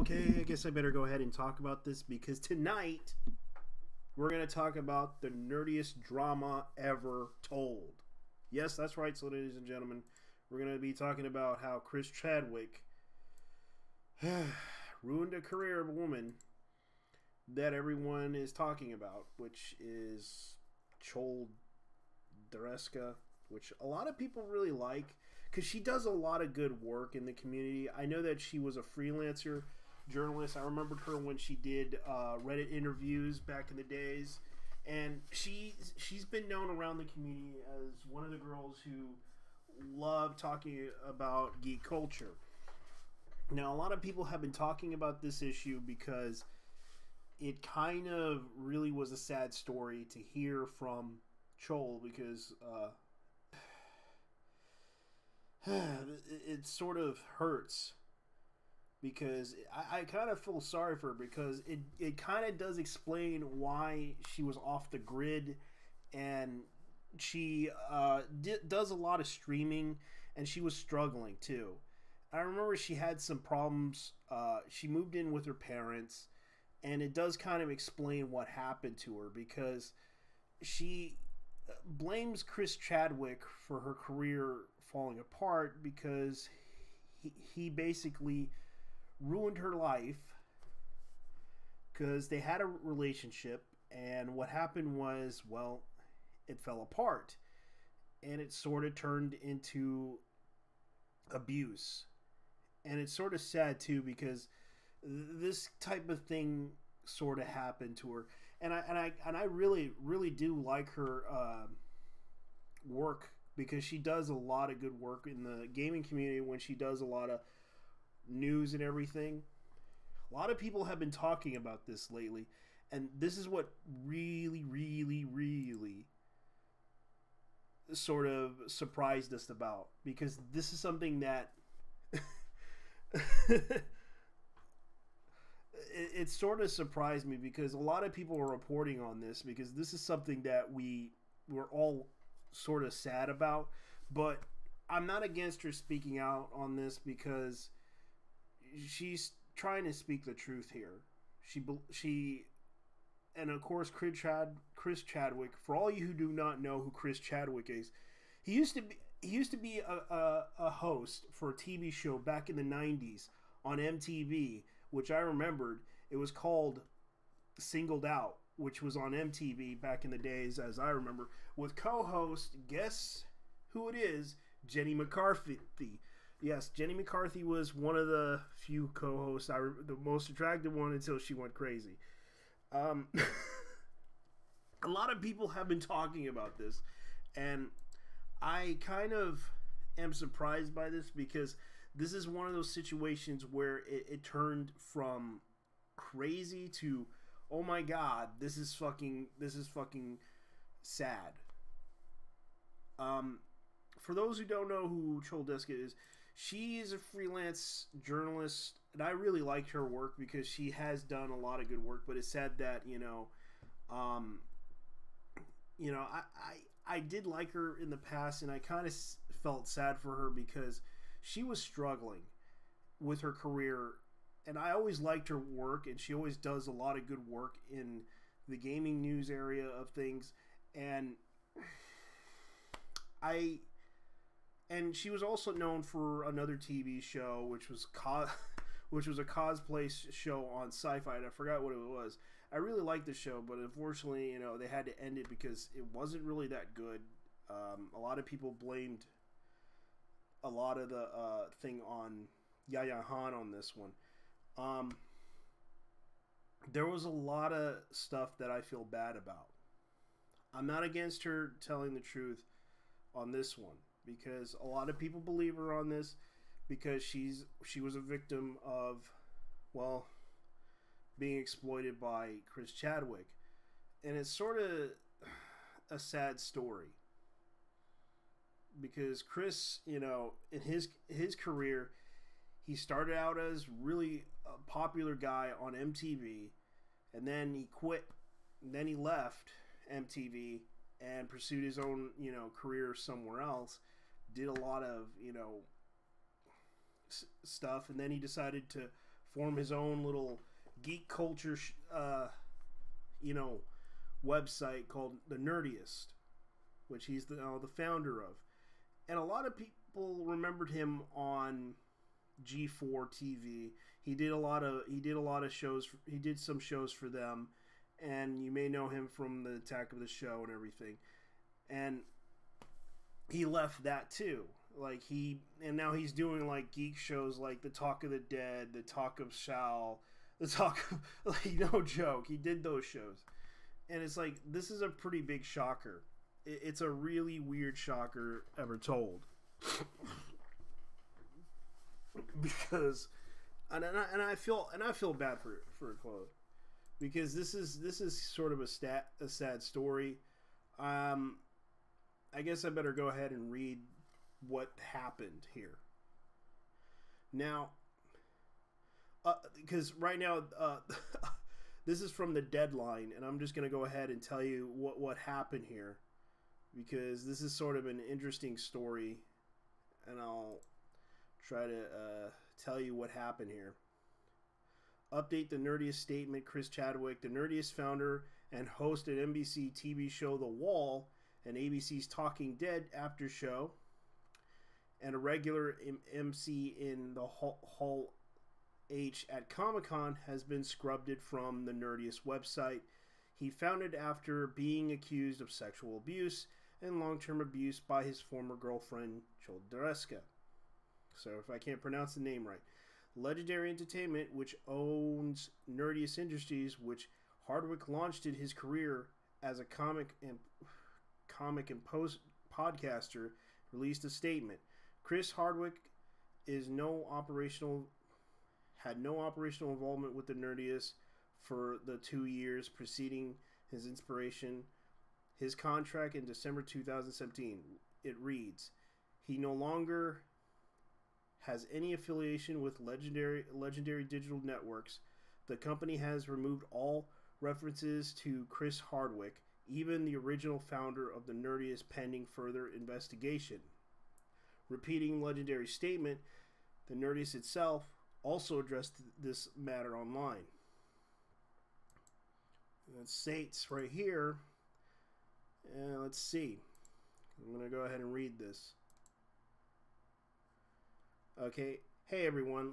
Okay, I guess I better go ahead and talk about this because tonight we're going to talk about the nerdiest drama ever told. Yes, that's right, so ladies and gentlemen, we're going to be talking about how Chris Chadwick ruined a career of a woman that everyone is talking about, which is Chol Dreska, which a lot of people really like because she does a lot of good work in the community. I know that she was a freelancer journalist. I remembered her when she did Reddit interviews back in the days, and she's been known around the community as one of the girls who love talking about geek culture. Now, a lot of people have been talking about this issue because it kind of really was a sad story to hear from Chol because it sort of hurts because I kind of feel sorry for her because it kind of does explain why she was off the grid, and she does a lot of streaming, and she was struggling too. I remember she had some problems. She moved in with her parents, and it does kind of explain what happened to her because she blames Chris Chadwick for her career falling apart because he basically ruined her life because they had a relationship, and what happened was, well, it fell apart and it sort of turned into abuse. And it's sort of sad too because this type of thing sort of happened to her, and I really do like her work because she does a lot of good work in the gaming community when she does a lot of news and everything. A lot of people have been talking about this lately, and this is what really sort of surprised us about, because this is something that it sort of surprised me because a lot of people are reporting on this because this is something that we were all sort of sad about, but I'm not against her speaking out on this because she's trying to speak the truth here. She and of course Chris Chadwick. For all you who do not know who Chris Chadwick is, he used to be a host for a TV show back in the 90s on MTV, which I remembered. It was called Singled Out, which was on MTV back in the days, as I remember, with co-host, guess who it is, Jenny McCarthy. Yes, Jenny McCarthy was one of the few co-hosts, the most attractive one until she went crazy. A lot of people have been talking about this, and I kind of am surprised by this because this is one of those situations where it turned from crazy to, oh my god, this is fucking sad. For those who don't know who Chol Dreska is, she is a freelance journalist, and I really liked her work because she has done a lot of good work. But it's sad that I did like her in the past, and I kind of felt sad for her because she was struggling with her career, and I always liked her work, and she always does a lot of good work in the gaming news area of things, and she was also known for another TV show, which was a cosplay show on Sci-Fi, and I forgot what it was. I really liked the show, but unfortunately, they had to end it because it wasn't really that good. A lot of people blamed a lot of the thing on Yaya Han on this one. There was a lot of stuff that I feel bad about. I'm not against her telling the truth on this one because a lot of people believe her on this because she was a victim of, well, being exploited by Chris Chadwick, and it's sort of a sad story because Chris, in his career, he started out as really a popular guy on MTV, and then he quit, and then he left MTV and pursued his own, career somewhere else, did a lot of, stuff, and then he decided to form his own little geek culture, you know, website called the Nerdist, which he's the founder of. And a lot of people remembered him on G4 TV. He did a lot of shows. He did some shows for them, and you may know him from the Attack of the Show and everything. And he left that too. And now he's doing like geek shows like the Talk of the Dead, the Talk of Shao, the Talk of, like, no joke. He did those shows, and it's like, this is a pretty big shocker. It's a really weird shocker ever told. Because, and I feel bad for Claude, because this is sort of a sad story. I guess I better go ahead and read what happened here. Now, because right now, this is from the Deadline, and I'm just going to go ahead and tell you what happened here, because this is sort of an interesting story, and I'll try to tell you what happened here. Update the Nerdist statement. Chris Chadwick, the Nerdist founder and host at NBC TV show The Wall and ABC's Talking Dead after show, and a regular MC in the Hall H at Comic-Con, has been scrubbed from the Nerdist website. He founded after being accused of sexual abuse and long-term abuse by his former girlfriend, Childereska. So if I can't pronounce the name right. Legendary Entertainment, which owns Nerdist Industries, which Hardwick launched in his career as a comic and podcaster, released a statement. Chris Hardwick had no operational involvement with the Nerdist for the 2 years preceding his inspiration. His contract in December 2017. It reads, he no longer has any affiliation with Legendary Digital Networks. The company has removed all references to Chris Hardwick, even the original founder of the Nerdist, pending further investigation. Repeating Legendary's statement, the Nerdist itself also addressed this matter online. It states right here, let's see. I'm going to go ahead and read this. Okay. Hey everyone.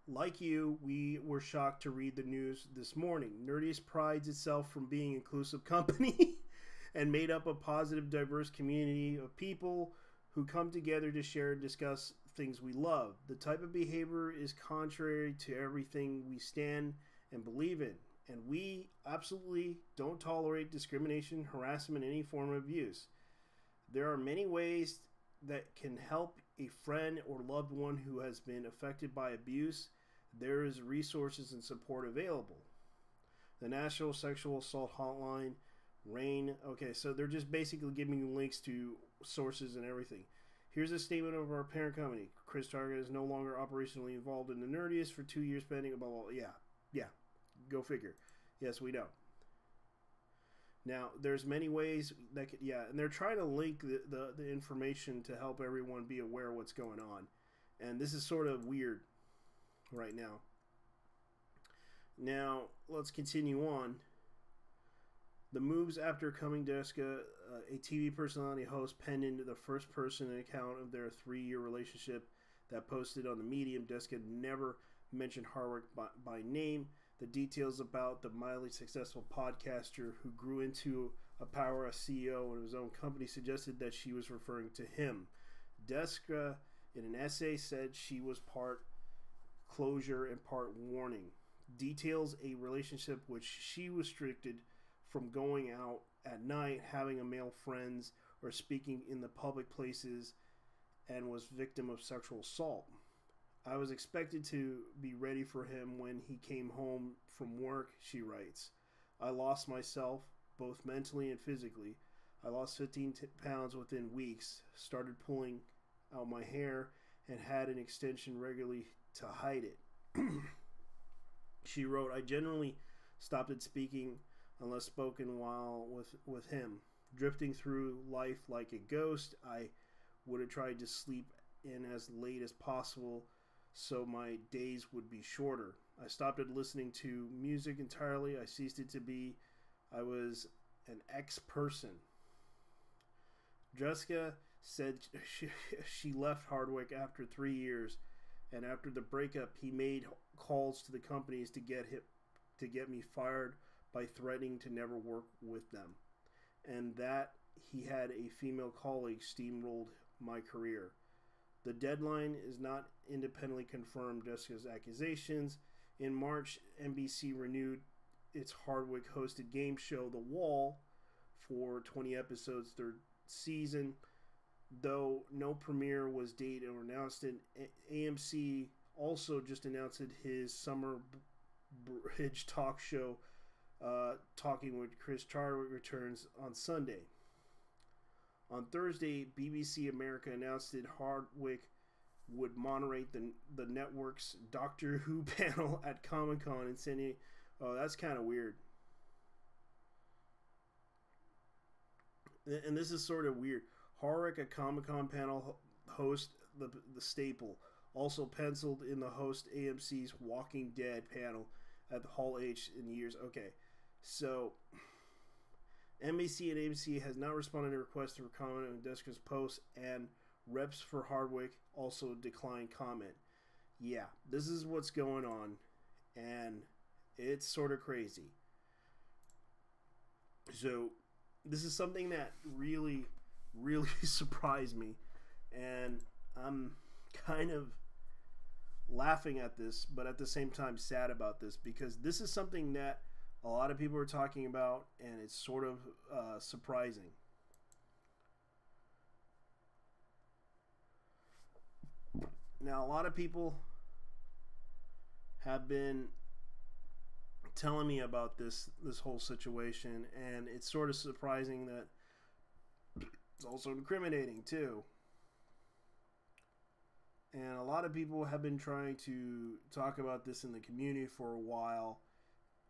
Like you, we were shocked to read the news this morning. Nerdist prides itself from being an inclusive company and made up a positive, diverse community of people who come together to share and discuss things we love. The type of behavior is contrary to everything we stand and believe in, and we absolutely don't tolerate discrimination, harassment, any form of abuse. There are many ways that can help a friend or loved one who has been affected by abuse. There is resources and support available. The National Sexual Assault Hotline, RAIN. Okay, so they're just basically giving you links to sources and everything. Here's a statement of our parent company. Chris Target is no longer operationally involved in the Nerdist for 2 years pending. Blah, blah, blah. Yeah. Go figure. Yes, we know. Now, there's many ways that could, and they're trying to link the information to help everyone be aware of what's going on. And this is sort of weird right now. Now, let's continue on. The moves after coming to Deska, a TV personality host, penned into the first-person account of their 3-year relationship that posted on the Medium. Deska never mentioned Hardwick by name. The details about the mildly successful podcaster who grew into a powerhouse CEO in his own company suggested that she was referring to him. Deska, in an essay, said she was part closure and part warning. Details a relationship which she restricted from going out at night, having a male friends, or speaking in the public places, and was victim of sexual assault. I was expected to be ready for him when he came home from work, she writes. I lost myself, both mentally and physically. I lost 15 pounds within weeks, started pulling out my hair, and had an extension regularly to hide it. She wrote, I generally stopped at speaking unless spoken while with him. Drifting through life like a ghost, I would have tried to sleep in as late as possible so my days would be shorter. I stopped at listening to music entirely. I ceased it to be. I was an ex-person. Jessica said she left Hardwick after 3 years, and after the breakup, he made calls to the companies to get me fired by threatening to never work with them, and that he had a female colleague steamrolled my career. The deadline is not independently confirmed Jessica's accusations. In March, NBC renewed its Hardwick-hosted game show The Wall for 20 episodes, third season. Though no premiere was dated or announced, AMC also just announced his summer bridge talk show, Talking with Chris Hardwick, returns on Sunday. On Thursday, BBC America announced that Hardwick would moderate the network's Doctor Who panel at Comic-Con in San Diego. Oh, that's kind of weird. And this is sort of weird. Hardwick, a Comic-Con panel host, the staple, also penciled in the host AMC's Walking Dead panel at the Hall H in years. Okay, so NBC and AMC has not responded to requests for comment on Jessica's post, and reps for Hardwick also declined comment. Yeah, this is what's going on, and it's sort of crazy. So this is something that really surprised me, and I'm kind of laughing at this, but at the same time sad about this, because this is something that a lot of people are talking about, and it's sort of surprising. Now, a lot of people have been telling me about this whole situation, and it's sort of surprising that it's also incriminating too. And a lot of people have been trying to talk about this in the community for a while,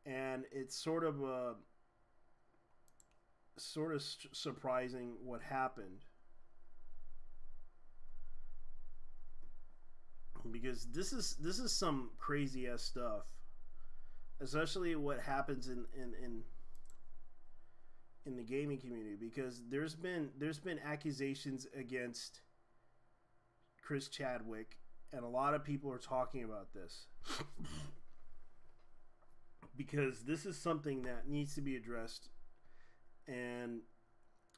and it's sort of surprising what happened, because this is some crazy ass stuff, especially what happens in the gaming community, because there's been accusations against Chris Chadwick, and a lot of people are talking about this because this is something that needs to be addressed, and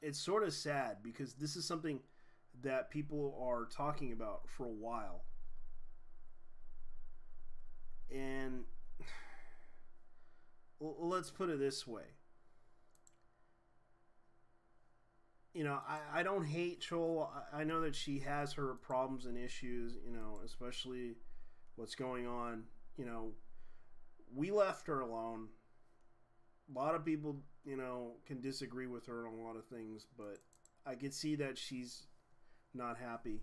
it's sort of sad because this is something that people are talking about for a while. And let's put it this way. You know, I don't hate Chol. I know that she has her problems and issues, you know, especially what's going on. You know, we left her alone. A lot of people, you know, can disagree with her on a lot of things, but I can see that she's not happy.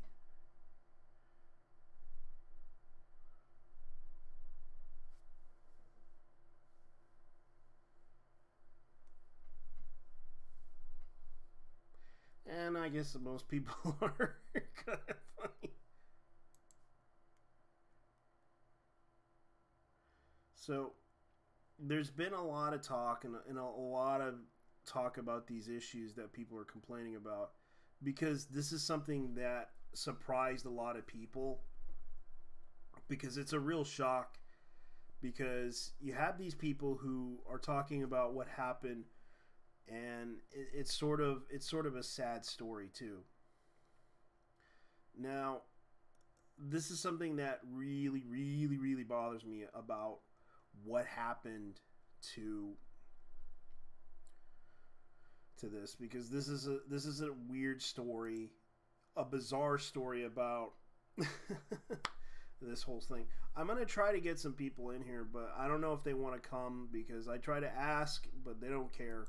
And I guess most people are kind of funny. So there's been a lot of talk and a lot of talk about these issues that people are complaining about, because this is something that surprised a lot of people, because it's a real shock, because you have these people who are talking about what happened, and it's sort of a sad story too. Now, this is something that really bothers me about what happened to this, because this is a weird story, a bizarre story about this whole thing. I'm gonna try to get some people in here, but I don't know if they want to come, because I try to ask, but they don't care.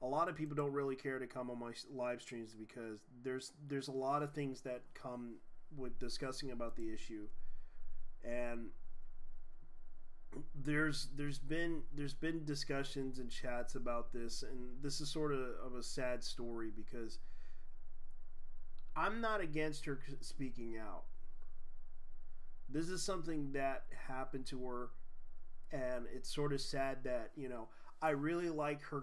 A lot of people don't really care to come on my live streams, because there's a lot of things that come with discussing about the issue, and there's been discussions and chats about this, and this is sort of a sad story, because I'm not against her speaking out. This is something that happened to her, and it's sort of sad that, I really like her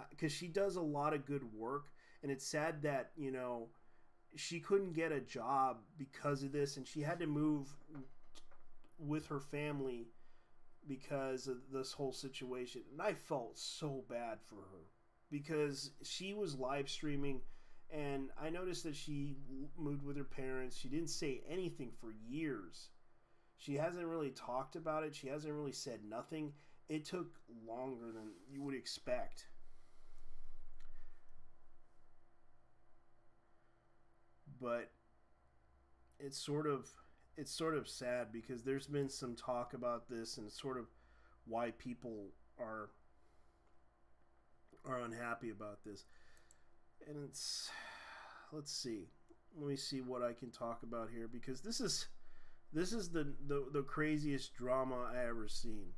because she does a lot of good work, and it's sad that, she couldn't get a job because of this, and she had to move with her family because of this whole situation. And I felt so bad for her because she was live streaming, and I noticed that she moved with her parents. She didn't say anything for years. She hasn't really talked about it. She hasn't really said nothing. It took longer than you would expect. But it's sort of sad because there's been some talk about this, and sort of why people are unhappy about this. And it's, let's see. Let me see what I can talk about here, because this is the craziest drama I ever seen.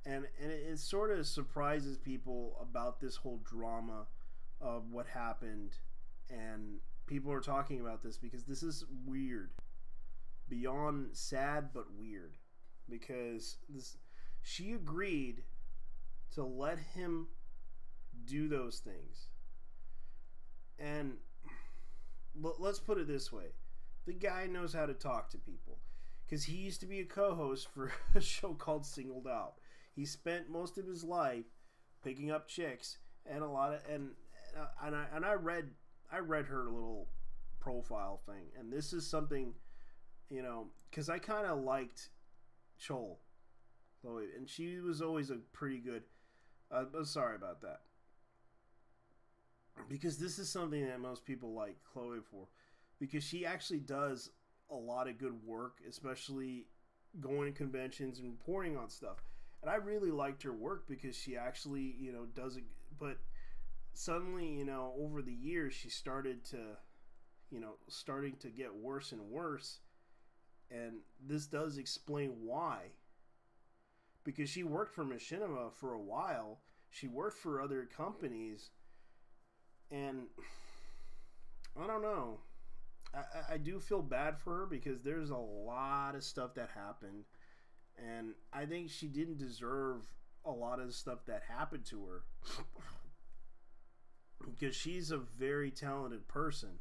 And it sort of surprises people about this whole drama of what happened, and people are talking about this because this is weird, beyond sad, but weird, because she agreed to let him do those things. And let's put it this way, the guy knows how to talk to people, because he used to be a co-host for a show called Singled Out. He spent most of his life picking up chicks, and I read her little profile thing, and this is something, because I kind of liked Chol, and she was always a pretty good. I'm sorry about that, because this is something that most people like Chloe for, because she actually does a lot of good work, especially going to conventions and reporting on stuff. And I really liked her work because she actually, does it. But suddenly, over the years, she started to, starting to get worse and worse. And this does explain why. Because she worked for Machinima for a while. She worked for other companies. And I don't know. I do feel bad for her because there's a lot of stuff that happened. And I think she didn't deserve a lot of the stuff that happened to her. Because she's a very talented person.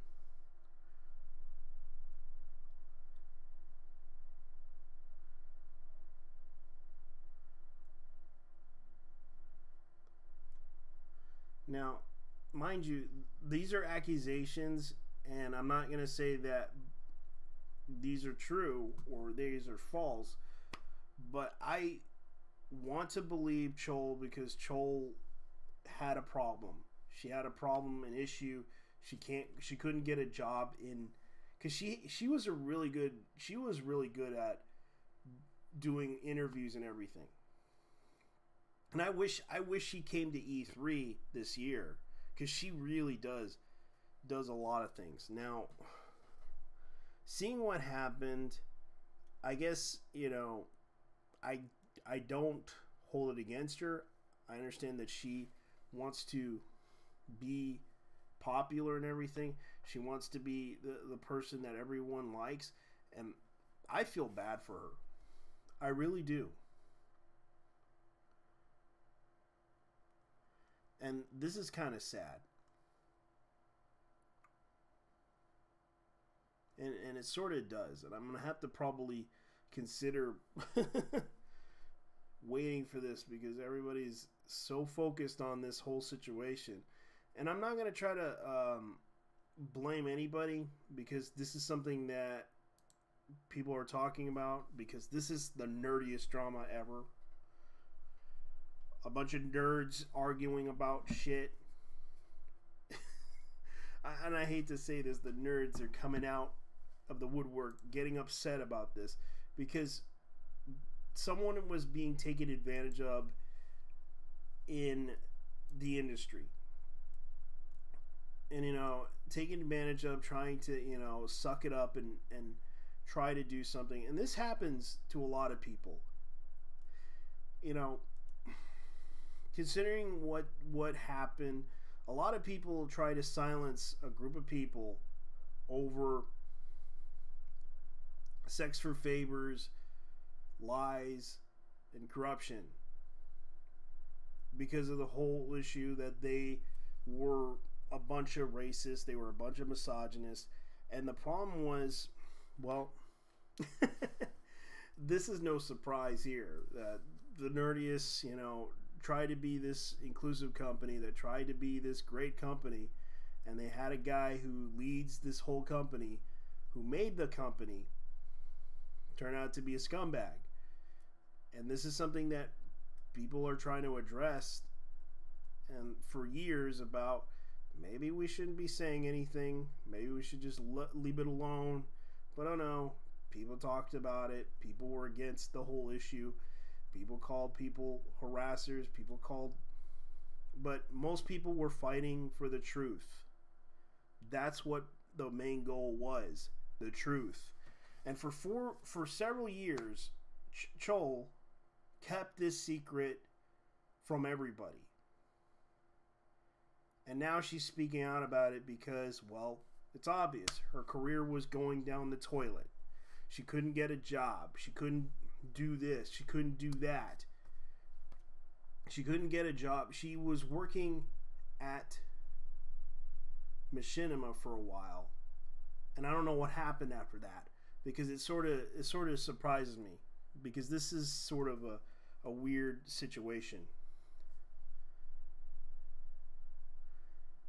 Now, mind you, these are accusations, and I'm not going to say that these are true or these are false. But I want to believe Chol, because Chol had a problem. She had a problem, an issue. She couldn't get a job in, because she was really good at doing interviews and everything. And I wish she came to E3 this year, because she really does a lot of things. Now, seeing what happened, I guess, I don't hold it against her. I understand that she wants to be popular and everything. She wants to be the person that everyone likes. And I feel bad for her. I really do. And this is kind of sad. And it sort of does. And I'm going to have to probably consider waiting for this, because everybody's so focused on this whole situation. And I'm not going to try to blame anybody, because this is something that people are talking about, because this is the nerdiest drama ever. A bunch of nerds arguing about shit. And I hate to say this, the nerds are coming out of the woodwork getting upset about this, because someone was being taken advantage of in the industry. And, taken advantage of, trying to, suck it up and try to do something. And this happens to a lot of people. Considering what happened, a lot of people try to silence a group of people over sex for favors, lies, and corruption, because of the whole issue that they were a bunch of racists, they were a bunch of misogynists, and the problem was, well, this is no surprise here. The Nerdists, tried to be this inclusive company that tried to be this great company, and they had a guy who leads this whole company, who made the company, turn out to be a scumbag. And this is something that people are trying to address, and for years, about maybe we shouldn't be saying anything, maybe we should just leave it alone. But I don't know, people talked about it, people were against the whole issue, people called people harassers, but most people were fighting for the truth. That's what the main goal was, the truth. And for several years, Chol kept this secret from everybody. And now she's speaking out about it because, well, it's obvious. Her career was going down the toilet. She couldn't get a job. She couldn't do this. She couldn't do that. She couldn't get a job. She was working at Machinima for a while, and I don't know what happened after that, because it sort of surprises me, because this is sort of a weird situation.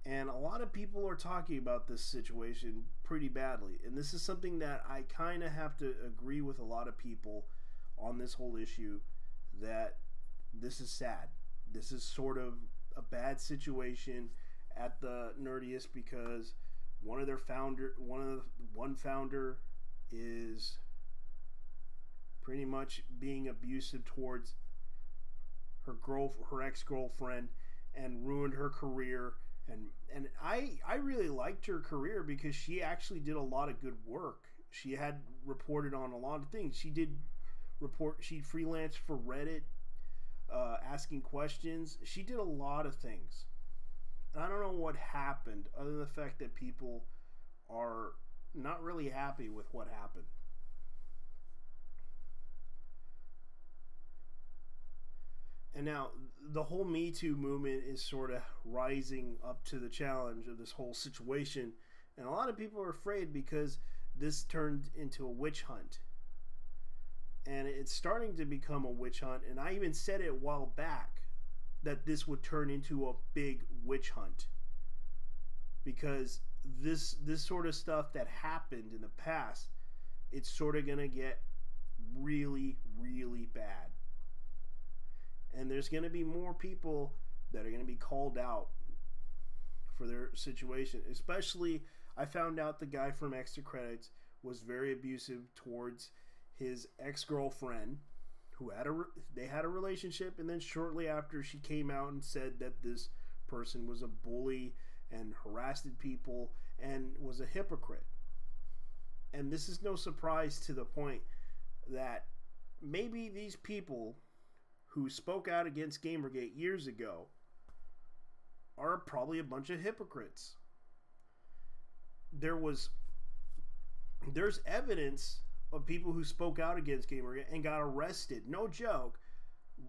And a lot of people are talking about this situation pretty badly. And this is something that I kind of have to agree with a lot of people on this whole issue, that this is sad. This is sort of a bad situation at the Nerdist, because one founder is pretty much being abusive towards her ex-girlfriend, and ruined her career. And I really liked her career, because she actually did a lot of good work. She had reported on a lot of things. She freelanced for Reddit, asking questions. She did a lot of things. And I don't know what happened, other than the fact that people are not really happy with what happened. And now the whole Me Too movement is sort of rising up to the challenge of this whole situation. And a lot of people are afraid, because this turned into a witch hunt. And it's starting to become a witch hunt. And I even said it a while back that this would turn into a big witch hunt, because this sort of stuff that happened in the past, it's sort of going to get really, really bad. And there's going to be more people that are going to be called out for their situation. Especially, I found out the guy from Extra Credits was very abusive towards his ex-girlfriend, who they had a relationship, and then shortly after, she came out and said that this person was a bully and harassed people and was a hypocrite. And this is no surprise, to the point that maybe these people who spoke out against Gamergate years ago are probably a bunch of hypocrites. There's evidence of people who spoke out against Gamergate and got arrested. No joke.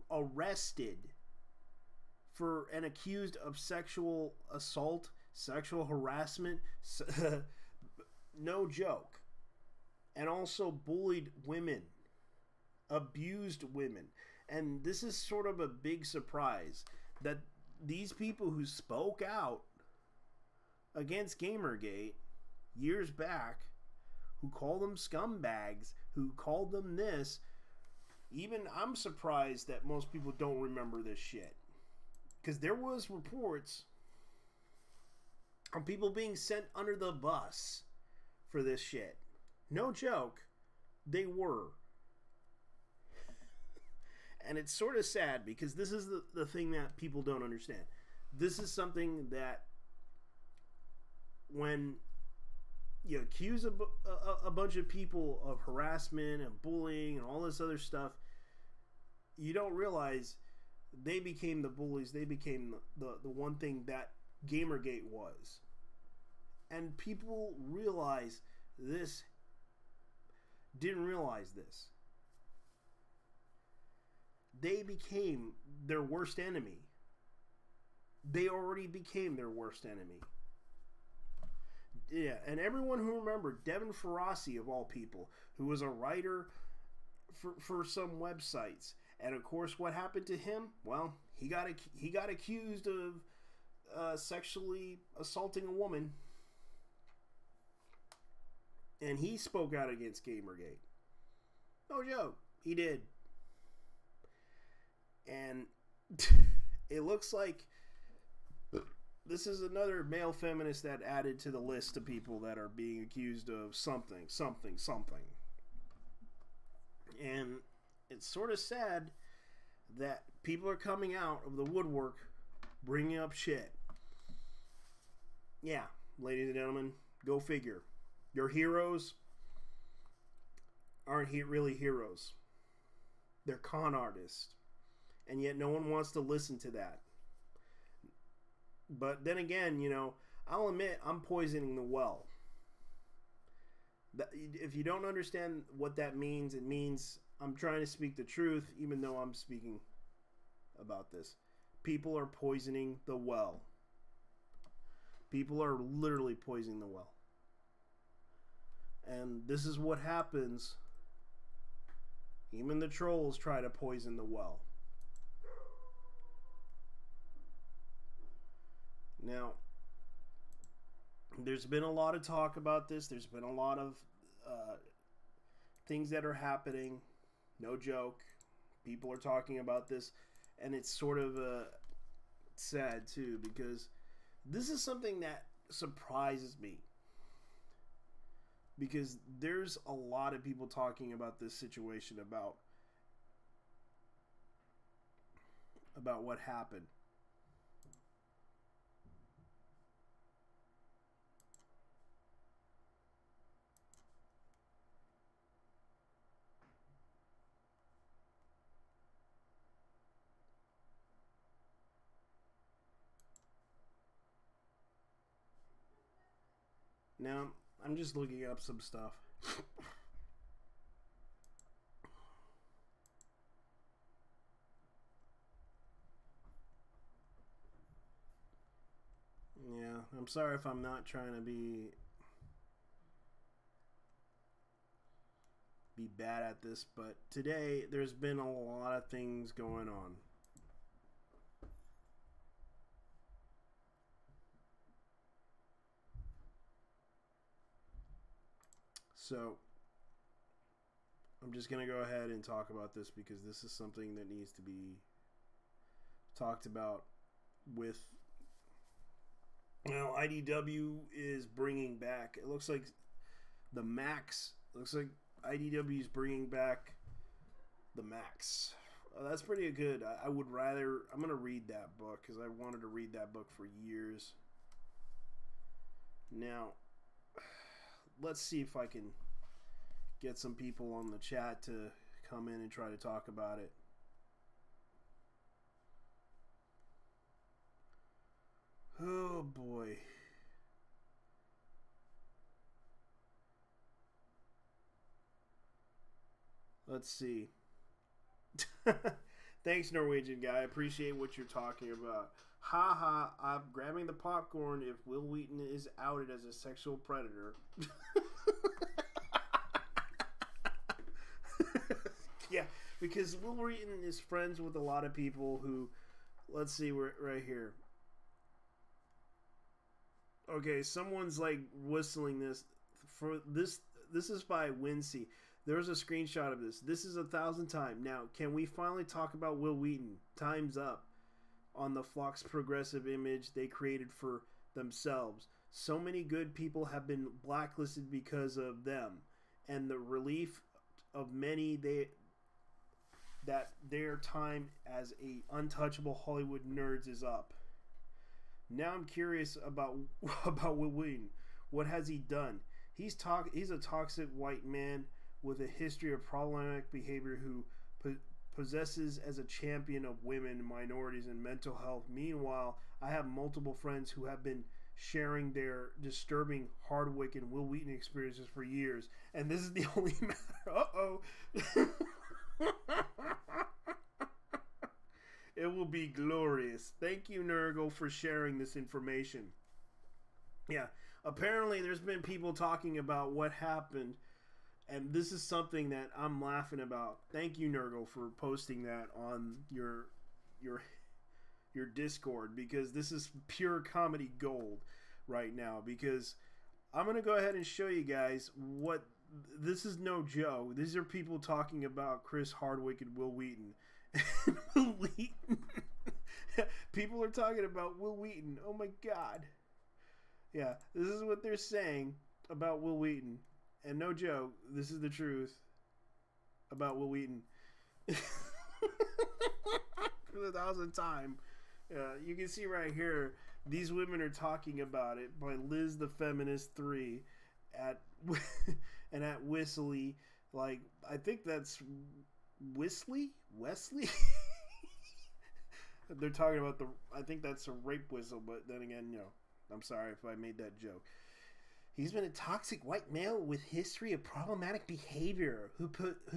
Arrested and accused of sexual assault, sexual harassment. No joke. And also bullied women, abused women. And this is sort of a big surprise, that these people who spoke out against Gamergate years back, who called them scumbags, who called them this, even I'm surprised that most people don't remember this shit. Because there was reports of people being sent under the bus for this shit. No joke. They were. And it's sort of sad, because this is the thing that people don't understand. This is something that when you accuse a bunch of people of harassment and bullying and all this other stuff, you don't realize they became the bullies. They became the one thing that Gamergate was. And people realize this. didn't realize this. They became their worst enemy. They already became their worst enemy. Yeah, and everyone who remembered Devin Faraci, of all people, who was a writer for some websites, and of course, what happened to him? Well, he got accused of sexually assaulting a woman, and he spoke out against Gamergate. No joke, he did. And it looks like this is another male feminist that added to the list of people that are being accused of something. And it's sort of sad that people are coming out of the woodwork bringing up shit. Yeah, ladies and gentlemen, go figure. Your heroes aren't really heroes. They're con artists. And yet no one wants to listen to that. But then again, you know, I'll admit I'm poisoning the well. If you don't understand what that means, it means I'm trying to speak the truth, even though I'm speaking about this. People are poisoning the well. People are literally poisoning the well. And this is what happens. Even the trolls try to poison the well. Now, there's been a lot of talk about this. There's been a lot of things that are happening. No joke. People are talking about this. And it's sort of sad, too, because this is something that surprises me. Because there's a lot of people talking about this situation, about what happened. Now, I'm just looking up some stuff. Yeah, I'm sorry if I'm not trying to be bad at this, but today there's been a lot of things going on. So, I'm just going to go ahead and talk about this because this is something that needs to be talked about with... Now, IDW is bringing back... It looks like the Max... Looks like IDW is bringing back the Max. That's pretty good. I would rather... I'm going to read that book because I wanted to read that book for years. Now... Let's see if I can get some people on the chat to come in and try to talk about it. Oh boy. Let's see. Thanks, Norwegian guy. I appreciate what you're talking about. Haha, I'm grabbing the popcorn if Will Wheaton is outed as a sexual predator. Yeah, because Will Wheaton is friends with a lot of people who... Let's see, we're right here. Okay, someone's like whistling this. For this is by Wincy. There's a screenshot of this. This is 1,000 times. Now, can we finally talk about Will Wheaton? Time's up. On the Flock's progressive image they created for themselves. So many good people have been blacklisted because of them, and the relief of many that their time as a untouchable Hollywood nerds is up. Now I'm curious about Will Wheaton. What has he done? He's a toxic white man with a history of problematic behavior who possesses as a champion of women, minorities, and mental health. Meanwhile, I have multiple friends who have been sharing their disturbing Hardwick and Will Wheaton experiences for years, and this is the only matter. It will be glorious. Thank you, Nurgle, for sharing this information. Yeah, apparently there's been people talking about what happened, and this is something that I'm laughing about. Thank you, Nurgle, for posting that on your Discord, because this is pure comedy gold right now. Because I'm gonna go ahead and show you guys what this is. No joke. These are people talking about Chris Hardwick and Will Wheaton. Will Wheaton. People are talking about Will Wheaton. Oh my god. Yeah, this is what they're saying about Will Wheaton. And no joke, this is the truth about Will Wheaton. For the 1,000th time. You can see right here, these women are talking about it by Liz the Feminist 3 at and at Whistly. Like, I think that's Wesley? They're talking about I think that's a rape whistle, but then again, no. I'm sorry if I made that joke. He's been a toxic white male with history of problematic behavior who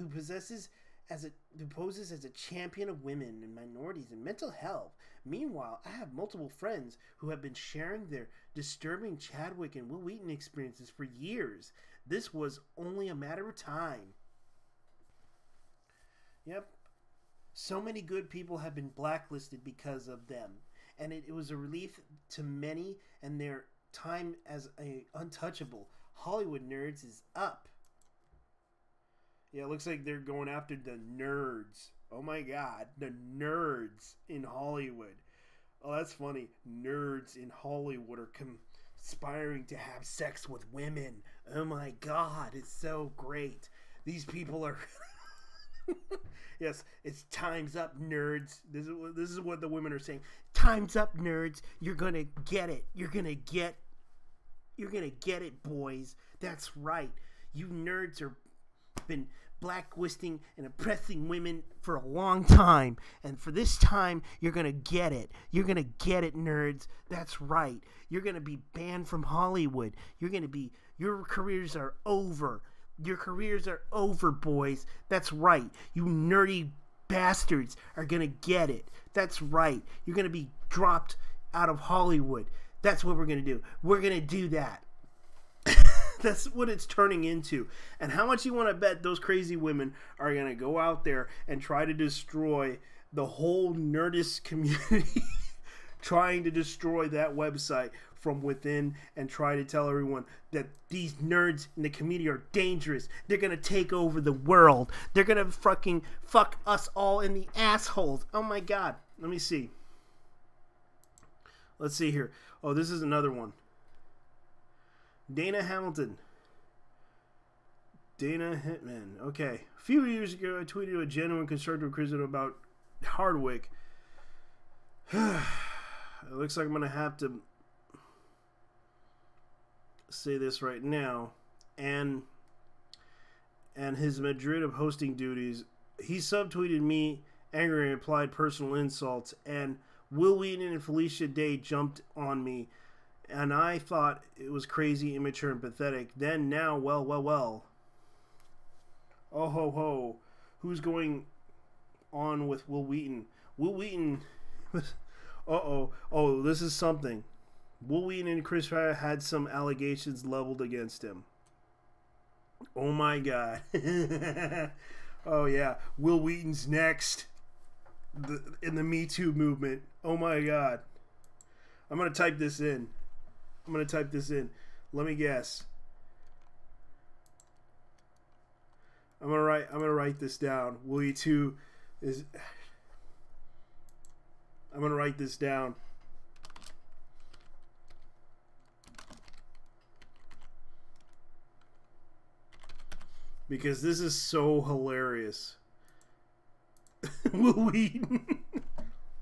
poses as a champion of women and minorities and mental health. Meanwhile, I have multiple friends who have been sharing their disturbing Chadwick and Will Wheaton experiences for years. This was only a matter of time. Yep. So many good people have been blacklisted because of them. And it was a relief to many, and their time as a untouchable Hollywood nerds is up. Yeah, it looks like they're going after the nerds. Oh my god, the nerds in Hollywood. Oh, that's funny. Nerds in Hollywood are conspiring to have sex with women. Oh my god, it's so great. These people are... Yes, it's time's up, nerds. This is what the women are saying. Time's up, nerds. You're gonna get it. You're gonna get it, boys. That's right. You nerds are been blacklisting and oppressing women for a long time, and for this time, you're gonna get it. You're gonna get it, nerds. That's right. You're gonna be banned from Hollywood. Your careers are over. Your careers are over, boys. That's right. You nerdy bastards are going to get it. That's right. You're going to be dropped out of Hollywood. That's what we're going to do. We're going to do that. That's what it's turning into. And how much you want to bet those crazy women are going to go out there and try to destroy the whole Nerdist community, trying to destroy that website from within and try to tell everyone that these nerds in the community are dangerous. They're gonna take over the world. They're gonna fucking fuck us all in the assholes. Oh my god. Let me see. Let's see here. Oh, this is another one. Dana Hamilton. Dana Hitman. Okay. A few years ago, I tweeted a genuine constructive criticism about Hardwick. It looks like I'm gonna have to say this right now, and his Madrid of hosting duties. He subtweeted me angry and applied personal insults, and Will Wheaton and Felicia Day jumped on me, and I thought it was crazy, immature, and pathetic. Then now, well. Oh ho ho. Who's going on with Will Wheaton? Will Wheaton oh, this is something. Will Wheaton and Chris Pratt had some allegations leveled against him. Oh my god. Oh yeah. Will Wheaton's next in the Me Too movement. Oh my god. I'm going to type this in. Let me guess. I'm going to write this down. Will you too is I'm going to write this down. Because this is so hilarious. Will Wheaton.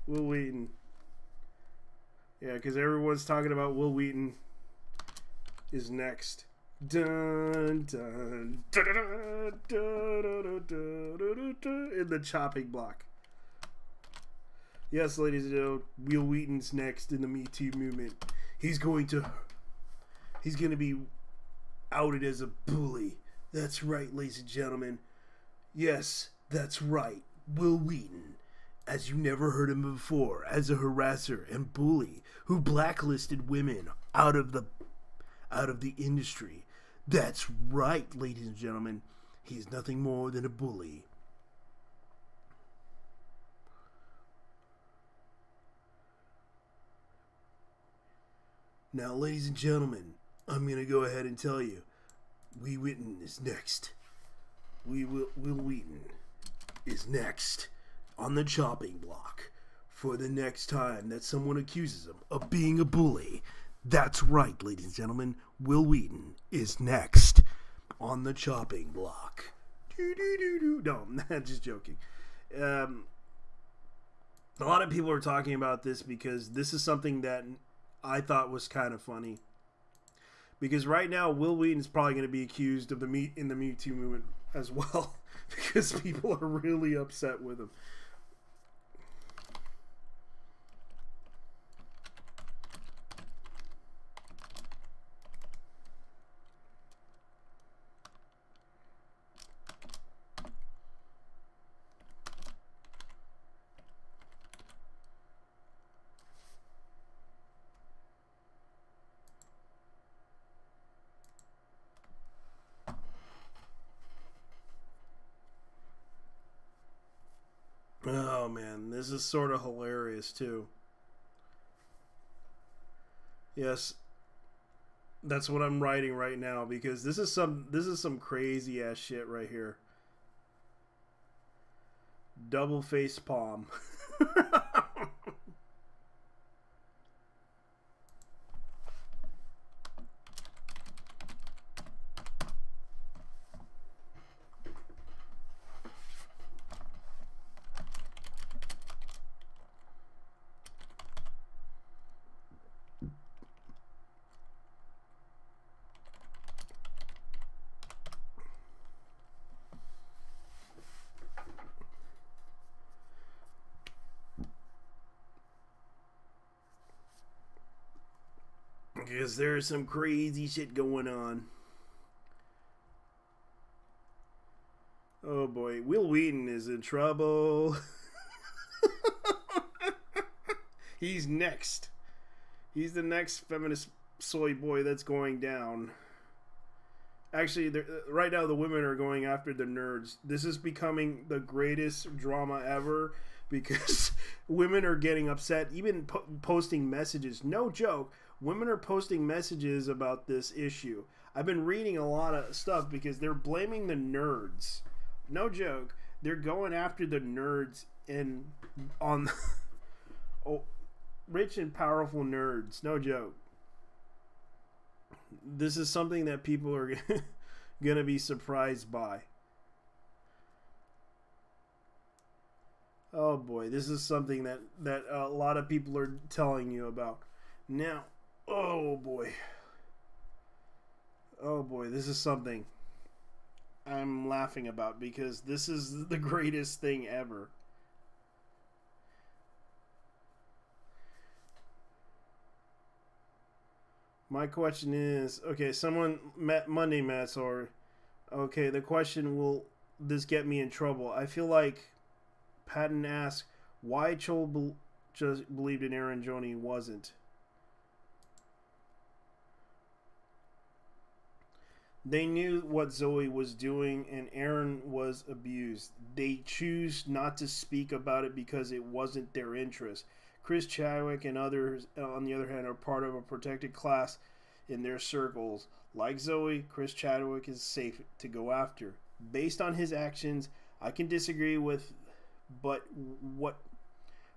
Will Wheaton. Yeah, because everyone's talking about Will Wheaton is next. Dun, dun, dun, dun, dun, dun, dun, dun, in the chopping block. Yes, ladies and gentlemen, Will Wheaton's next in the Me Too movement. He's going to be outed as a bully. That's right, ladies and gentlemen. Yes, that's right. Will Wheaton, as you never heard him before, as a harasser and bully who blacklisted women out of the industry. That's right, ladies and gentlemen. He's nothing more than a bully. Now, ladies and gentlemen, I'm going to go ahead and tell you, Will Wheaton is next. Will Wheaton is next on the chopping block for the next time that someone accuses him of being a bully. That's right, ladies and gentlemen. Will Wheaton is next on the chopping block. No, I'm not just joking. A lot of people are talking about this because this is something that I thought was kind of funny. Because right now, Will Wheaton is probably going to be accused of the Me Too movement as well. Because people are really upset with him. Oh man, this is sort of hilarious too. Yes, that's what I'm writing right now because this is some crazy ass shit right here. Double face palm. Because there's some crazy shit going on. Oh boy, Will Wheaton is in trouble. He's next. He's the next feminist soy boy that's going down. Actually, right now the women are going after the nerds. This is becoming the greatest drama ever because women are getting upset, even posting messages. No joke. Women are posting messages about this issue. I've been reading a lot of stuff because they're blaming the nerds. No joke. They're going after the nerds on rich and powerful nerds. No joke. This is something that people are going to be surprised by. Oh boy, this is something that a lot of people are telling you about. Now, oh boy, this is something I'm laughing about because this is the greatest thing ever. My question is, okay, someone met Monday Mats or okay, the question, will this get me in trouble? I feel like Patton asked why Chol just believed in Aaron Joni wasn't. They knew what Zoe was doing and Aaron was abused. They choose not to speak about it because it wasn't their interest. Chris Chadwick and others, on the other hand, are part of a protected class in their circles. Like Zoe, Chris Chadwick is safe to go after. Based on his actions, I can disagree with, but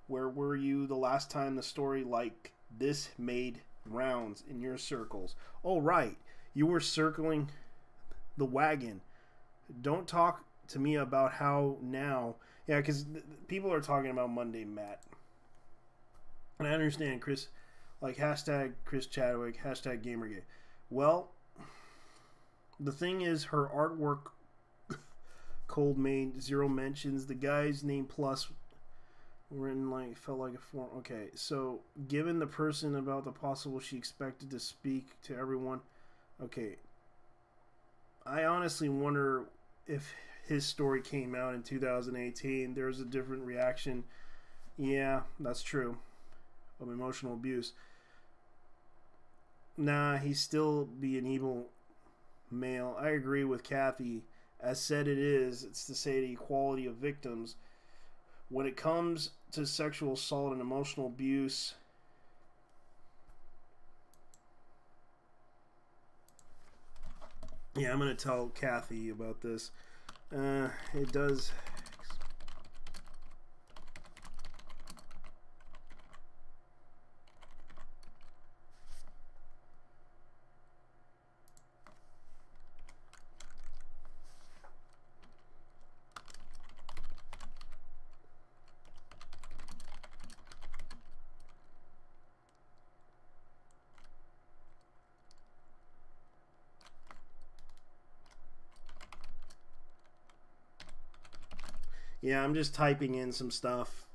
where were you the last time the story like this made rounds in your circles? Oh, right. You were circling the wagon. Don't talk to me about how now. Yeah, because people are talking about Monday Matt. And I understand Chris, like hashtag Chris Chadwick, hashtag Gamergate. Well, the thing is, her artwork cold made zero mentions. The guy's name plus Written like felt like a form. Okay, so given the person about the possible she expected to speak to everyone. Okay, I honestly wonder if his story came out in 2018, there's a different reaction. Yeah, that's true. Of emotional abuse. Nah, he'd still be an evil male. I agree with Kathy. As said it is, it's to say the equality of victims. When it comes to sexual assault and emotional abuse, yeah, I'm going to tell Kathy about this. It does. Yeah, I'm just typing in some stuff.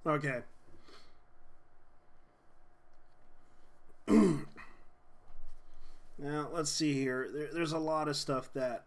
Okay. Now, let's see here. There's a lot of stuff that.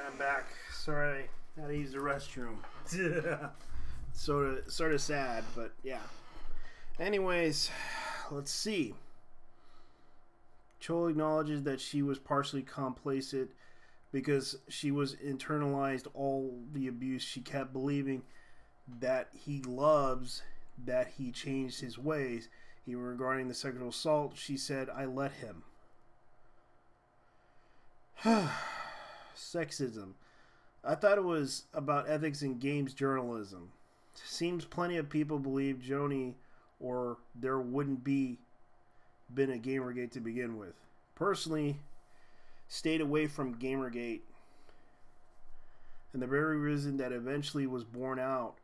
I'm back. Sorry, I had to use the restroom. sort of sad, but yeah. Anyways, let's see. Cho acknowledges that she was partially complacent because she was internalized all the abuse. She kept believing that he loves that he changed his ways. Even regarding the sexual assault, she said, I let him. Sexism. I thought it was about ethics in games journalism. Seems plenty of people believe Joni or there wouldn't be been a Gamergate to begin with. Personally, stayed away from Gamergate. And the very reason that eventually was borne out,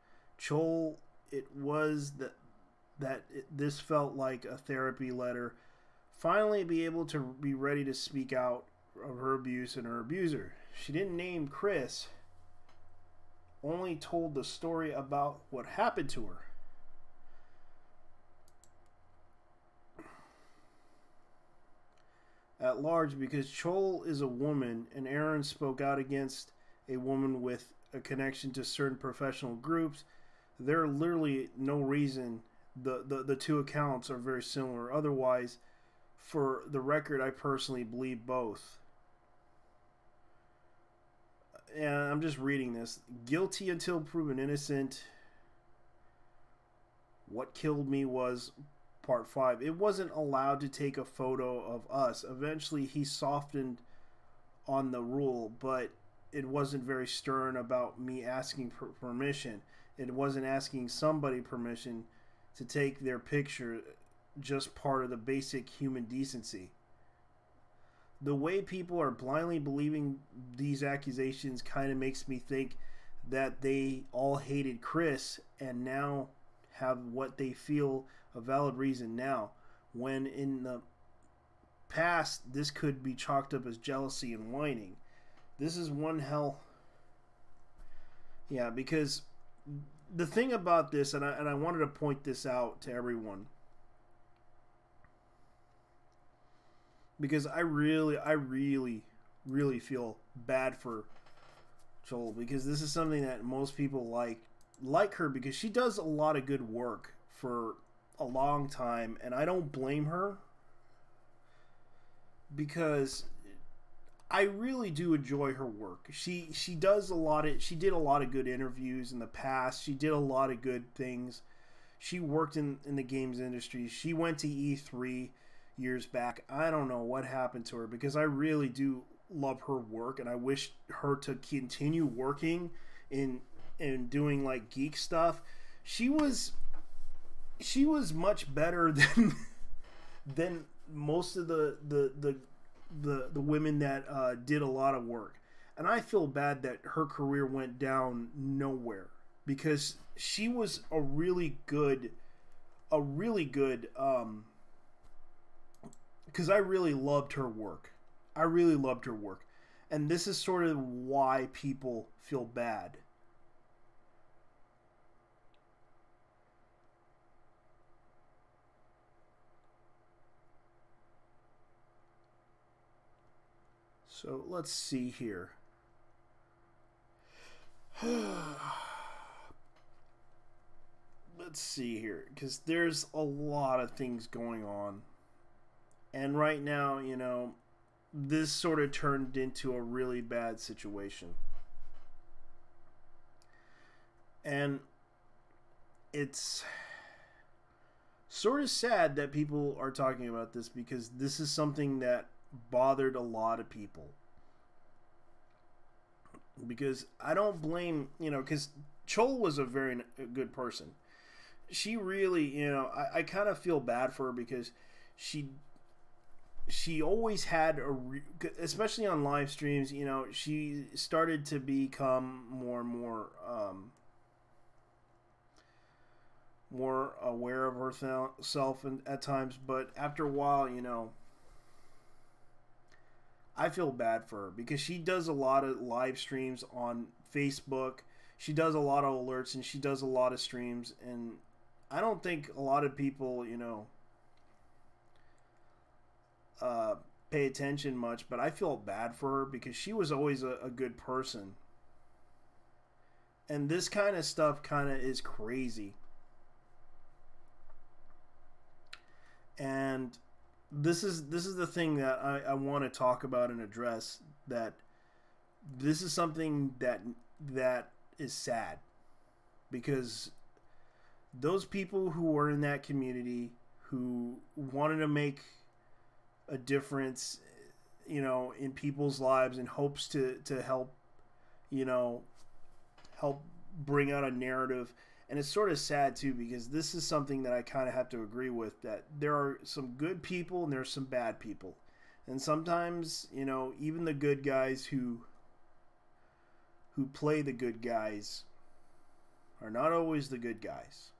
Chol, it was this felt like a therapy letter. Finally be able to be ready to speak out of her abuse and her abuser. She didn't name Chris, only told the story about what happened to her. At large, because Chol is a woman and Aaron spoke out against a woman with a connection to certain professional groups, there are literally no reason. The two accounts are very similar. Otherwise, for the record, I personally believe both. And I'm just reading this. Guilty until proven innocent. What killed me was part 5. It wasn't allowed to take a photo of us. Eventually, he softened on the rule, but it wasn't very stern about me asking permission. It wasn't asking somebody permission to take their picture, just part of the basic human decency. The way people are blindly believing these accusations kind of makes me think that they all hated Chris and now have what they feel a valid reason now, when in the past this could be chalked up as jealousy and whining. This is one hell. Yeah, because the thing about this, and I wanted to point this out to everyone, because I really feel bad for Joel, because this is something that most people like her, because she does a lot of good work for a long time, and I don't blame her, because I really do enjoy her work. She did a lot of good interviews in the past. She did a lot of good things. She worked in the games industry. She went to E3 years back. I don't know what happened to her, because I really do love her work, and I wish her to continue working in doing like geek stuff. She was much better than most of the women that did a lot of work, and I feel bad that her career went down nowhere, because she was a really good because I really loved her work. And this is sort of why people feel bad. So let's see here. Let's see here, because there's a lot of things going on. And right now, this sort of turned into a really bad situation. And it's sort of sad that people are talking about this, because this is something that bothered a lot of people. Because I don't blame, because Chol was a very good person. She really, I kind of feel bad for her, because she always had especially on live streams, she started to become more and more aware of herself and at times, but after a while, I feel bad for her, because she does a lot of live streams on Facebook. She does a lot of alerts, and she does a lot of streams, and I don't think a lot of people, pay attention much, but I feel bad for her, because she was always a good person. And this kind of stuff kind of is crazy. And this is the thing that I want to talk about and address, that this is something that is sad, because those people who are in that community, who wanted to make a difference, in people's lives, in hopes to help, help bring out a narrative. And it's sort of sad too, because this is something that I kind of have to agree with, that there are some good people and there's some bad people. And sometimes, even the good guys who play the good guys are not always the good guys.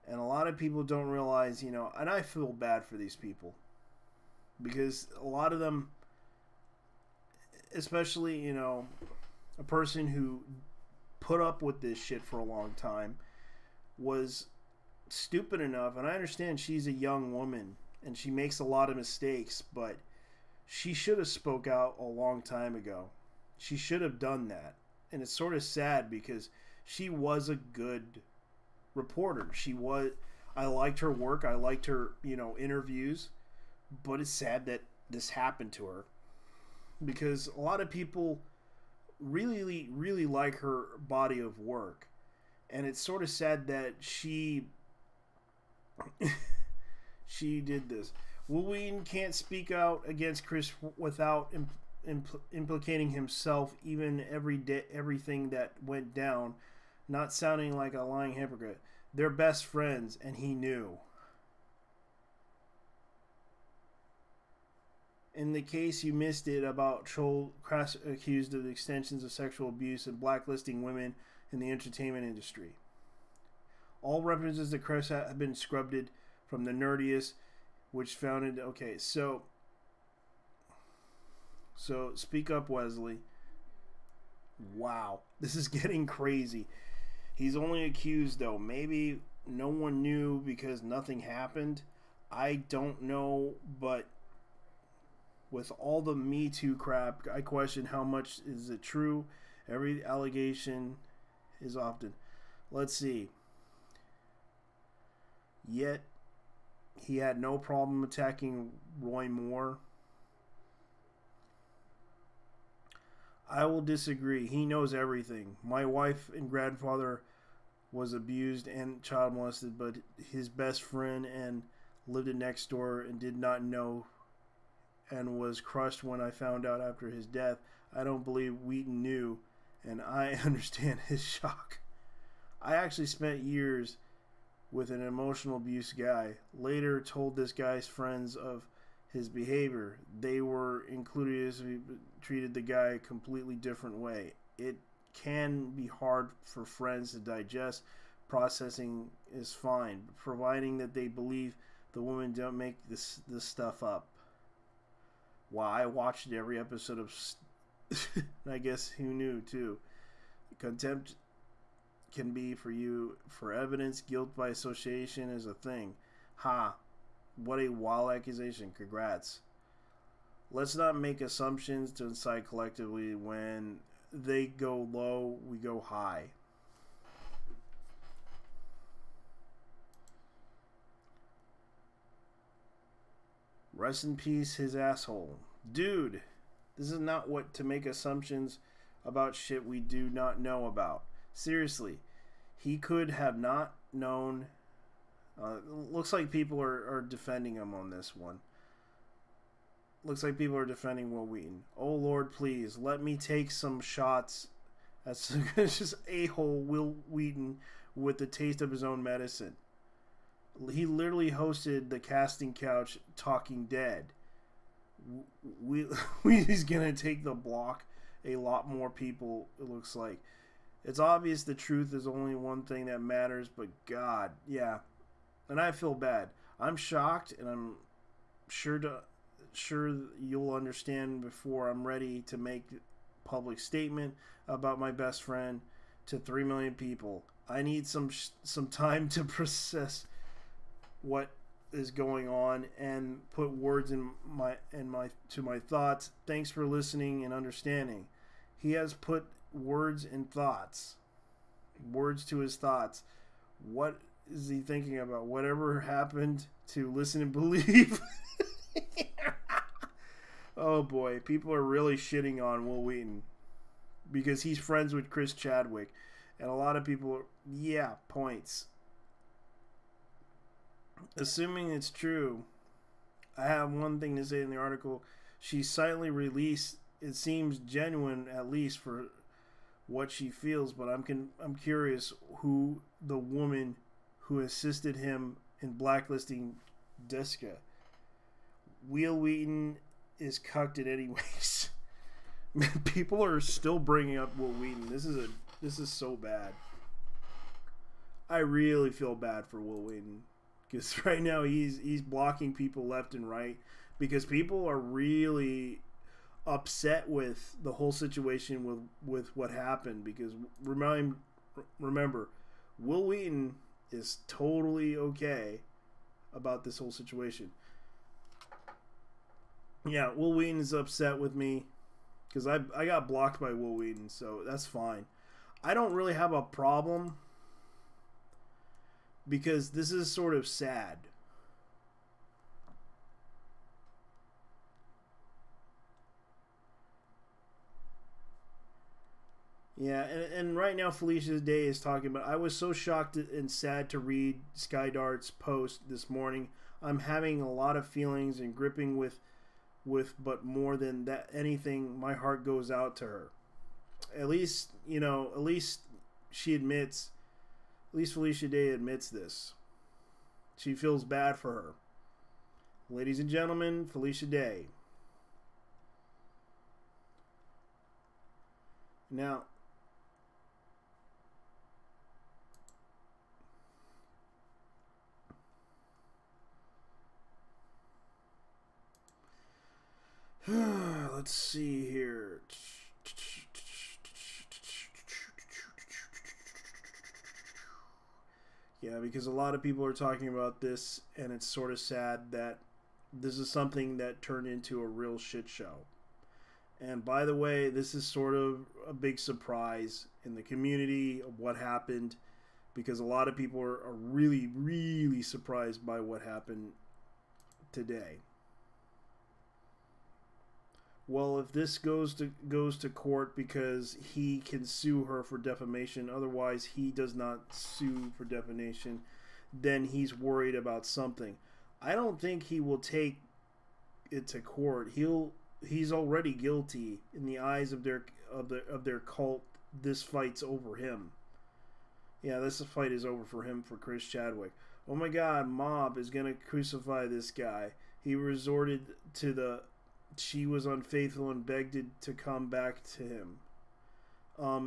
And a lot of people don't realize, and I feel bad for these people. because a lot of them, especially, you know, a person who put up with this shit for a long time, was stupid enough, and I understand she's a young woman and she makes a lot of mistakes, but she should have spoke out a long time ago. She should have done that. And it's sort of sad because she was a good reporter. I liked her work. I liked her, you know, interviews, but it's sad that this happened to her because a lot of people really, really like her body of work. And it's sort of sad that she did this. Will Wheaton can't speak out against Chris without implicating himself, even everything that went down, not sounding like a lying hypocrite. They're best friends, and he knew. In the case you missed it about Troll accused of extensions of sexual abuse and blacklisting women in the entertainment industry. All references to Chris have been scrubbed from the Nerdist, which founded... Okay, so speak up, Wesley. Wow, this is getting crazy. He's only accused, though. Maybe no one knew because nothing happened. I don't know, but with all the Me Too crap, I question how much is it true. Every allegation is often... Let's see. Yet, he had no problem attacking Roy Moore. I will disagree. He knows everything. My wife and grandfather was abused and child molested, but his best friend and lived next door and did not know and was crushed when I found out after his death. I don't believe Wheaton knew, and I understand his shock. I actually spent years with an emotional abuse guy. Later told this guy's friends of his behavior. They were included as we treated the guy a completely different way. It can be hard for friends to digest. Processing is fine, providing that they believe the woman don't make this stuff up. Wow, I watched every episode of I guess who knew too. Contempt can be for you for evidence. Guilt by association is a thing. Ha, what a wild accusation. Congrats. Let's not make assumptions to incite collectively. When they go low, we go high. Rest in peace, his asshole. Dude, this is not what to make assumptions about shit we do not know about. Seriously, he could have not known. Looks like people are defending him on this one. Looks like people are defending Will Wheaton. Oh Lord, please let me take some shots at just a-hole Will Wheaton with the taste of his own medicine. He literally hosted the casting couch Talking Dead. He's gonna take the block a lot more people, it looks like. It's obvious the truth is only one thing that matters, but God, yeah. And I feel bad. I'm shocked, and I'm sure you'll understand before I'm ready to make a public statement about my best friend to 3 million people. I need some time to process what is going on and put words in my thoughts. Thanks for listening and understanding. He has put words and thoughts. Words to his thoughts. What is he thinking about? Whatever happened to Listen and Believe? Oh boy, people are really shitting on Will Wheaton because he's friends with Chris Chadwick, and a lot of people, yeah, points. Assuming it's true, I have one thing to say in the article. She silently released. It seems genuine, at least for what she feels, but I'm curious who the woman who assisted him in blacklisting Jessica. Will Wheaton is cucked it anyways. People are still bringing up Will Wheaton. This is so bad. I really feel bad for Will Wheaton because right now he's blocking people left and right because people are really upset with the whole situation with what happened. Because remember, Will Wheaton is totally okay about this whole situation. Yeah, Will Wheaton is upset with me because I got blocked by Will Wheaton, so that's fine. I don't really have a problem because this is sort of sad. Yeah, and right now Felicia Day is talking about, I was so shocked and sad to read Skydart's post this morning. I'm having a lot of feelings and gripping with but more than that anything, my heart goes out to her. At least, at least she admits, at least Felicia Day admits this. She feels bad for her. Ladies and gentlemen, Felicia Day. Now, let's see here. Yeah, because a lot of people are talking about this, and it's sort of sad that this is something that turned into a real shit show. And by the way, this is sort of a big surprise in the community of what happened, because a lot of people are really, really surprised by what happened today. Well, if this goes to court because he can sue her for defamation, otherwise he does not sue for defamation, then he's worried about something. I don't think he will take it to court. He's already guilty in the eyes of their cult. This fight's over him. Yeah, this fight is over for him, for Chris Chadwick. Oh my God, mob is gonna crucify this guy. He resorted to the she was unfaithful and begged it to come back to him.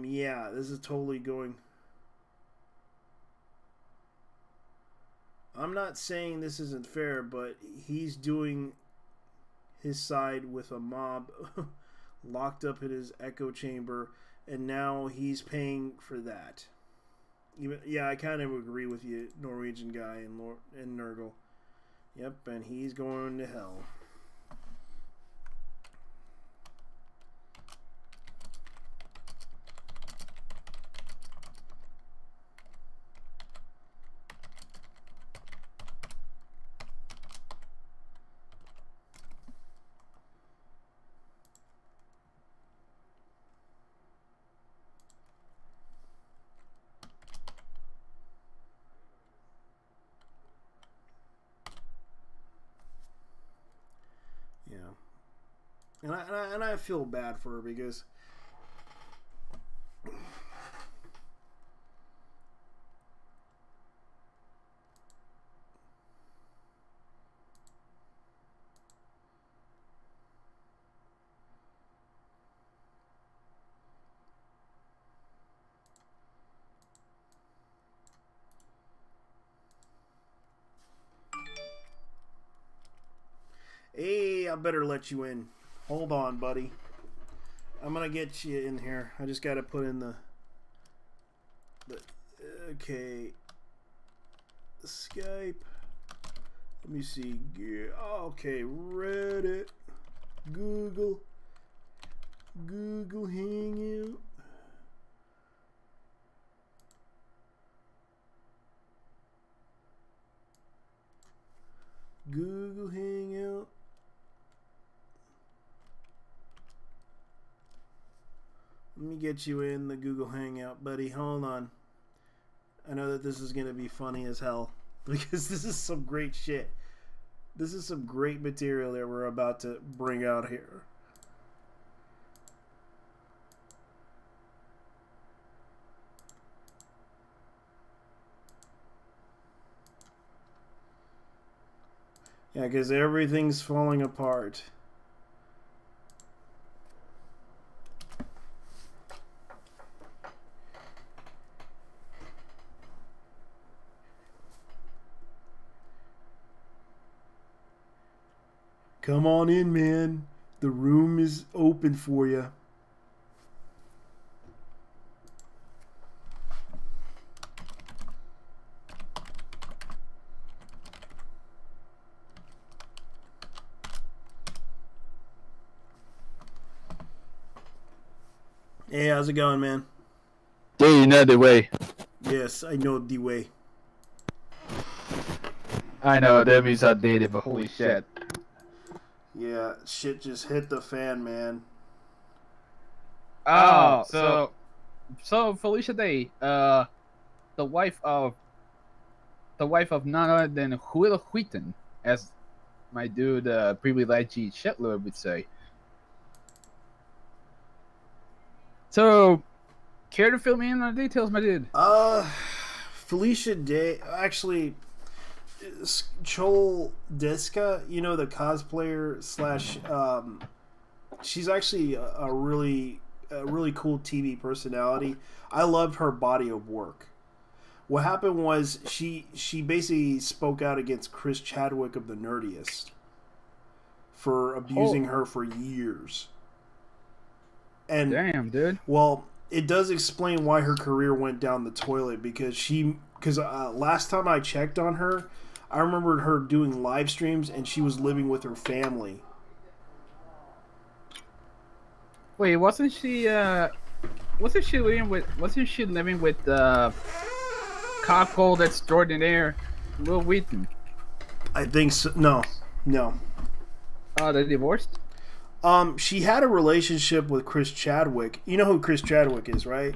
Yeah, this is totally going. I'm not saying this isn't fair, but he's doing his side with a mob locked up in his echo chamber, and now he's paying for that. Yeah, I kind of agree with you, Norwegian guy and Nurgle. Yep, and he's going to hell. And I feel bad for her because hey, I better let you in. Hold on, buddy. I'm gonna get you in here. I just gotta put in the okay, Skype. Let me see. Okay, Reddit, Google Hangout. Google Hangout. Let me get you in the Google Hangout, buddy. Hold on. I know that this is going to be funny as hell because this is some great shit. This is some great material that we're about to bring out here. Yeah, because everything's falling apart. Come on in, man. The room is open for you. Hey, how's it going, man? Yeah, you know the way. Yes, I know the way. I know that means outdated, but holy shit. Yeah, shit just hit the fan, man. So Felicia Day, the wife of none other than Will Wheaton, as my dude privileged Shetler would say. So, care to fill me in on the details, my dude? Felicia Day, actually, Chol Diska, you know, the cosplayer slash, she's actually a really cool TV personality. I loved her body of work. What happened was she basically spoke out against Chris Chadwick of the Nerdist for abusing her for years. And damn, dude. Well, it does explain why her career went down the toilet because last time I checked on her, I remembered her doing live streams and she was living with her family. Wait, wasn't she living with cockle that's extraordinaire, Will Wheaton? I think so. No. They divorced? She had a relationship with Chris Chadwick. You know who Chris Chadwick is, right?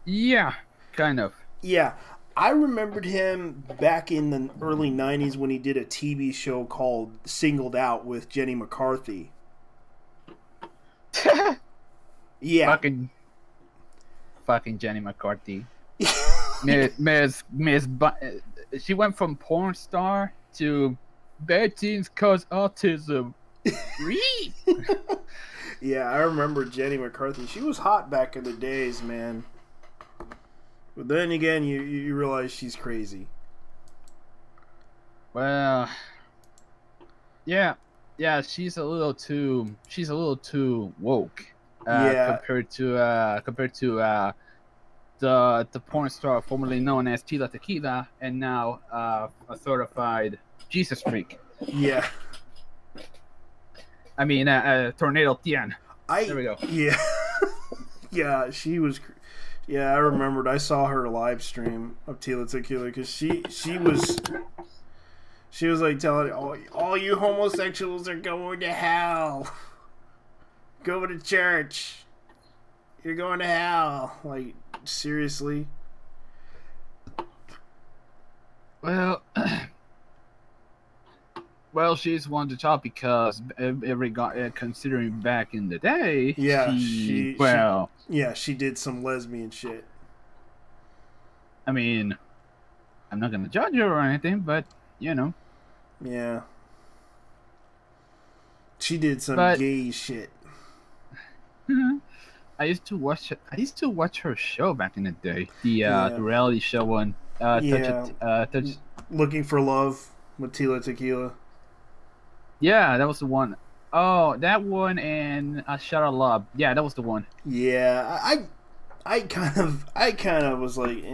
Yeah, kind of. Yeah. I remembered him back in the early 90s when he did a TV show called Singled Out with Jenny McCarthy. Yeah. Fucking Jenny McCarthy. She went from porn star to bad teens cause autism. Yeah, I remember Jenny McCarthy. She was hot back in the days, man. But then again, you realize she's crazy. Well, yeah, she's a little too woke. Compared to the porn star formerly known as Tila Tequila and now a certified Jesus freak. Yeah. I mean, Tornado Tian. There we go. Yeah. Yeah, she was. Yeah, I remembered. I saw her live stream of Tila Tequila because she was like telling all you homosexuals are going to hell. Go to church. You're going to hell. Like, seriously? Well, she's one to talk because considering back in the day, she did some lesbian shit. I mean, I'm not gonna judge her or anything, but you know. Yeah. She did some gay shit. I used to watch her show back in the day. The reality show one. Looking for Love with Tila Tequila. Yeah, that was the one. Oh, that one and Shut Up Love. Yeah, that was the one. Yeah, I kind of was like,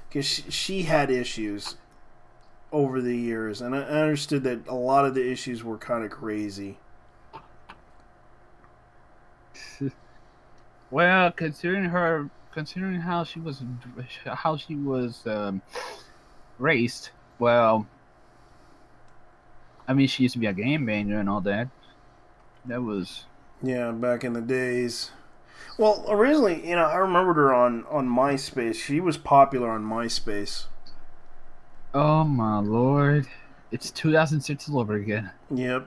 because she had issues over the years, and I understood that a lot of the issues were kind of crazy. Well, considering how she was raised, well, I mean, she used to be a game banger and all that. That was back in the days. Well, originally, I remembered her on MySpace. She was popular on MySpace. Oh my lord, it's 2006 all over again. Yep.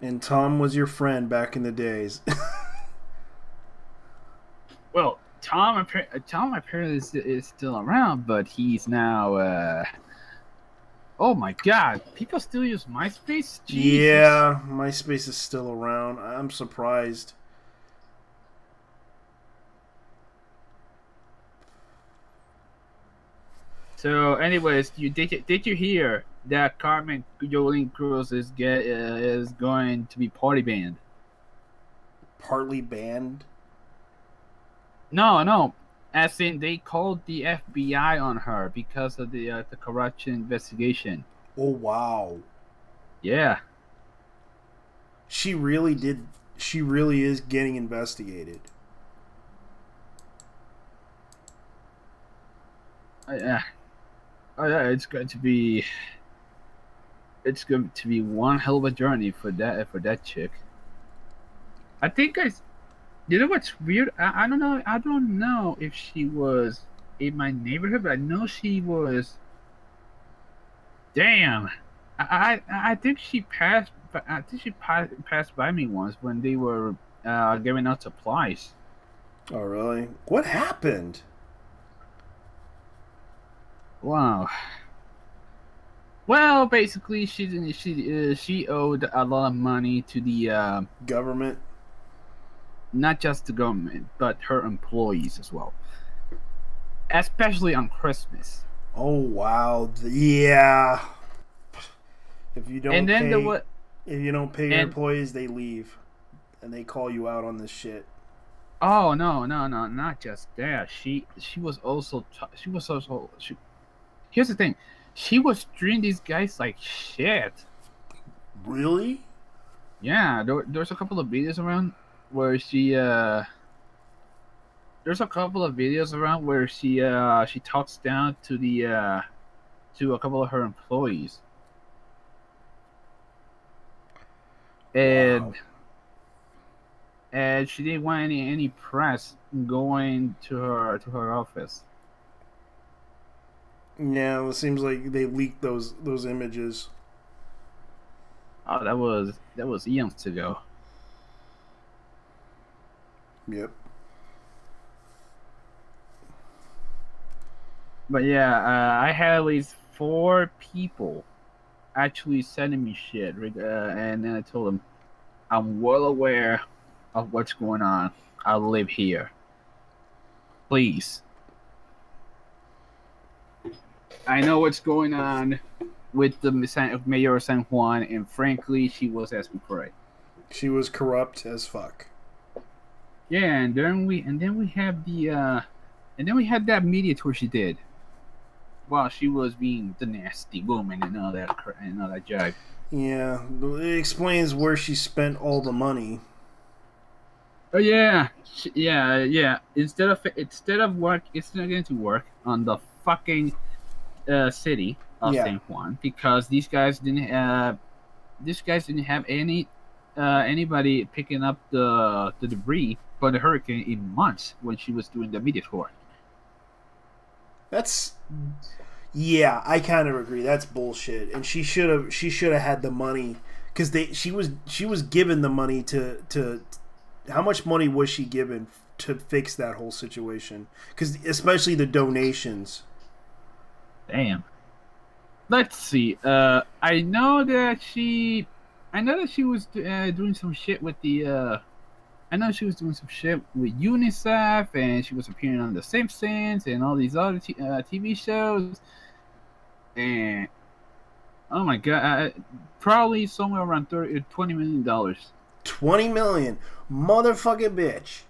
And Tom was your friend back in the days. Well, Tom apparently is still around, but he's now. Oh my god, people still use MySpace? Jesus. Yeah, MySpace is still around. I'm surprised. So, anyways, did you hear that Carmen Yolene Cruz is going to be party banned? Partly banned. No, no. As in, they called the FBI on her because of the corruption investigation. Oh wow. Yeah. She really did. She really is getting investigated. Yeah. Oh yeah, it's going to be. It's going to be one hell of a journey for that chick. I think I. You know what's weird? I don't know. I don't know if she was in my neighborhood, but I know she was. Damn. I think she passed. I think she passed by me once when they were giving out supplies. Oh really? What happened? Wow. Well, basically, she owed a lot of money to the Government. not just the government, but her employees as well, especially on Christmas. Oh wow. Yeah. If you don't And then pay, if you don't pay your and employees, they leave, and they call you out on this shit. oh no, not just that. She was also she was also she. Here's the thing, she was treating these guys like shit. Really? Yeah, there's a couple of videos around where there's a couple of videos around where she talks down to the to a couple of her employees. Wow. And she didn't want any press going to her office. Yeah, it seems like they leaked those images. Oh, that was eons ago. Yep. But yeah, I had at least 4 people actually sending me shit, and then I told them I'm well aware of what's going on. I live here. Please. I know what's going on with the mayor of San Juan, and frankly, she was asking for it. She was corrupt as fuck. Yeah, and then we have and then we had that media tour she did while she was being the nasty woman and all that jive. Yeah, it explains where she spent all the money. Oh yeah, yeah. Instead of getting to work on the fucking city of Yeah. San Juan because these guys didn't have any anybody picking up the debris from the hurricane in months when she was doing the media tour. That's yeah, I kind of agree. That's bullshit. And she should have had the money because she was given the money to how much money was she given to fix that whole situation? Because especially the donations. Damn. Let's see. I know that she was doing some shit with the. I know she was doing some shit with UNICEF, and she was appearing on The Simpsons and all these other TV shows. And oh my god, probably somewhere around $20 million. 20 million, motherfucking bitch.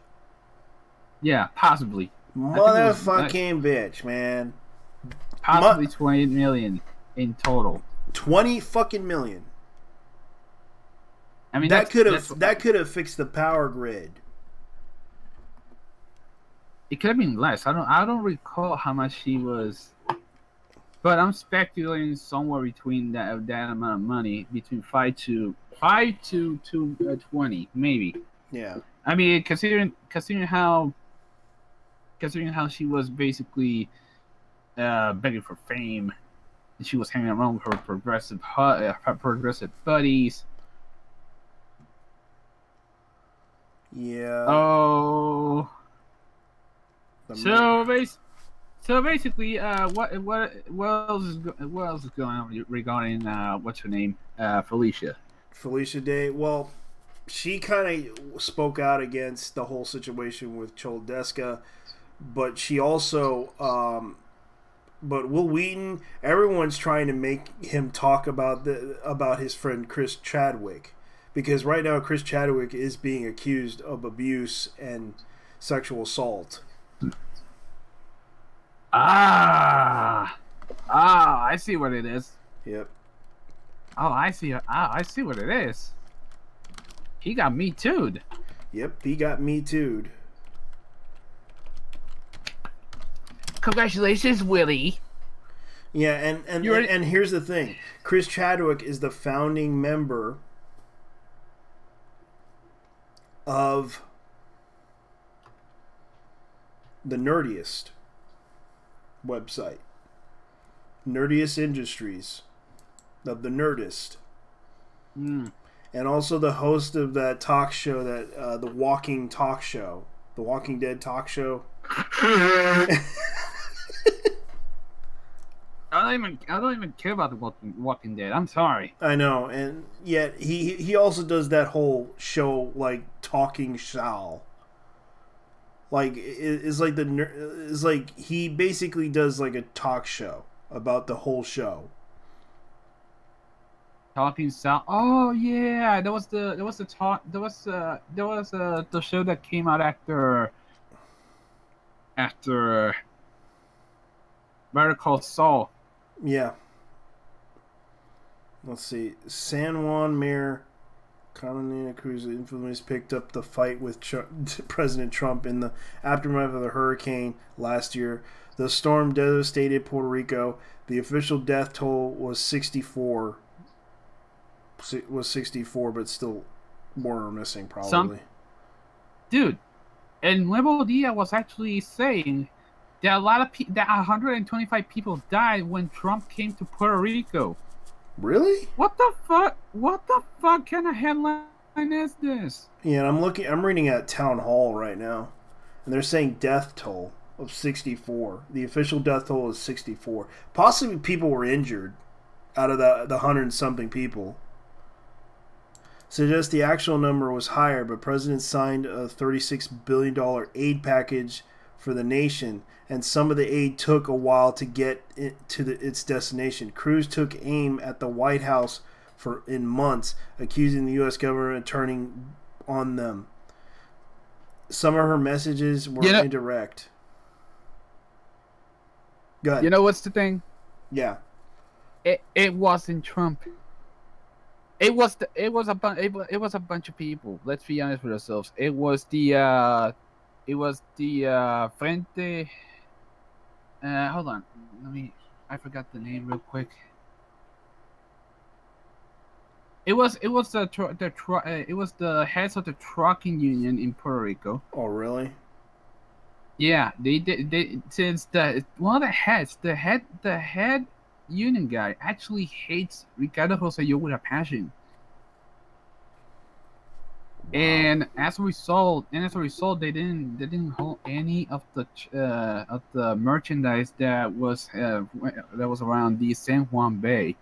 Yeah, possibly. Motherfucking bitch, man. Possibly 20 million in total. 20 fucking million. I mean, that could have fixed the power grid. It could have been less. I don't recall how much she was, but I'm speculating somewhere between that amount of money, between 5 to 20, maybe. Yeah. I mean, considering how she was basically begging for fame, and she was hanging around with her progressive buddies. Yeah. Oh. So basically, what else is going on regarding what's her name, Felicia? Felicia Day. Well, she kind of spoke out against the whole situation with Choldeska, but she also But Will Wheaton, everyone's trying to make him talk about his friend Chris Chadwick, because right now Chris Chadwick is being accused of abuse and sexual assault. I see what it is. Yep. Oh, I see. I see what it is. He got me too'd. Yep, he got me too'd. Congratulations, Willie. Yeah, and here's the thing. Chris Chadwick is the founding member of the Nerdist website. Nerdist Industries of the Nerdist. Mm. And also the host of that talk show, that the Walking Talk Show, the Walking Dead talk show. I don't even care about the Walking Dead. I'm sorry. I know, and yet he also does that whole show, like Talking Shal. Like it's like he basically does like a talk show about the whole show. Talking South. Oh yeah, that was the show that came out after Better Call Saul. Yeah. Let's see. San Juan Mayor Carolina Cruz infamous picked up the fight with President Trump in the aftermath of the hurricane last year. The storm devastated Puerto Rico. The official death toll was 64. Was 64, but still more are missing probably. Dude, and Nuevo Dia was actually saying that that 125 people died when Trump came to Puerto Rico. Really? What the fuck? What the fuck kind of headline is this? Yeah, and I'm reading at Town Hall right now, and they're saying death toll of 64. The official death toll is 64. Possibly people were injured out of the 100-something people. Suggests the actual number was higher, but President signed a $36 billion aid package for the nation, and some of the aid took a while to get to its destination. Cruz took aim at the White House in months, accusing the U.S. government of turning on them. Some of her messages were indirect. Go ahead. You know what's the thing? Yeah. It wasn't Trump. It was a bunch of people. Let's be honest with ourselves. It was the Frente. Hold on. I forgot the name real quick. It was the heads of the trucking union in Puerto Rico. Oh, really? Yeah, since one of the head union guy actually hates Ricardo Rosselló with a passion. Wow. And as a result, they didn't hold any of the merchandise that was around the San Juan Bay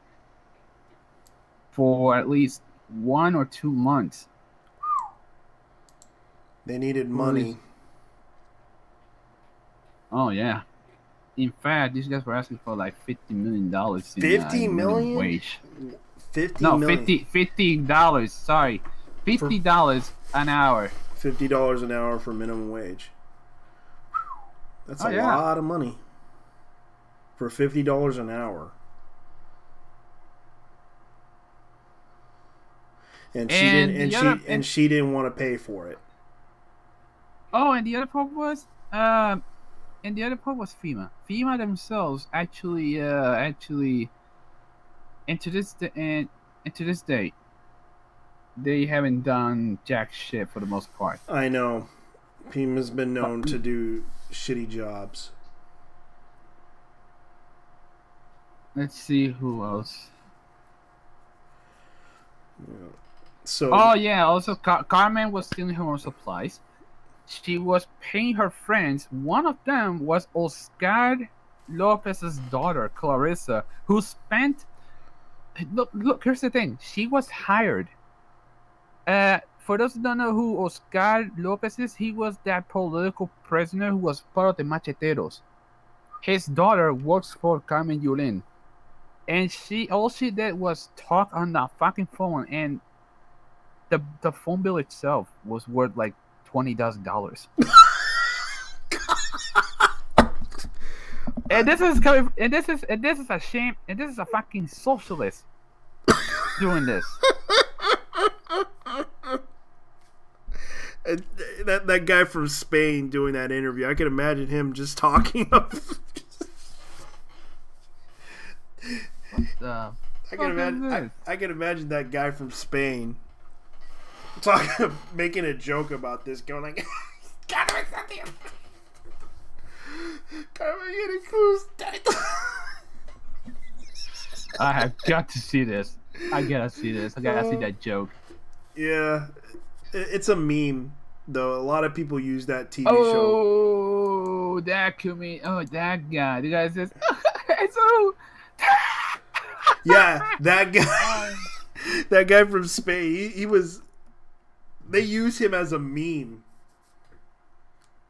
for at least 1 or 2 months. They needed money. Oh yeah. In fact, these guys were asking for like $50 million in $50 million wage. $50 Sorry, $50 an hour. $50 an hour for minimum wage. That's a lot of money for $50 an hour. And she didn't want to pay for it. Oh, and the other part was FEMA. FEMA themselves actually, and to this day, they haven't done jack shit for the most part. I know. FEMA's been known to do shitty jobs. Let's see who else. Yeah. So. Oh yeah. Also, Carmen was stealing her own supplies. She was paying her friends. One of them was Oscar Lopez's daughter, Clarissa, who spent. Look. Here's the thing. She was hired. For those who don't know who Oscar Lopez is, he was that political prisoner who was part of the Macheteros. his daughter works for Carmen Yulin, and all she did was talk on the fucking phone, and the phone bill itself was worth like $20,000. And this is coming. And this is a shame. And this is a fucking socialist doing this. And that guy from Spain doing that interview, I can imagine him just talking. I can imagine that guy from Spain talking, making a joke about this, going like, I have got to see this. I gotta see this. I gotta see that joke. Yeah, it's a meme though. A lot of people use that TV show. Oh, that comedian. Oh, that guy. The guy says, "So." Yeah, that guy. That guy from Spain. He was. They use him as a meme.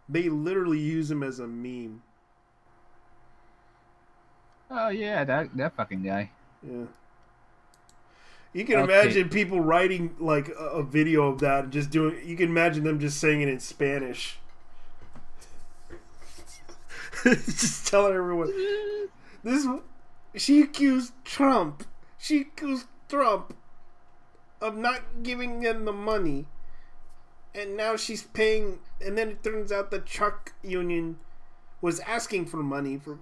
They literally use him as a meme. Oh yeah, that fucking guy. Yeah. You can imagine people writing like a video of that and just doing. You can imagine them just saying it in Spanish. Just telling everyone this. She accused Trump. She accused Trump of not giving them the money, and now she's paying. And then it turns out the truck union was asking for money for.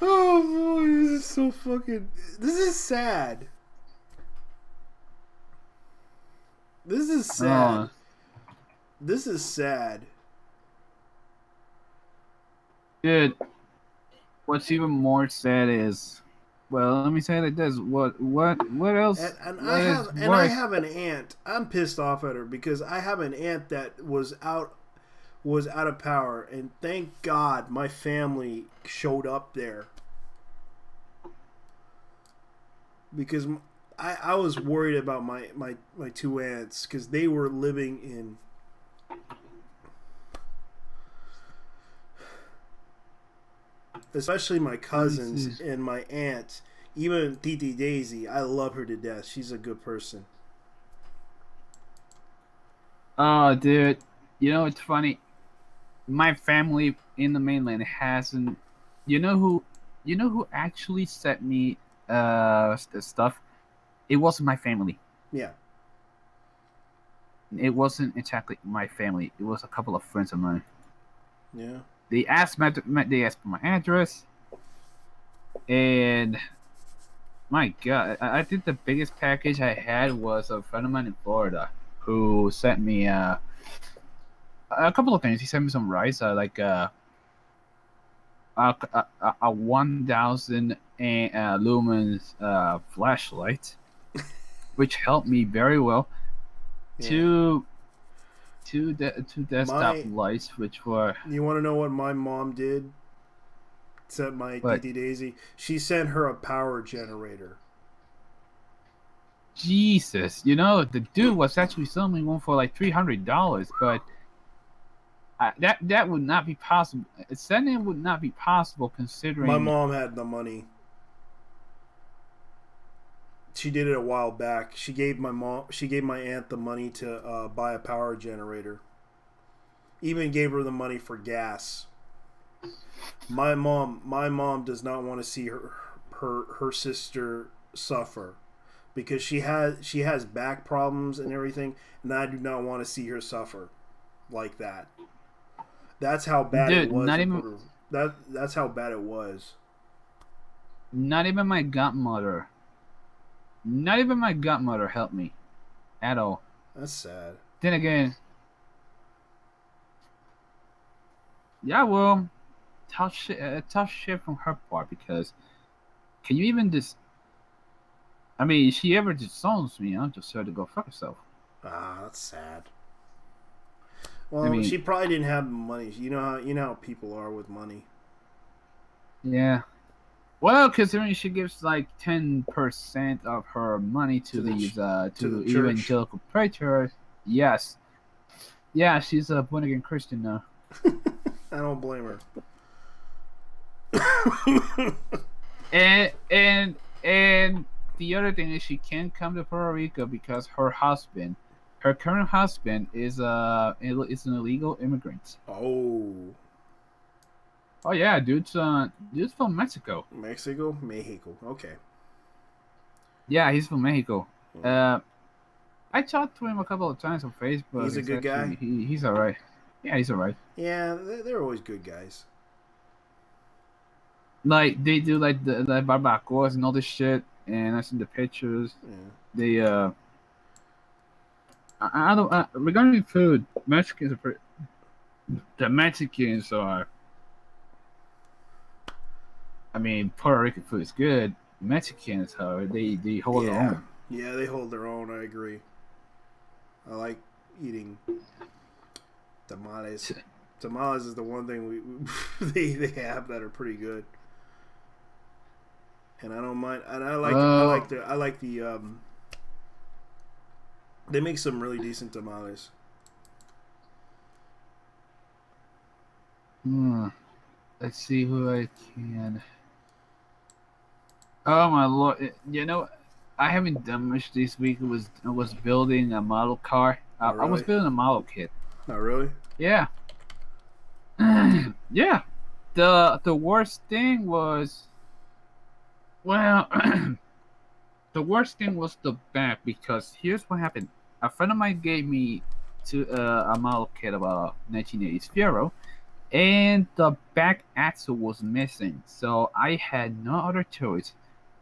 Oh boy, this is so fucking. This is sad. This is sad. This is sad. Dude, what's even more sad is, well, let me say it like this. What else? I have an aunt. I'm pissed off at her because I have an aunt that was out of power, and thank God my family showed up there because I was worried about my two aunts because they were living in especially my cousins and my aunt, even Titi Daisy. I love her to death. She's a good person. Oh, dude, you know it's funny. My family in the mainland hasn't. You know who actually sent me stuff? It wasn't my family. Yeah. It wasn't exactly my family. It was a couple of friends of mine. Yeah. They asked for my address, and my God, I think the biggest package I had was a friend of mine in Florida who sent me a couple of things. He sent me some rice, like a 1,000 lumens flashlight, which helped me very well. Yeah. Two desktop lights, which were. You want to know what my mom did? Sent my Titi Daisy. She sent her a power generator. Jesus, you know the dude was actually selling one for like $300, but that would not be possible. Sending would not be possible considering. My mom had the money. She did it a while back. She gave my aunt the money to buy a power generator. Even gave her the money for gas. My mom does not want to see her sister suffer because she has back problems and everything, and I do not want to see her suffer like that. That's how bad it was. That's how bad it was. Not even my godmother. Not even my godmother helped me at all. That's sad. Then again, yeah, well, tough shit from her part because can you even just? I mean, if she ever disowns me, I'll just tell her to go fuck herself. Ah, that's sad. Well, I mean, she probably didn't have the money. You know how people are with money. Yeah. Well, considering she gives like 10% of her money to these to evangelical preachers. Yes. Yeah, she's a born again Christian now. I don't blame her. And the other thing is she can't come to Puerto Rico because her current husband, is an illegal immigrant. Oh, Oh yeah, dude's from Mexico. Mexico. Okay. Yeah, he's from Mexico. Mm. Uh, I talked to him a couple of times on Facebook. He's a He's good guy. actually he's alright. Yeah, he's alright. Yeah, they're always good guys. Like they do like the barbacoas and all this shit, and I seen the pictures. Yeah. They I don't regarding food, Mexicans are the Mexicans are. I mean, Puerto Rican food is good. Mexicans, however, they hold their own. Yeah, they hold their own. I agree. I like eating tamales. Tamales is the one thing they have that are pretty good, and I don't mind. And I like the they make some really decent tamales. Let's see who I can. Oh my lord! You know, I haven't done much this week. I was building a model car. Oh, I was really? building a model kit. Not really. Yeah. Yeah. The worst thing was, well, the worst thing was the back, because here's what happened. A friend of mine gave me a model kit of a 1980s Fiero, and the back axle was missing, so I had no other choice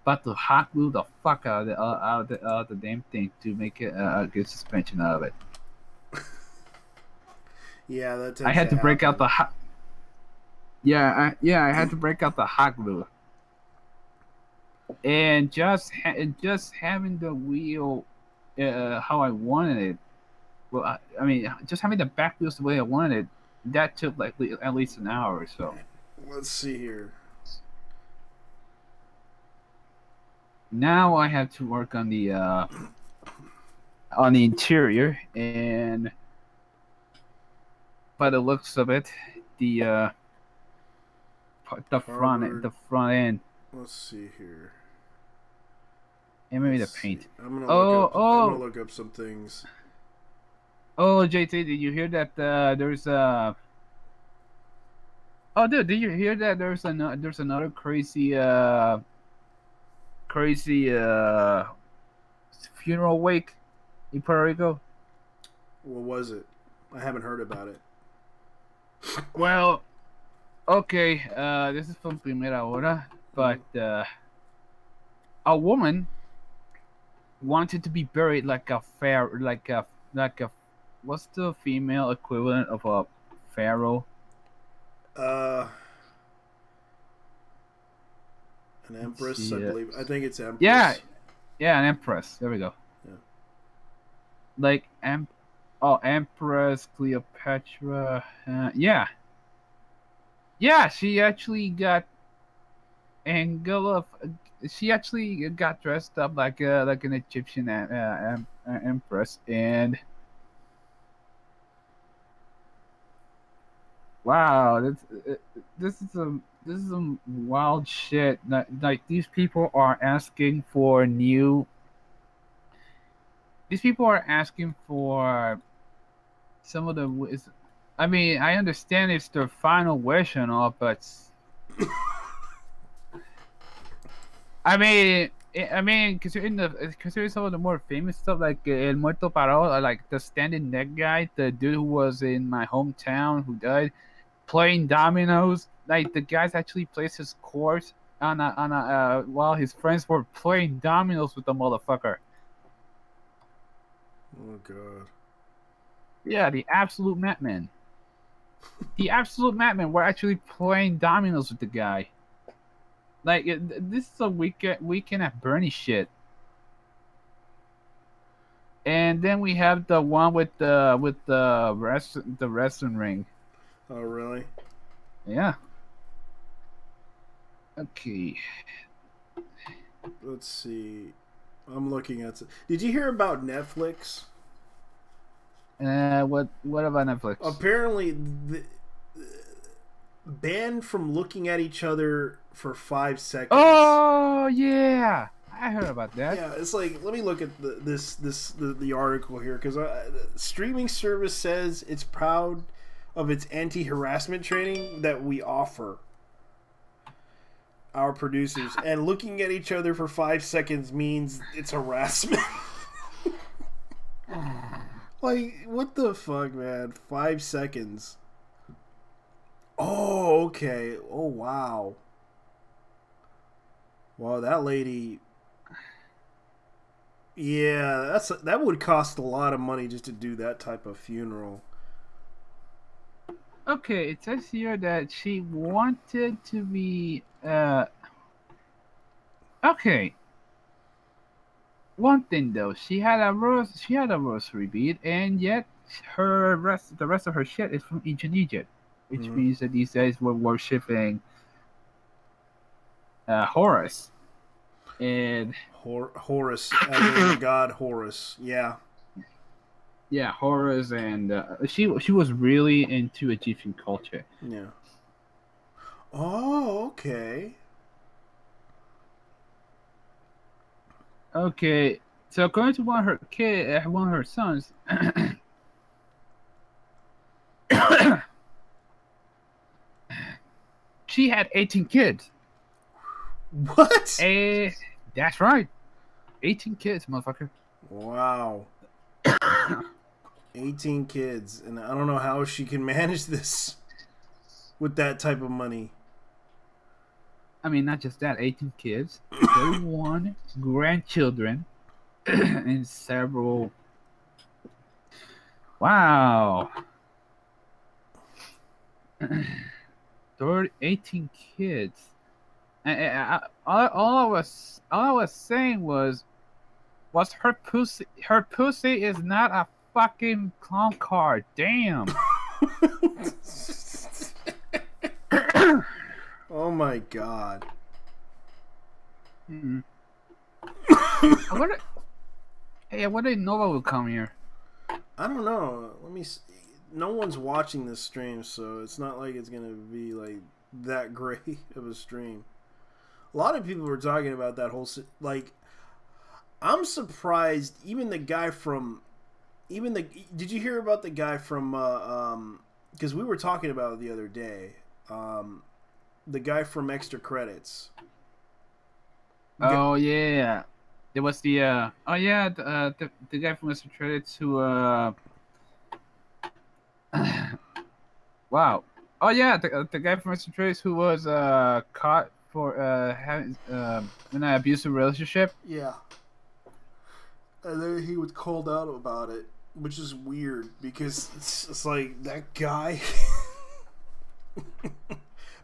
but to hot glue the fuck out of the damn thing to make it a good suspension out of it. Yeah, that tends I had to break happen. out the hot. Yeah, I had to break out the hot glue, and just having the wheel how I wanted it. Well, I mean, just having the back wheels the way I wanted it, that took like at least an hour or so. Let's see here. Now I have to work on the interior, and by the looks of it, the front end, Let's see here. and maybe the paint. I'm gonna Oh, look up some things. oh, JT, did you hear that? There's a. Oh, dude, did you hear that? There's another crazy funeral wake in Puerto Rico. What was it? I haven't heard about it. Well, okay, this is from Primera Hora, but a woman wanted to be buried like a what's the female equivalent of a pharaoh? An empress, I believe. I think it's empress. Yeah, an empress. There we go. Yeah. Like Empress Cleopatra. Yeah. She actually got She actually got dressed up like an Egyptian empress, and wow, this is some wild shit. Like these people are asking for new. These people are asking for some of the. I mean, I understand it's their final wish and all, but I mean, considering some of the more famous stuff like El Muerto Parado, or like the standing neck guy, the dude who was in my hometown who died playing dominoes. Like the guys actually placed his corpse on a while his friends were playing dominoes with the motherfucker. Oh god. Yeah, the absolute madman. The absolute madman were actually playing dominoes with the guy. Like this is a weekend at Bernie shit. And then we have the one with the wrestling ring. Oh really? Yeah. Okay. Let's see. I'm looking at. Did you hear about Netflix? What about Netflix? Apparently, banned from looking at each other for 5 seconds. Oh yeah, I heard about that. Yeah, it's like, let me look at the article here, because streaming service says it's proud of its anti-harassment training that we offer our producers, and looking at each other for 5 seconds means it's harassment. Like, what the fuck, man? 5 seconds. Oh, okay. Oh, wow. Wow, that lady. Yeah, that would cost a lot of money just to do that type of funeral. Okay, it says here that she wanted to be. Okay. One thing though, she had a rosary bead, and yet the rest of her shit is from ancient Egypt, which means that these guys were worshiping Horus. And Horus, as in the god Horus. Yeah. Yeah, Horus, and she was really into Egyptian culture. Yeah. Oh, okay. Okay, so according to one of her sons, she had 18 kids. What? That's right, 18 kids, motherfucker. Wow. 18 kids, and I don't know how she can manage this with that type of money. I mean, not just that, 18 kids, 31 grandchildren, and several. Wow. 18 kids. And all I was saying was her pussy. Her pussy is not a fucking clown car. Damn. Oh my god. Mm-hmm. I wonder if Nova will come here. I don't know. Let me see. No one's watching this stream, so it's not like it's gonna be like that great of a stream. A lot of people were talking about that whole like. I'm surprised. Even the guy from, Did you hear about the guy from? Because we were talking about it the other day. The guy from Extra Credits. Oh yeah, there was the the guy from Extra Credits who wow. Oh yeah, the guy from Extra Credits who was caught for having an abusive relationship. Yeah. And then he was called out about it, which is weird because it's like that guy.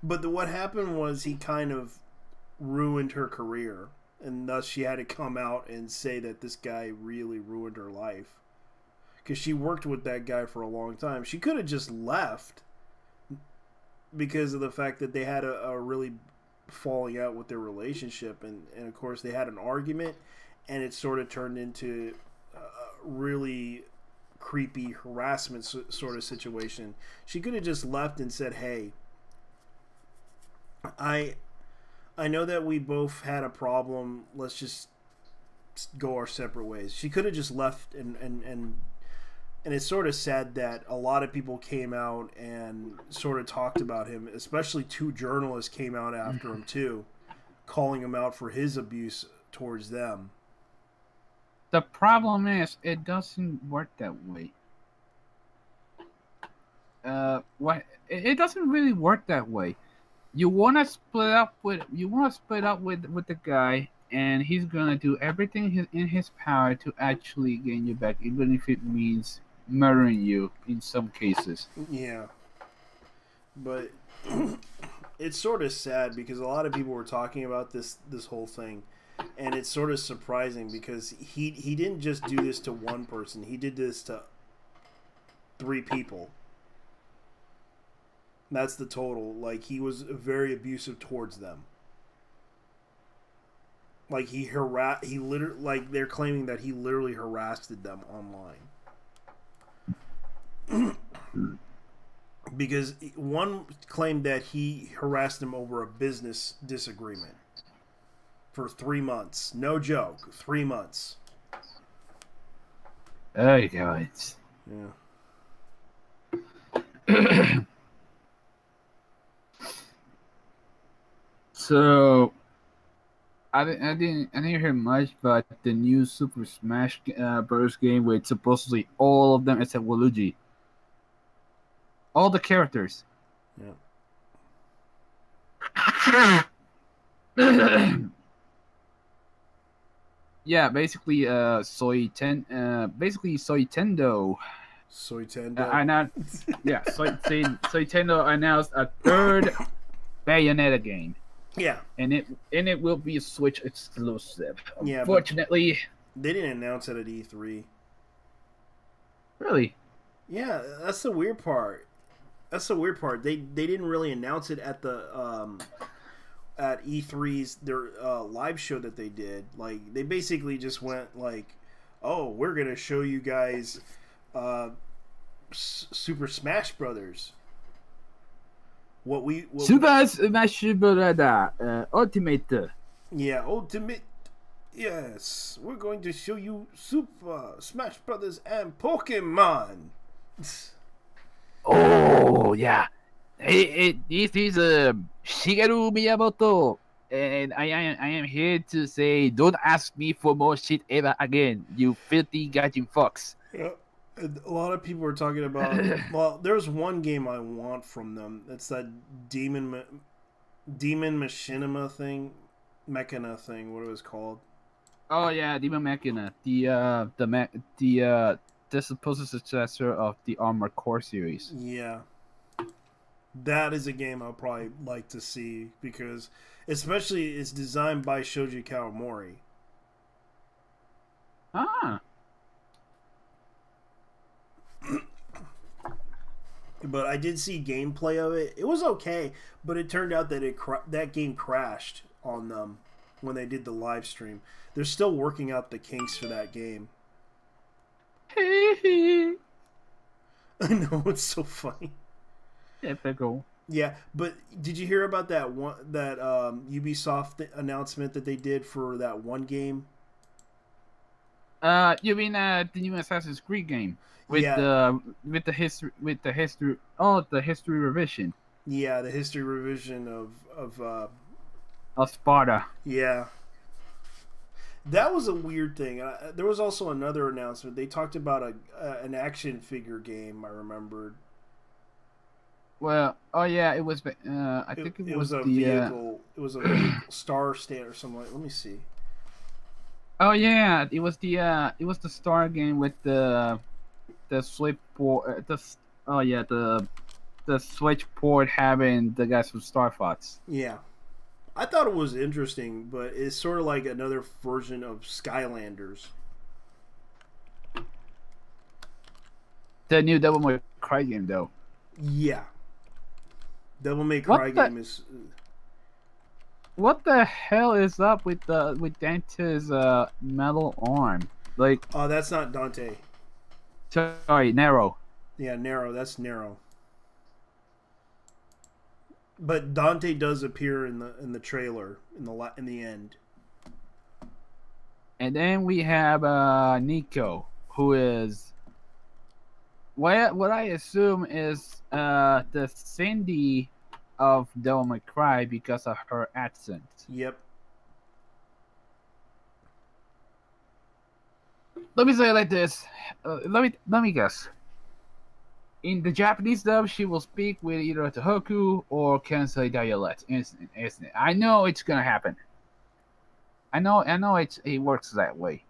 But what happened was he kind of ruined her career, and thus she had to come out and say that this guy really ruined her life. Because she worked with that guy for a long time. She could have just left because of the fact that they had a really falling out with their relationship, and of course they had an argument, and it sort of turned into a really creepy harassment sort of situation. She could have just left and said, hey, I know that we both had a problem. Let's just go our separate ways. She could have just left, and it's sort of sad that a lot of people came out and sort of talked about him, especially 2 journalists came out after him too, calling him out for his abuse towards them. The problem is it doesn't work that way. It doesn't really work that way. You want to split up with the guy, and he's gonna do everything in his power to actually gain you back, even if it means murdering you in some cases. Yeah, but it's sort of sad because a lot of people were talking about this whole thing, and it's sort of surprising because he didn't just do this to one person. He did this to 3 people. That's the total. Like, he was very abusive towards them. Like, he literally, like, they're claiming that he literally harassed them online. Because one claimed that he harassed him over a business disagreement for 3 months. No joke, 3 months. Oh god. Yeah. So I didn't hear much about the new Super Smash Bros. Game with supposedly all of them except Waluigi. All the characters. Yeah. Yeah, basically, Soy Tendo. Soy Tendo. Soy Tendo announced a third Bayonetta game. Yeah. And it will be a Switch exclusive. Yeah. Unfortunately, they didn't announce it at E3. Really? Yeah, that's the weird part. They didn't really announce it at the at E3's their live show that they did. Like they basically just went like, "Oh, we're gonna show you guys Super Smash Brothers." Super Smash Bros. Ultimate. Yeah, Ultimate. Yes, we're going to show you Super Smash Brothers and Pokemon. Oh yeah, this is Shigeru Miyamoto, and I am here to say, don't ask me for more shit ever again, you filthy gaijin fucks. Yeah. And a lot of people are talking about. Well, there's one game I want from them. It's that Demon Machinima thing, Mechana thing. What it was called? Oh yeah, Demon Mechana, the supposed successor of the Armored Core series. Yeah, that is a game I'll probably like to see because, especially, it's designed by Shoji Kawamori. Ah. But I did see gameplay of it. It was okay, but it turned out that that game crashed on them when they did the live stream. They're still working out the kinks for that game. I know, it's so funny. Typical. Yeah, but did you hear about that Ubisoft announcement that they did for that one game? You mean the new Assassin's Creed game with Yeah. the history revision? Yeah, the history revision of Sparta. Yeah. That was a weird thing. There was also another announcement. They talked about an action figure game. I remembered. Well, oh yeah, it was. I think it was a the vehicle. It was a vehicle, Star Stand or something. Let me see. Oh yeah, it was the Star game with the switch port. The switch port having the guys from Star Fox. Yeah. I thought it was interesting, but it's sort of like another version of Skylanders. The new Devil May Cry game, though. Yeah. Devil May Cry game is... What the hell is up with Dante's metal arm? Like... Oh, that's not Dante. Sorry, Nero. Yeah, Nero. That's Nero. But Dante does appear in the trailer in the end. And then we have Nico, who is what I assume is the Cindy of Devil May Cry because of her accent. Yep. Let me say it like this. Let me guess. In the Japanese dub, she will speak with either Tohoku or Kansai dialect. Isn't it? I know it's gonna happen. I know it works that way.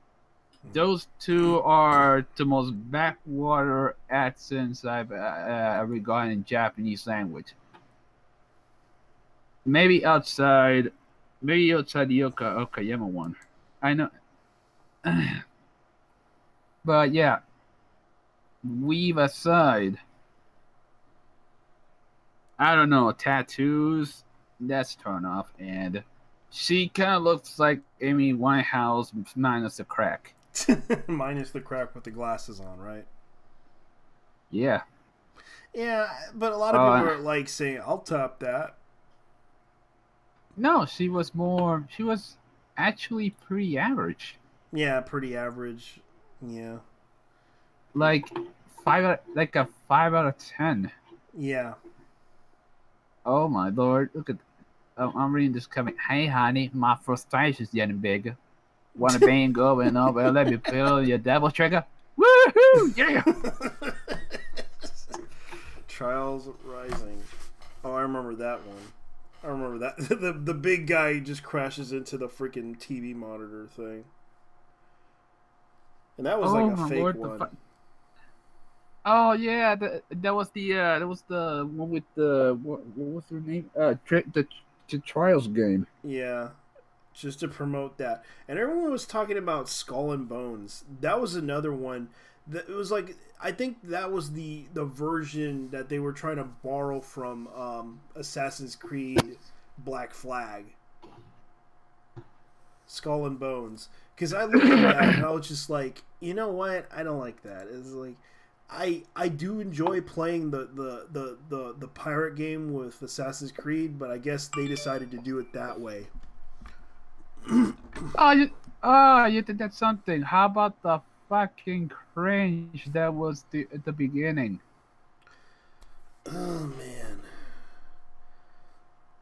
Those two are the most backwater accents I've ever gotten in Japanese language. Maybe outside the Okayama one. I know. But yeah. Weave aside, I don't know, tattoos, that's turn off, and she kind of looks like Amy Winehouse minus the crack. Minus the crack with the glasses on, right? Yeah. Yeah, but a lot of people Uh, are like saying, "I'll top that." no, she was more. She was actually pretty average. Yeah, pretty average. Yeah, Like like a 5 out of 10. yeah. Oh my lord! Look at. I'm reading this comment. Hey, honey, my frustration's getting bigger. Want to bang going up and let me pull your devil trigger? Woohoo! Yeah. Trials Rising. Oh, I remember that one. I remember that the big guy just crashes into the freaking TV monitor thing, and that was like Oh a my fake lord! one. Oh yeah, that was the one with the what was her name? The Trials game. Yeah, just to promote that. And everyone was talking about Skull and Bones. That was another one. That it was like I think that was the version that they were trying to borrow from Assassin's Creed Black Flag. Skull and Bones. Because I looked at that and I was just like, you know what? I don't like that. It's like I do enjoy playing the pirate game with Assassin's Creed, but I guess they decided to do it that way. Oh, you did that something. How about the fucking cringe that was at the beginning? Oh man.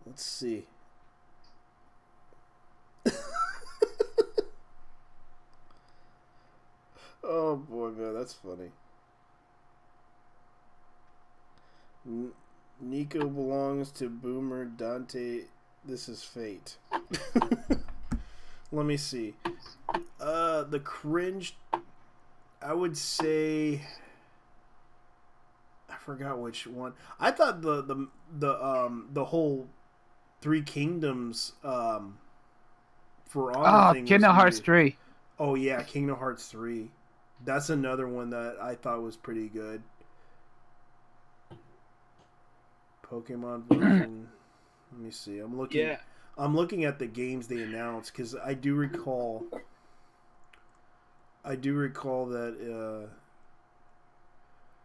Let's see. Oh boy, man, that's funny. Nico belongs to Boomer Dante. This is fate. Let me see. The cringe. I would say. I forgot which one. I thought the whole Three Kingdoms For Honor thing was Kingdom Hearts weird. 3. Oh yeah, Kingdom Hearts 3. That's another one that I thought was pretty good. Pokemon version. Let me see. Yeah. I'm looking at the games they announced because I do recall. I do recall that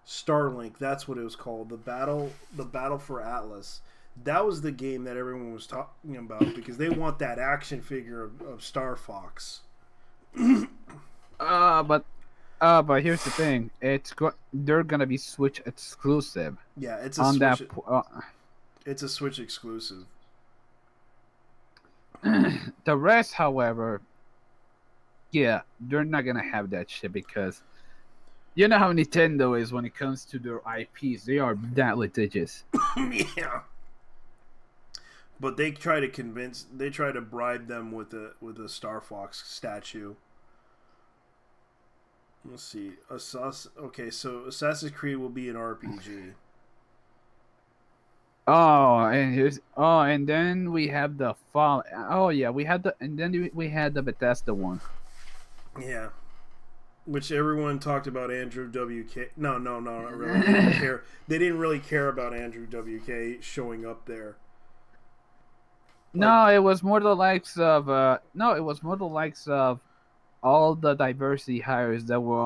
Starlink. That's what it was called. The battle for Atlas. That was the game that everyone was talking about because they want that action figure of Star Fox. But here's the thing. They're gonna be Switch exclusive Yeah, it's a on Switch. that. It's a Switch exclusive. The rest, however, yeah, they're not gonna have that shit because you know how Nintendo is when it comes to their IPs. They are that litigious. Yeah. But they try to bribe them with a Star Fox statue. Let's see. Okay, so Assassin's Creed will be an RPG. And then we have the fall. Oh yeah, we had the Bethesda one. Yeah. Which everyone talked about Andrew WK. No, not really. They didn't care. They didn't really care about Andrew WK showing up there. No, it was more the likes of it was more the likes of all the diversity hires that were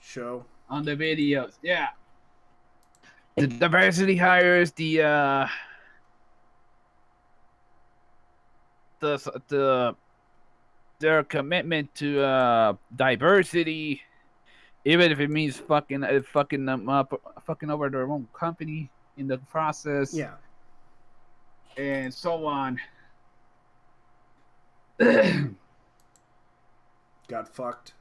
Show. on the videos. Yeah. The diversity hires, the their commitment to diversity, even if it means fucking them up, fucking over their own company in the process, Yeah. and so on. Got fucked.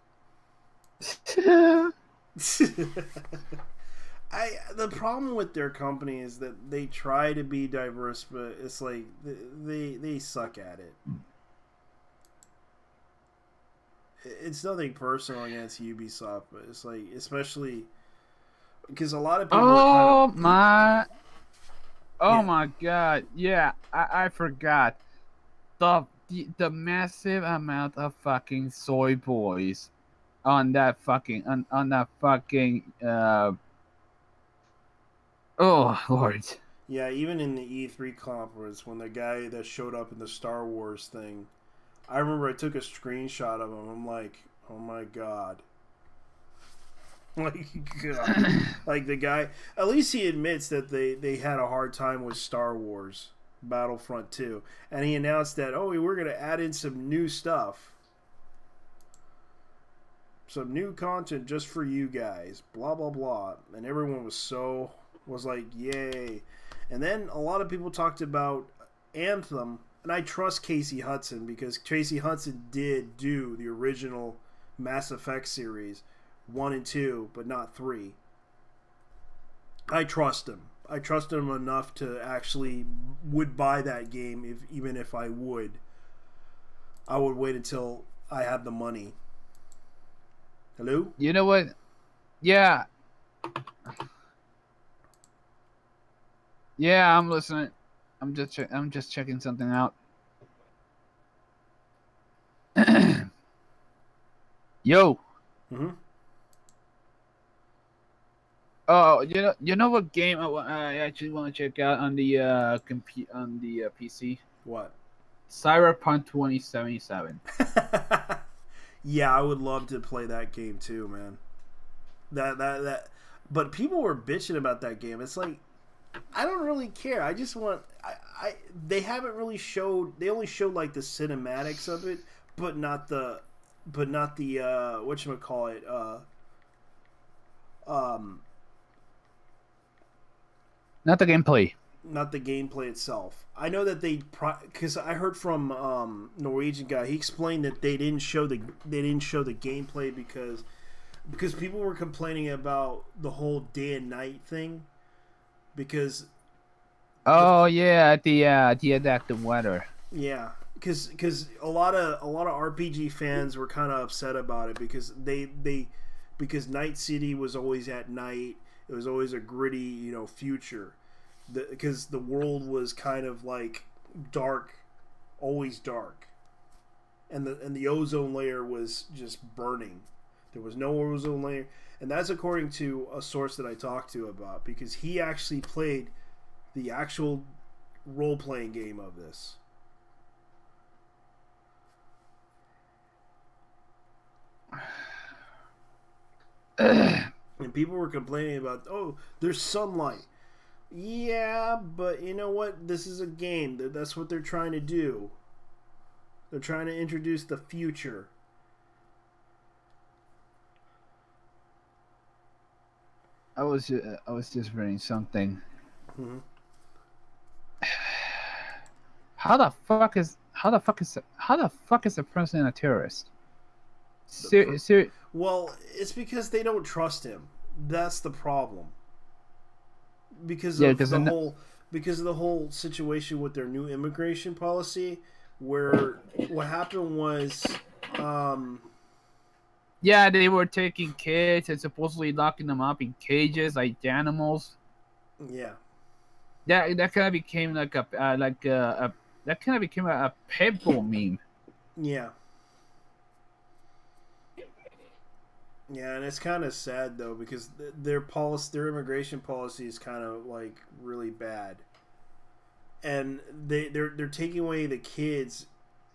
The problem with their company is that they try to be diverse, but it's like they suck at it. It's nothing personal against Ubisoft, but it's like especially because a lot of people. Oh kind of, my! Oh yeah. my god! Yeah, I forgot the massive amount of fucking soy boys on that fucking on that fucking oh lord. Yeah, even in the E3 conference, when the guy that showed up in the Star Wars thing, I remember I took a screenshot of him. I'm like, oh my god. Like, God. Like the guy, at least he admits that they had a hard time with Star Wars Battlefront 2, and he announced that, oh, we're gonna add in some new stuff, some new content just for you guys, blah blah blah, and everyone was like, yay. And then a lot of people talked about Anthem, and I trust Casey Hudson because Casey Hudson did do the original Mass Effect series 1 and 2, but not 3. I trust him. I trust him enough to actually would buy that game even if I would wait until I had the money. Hello? You know what? Yeah. Yeah, I'm listening. I'm just checking something out. Yo. Mm-hmm. Oh, you know what game I actually want to check out on the PC? What? Cyberpunk 2077. Yeah, I would love to play that game too, man. That. But people were bitching about that game. It's like, I don't really care. I just want. They haven't really showed. They only showed like the cinematics of it, but not the whatchamacallit, Not the gameplay. not the gameplay itself. I know that because I heard from Norwegian guy. He explained that they didn't show the gameplay because people were complaining about the whole day and night thing. Because Yeah, the adaptive weather. yeah, because a lot of RPG fans were kind of upset about it because because Night City was always at night. It was always a gritty, future. Because the world was kind of like dark, always dark, and the ozone layer was just burning. There was no ozone layer, and that's according to a source that I talked to about, because he actually played the actual role-playing game of this. And people were complaining about, oh, there's sunlight. Yeah, but you know what? This is a game. That's what they're trying to do. They're trying to introduce the future. I was just reading something. Mm-hmm. How the fuck is the president a terrorist? Well, it's because they don't trust him. That's the problem. Because of the whole situation with their new immigration policy, where what happened was, yeah, they were taking kids and supposedly locking them up in cages like animals. Yeah, that kind of became like a pit bull meme. Yeah. Yeah, and it's kind of sad though because their immigration policy is kind of like really bad, and they're taking away the kids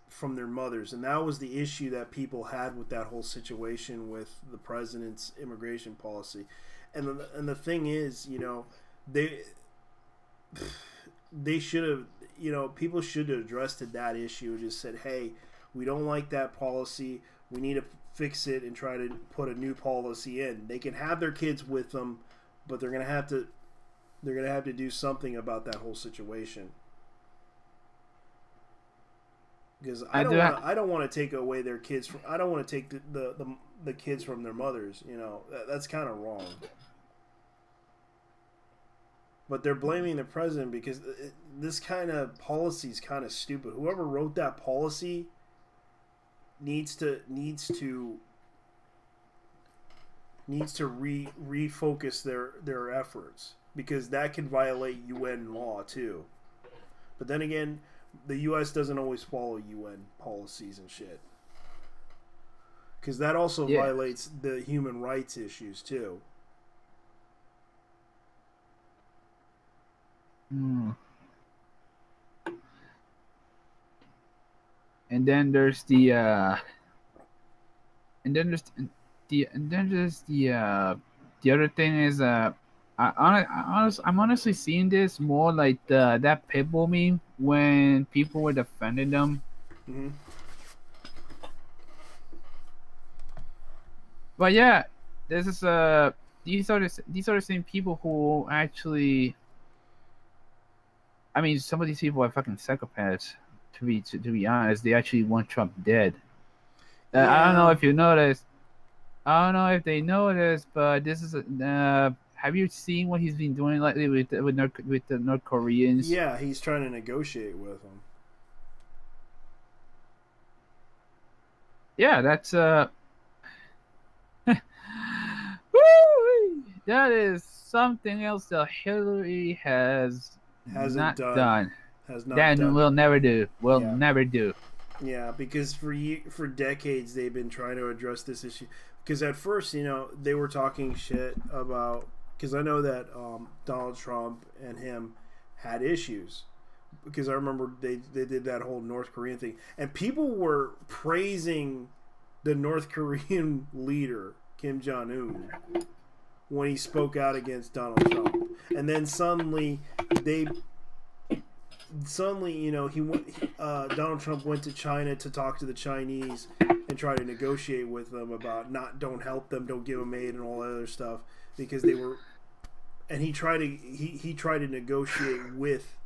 from their mothers, and that was the issue that people had with that whole situation with the president's immigration policy, and the thing is, they should have, people should have addressed that issue and just said, hey, we don't like that policy, we need to fix it and try to put a new policy in. They can have their kids with them, but they're gonna have to do something about that whole situation. Because I don't want to take away their kids from. I don't want to take the kids from their mothers. That's kind of wrong. But they're blaming the president because this kind of policy is kind of stupid. Whoever wrote that policy needs to refocus their efforts, because that can violate UN law too. But then again, the US doesn't always follow UN policies and shit, because that also violates the human rights issues too. And then there's the the other thing is, I'm honestly seeing this more like that Pitbull meme when people were defending them. Mm-hmm. But yeah, this is these are the same people who actually. I mean, some of these people are fucking psychopaths. To be honest, they actually want Trump dead. I don't know Yeah. if you noticed. I don't know if they noticed, but this is. Have you seen what he's been doing lately with the North Koreans? Yeah, he's trying to negotiate with them. Yeah, that's that is something else that Hillary has Hasn't not done. done. Has not That done. will never do. Will Yeah. never do. Yeah, because for decades they've been trying to address this issue. Because at first, they were talking shit about. Because I know that Donald Trump and him had issues. Because I remember they did that whole North Korean thing, and people were praising the North Korean leader Kim Jong Un when he spoke out against Donald Trump, and then they suddenly, he went. Donald Trump went to China to talk to the Chinese and try to negotiate with them about don't help them, don't give them aid, and all that other stuff because they were. And he tried to negotiate with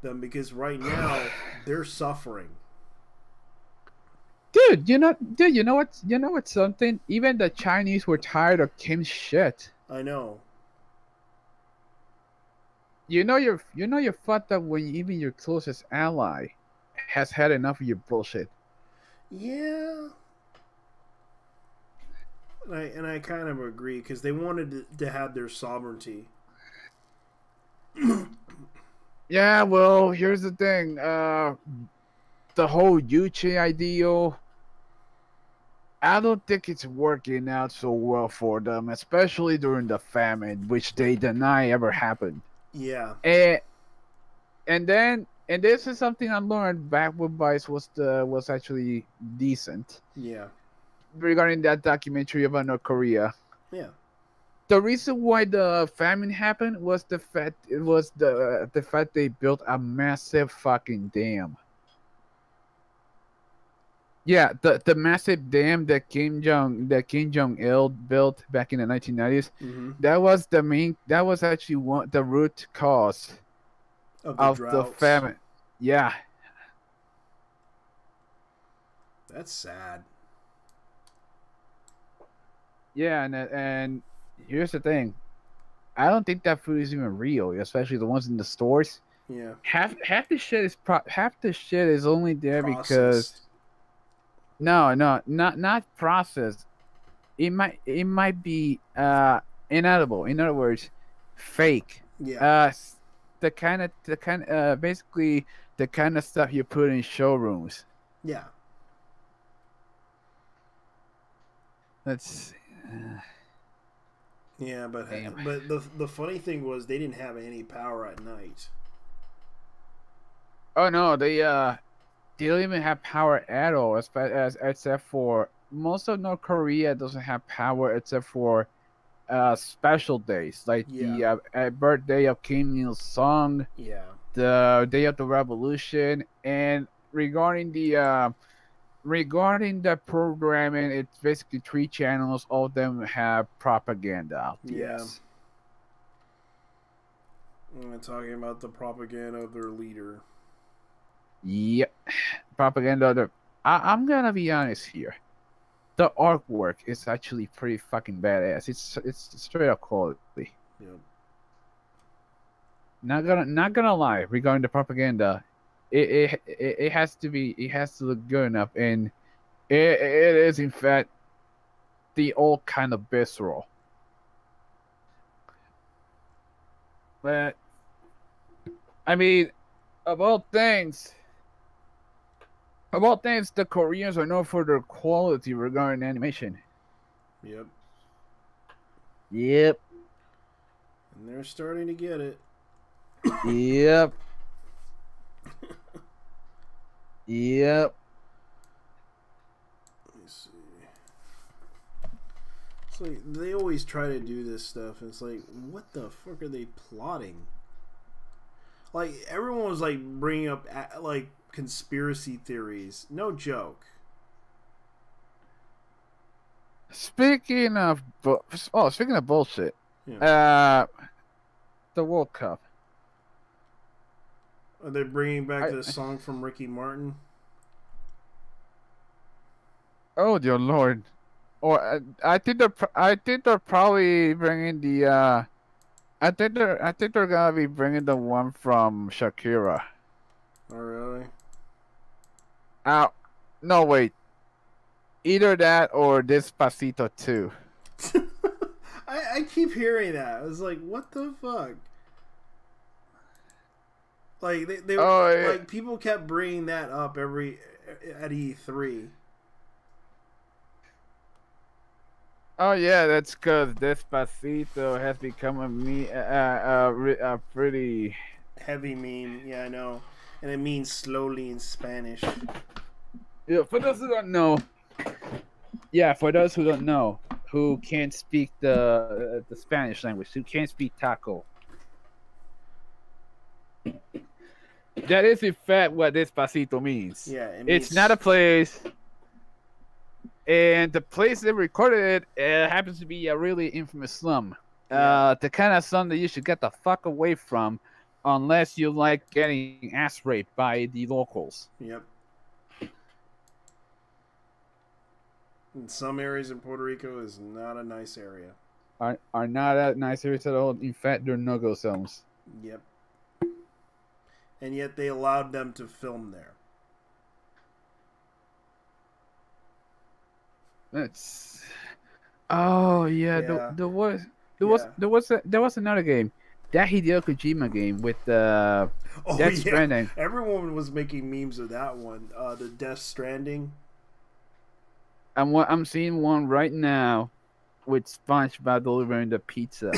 them because right now they're suffering. Dude, you know what? You know what's something? Even the Chinese were tired of Kim's shit. I know. You're fucked up when even your closest ally has had enough of your bullshit. Yeah. And I kind of agree because they wanted to have their sovereignty. Yeah, well, here's the thing. The whole Yuchi ideal, I don't think it's working out so well for them, especially during the famine, which they deny ever happened. Yeah. And this is something I learned back when Vice was actually decent Yeah. regarding that documentary about North Korea. Yeah. The reason why the famine happened was the fact they built a massive fucking dam. Yeah, the massive dam that Kim Jong Il built back in the 1990s. Mm-hmm. That was actually the root cause Of the of the droughts. famine. Yeah. That's sad. Yeah, and here's the thing. I don't think that food is even real, especially the ones in the stores. Yeah. Half the shit is half the shit is only there Processed. because no, not processed. It might be inedible. In other words, fake. Yeah. Basically the kind of stuff you put in showrooms. Yeah. Let's see. Yeah, but Damn. the funny thing was they didn't have any power at night. Oh no, they don't even have power at all, except for most of North Korea doesn't have power except for special days like Yeah. the birthday of Kim Il Sung, Yeah. the day of the revolution, and regarding the programming, it's basically 3 channels. All of them have propaganda. Yeah. Yes. I'm talking about the propaganda of their leader. Yep. Propaganda. I'm gonna be honest here. The artwork is actually pretty fucking badass. It's straight up quality. Yep. Not gonna lie regarding the propaganda, it has to look good enough, and it is in fact the old kind of visceral. But I mean, of all things, the Koreans are known for their quality regarding animation. Yep. Yep. And they're starting to get it. Yep. Yep. Let me see. It's like they always try to do this stuff. It's like, what the fuck are they plotting? Like everyone was like bringing up like conspiracy theories. No joke. Speaking of speaking of bullshit, Yeah. The World Cup. Are they bringing back the song from Ricky Martin? Oh dear Lord! Or I think they're probably bringing the. I think they're gonna be bringing the one from Shakira. Oh really? No wait. Either that or Despacito 2. I keep hearing that. I was like, what the fuck? Like they like people kept bringing that up at E3. Oh yeah, that's because Despacito has become a pretty heavy meme. Yeah, I know, and it means slowly in Spanish. Yeah, for those who don't know. Yeah, for those who don't know, who can't speak the Spanish language, who can't speak taco. That is in fact what Despacito means. Yeah, it's not a place, and the place they recorded it happens to be a really infamous slum. Yeah. The kind of slum that you should get the fuck away from, unless you like getting ass raped by the locals. Yep. In some areas in Puerto Rico is not a nice area. Are not a nice areas at all. In fact, they're no-go zones. Yep. And yet they allowed them to film there. That's. Oh yeah, there was another game, that Hideo Kojima game with Death Stranding. Everyone was making memes of that one. The Death Stranding. I'm seeing one right now with SpongeBob delivering the pizza.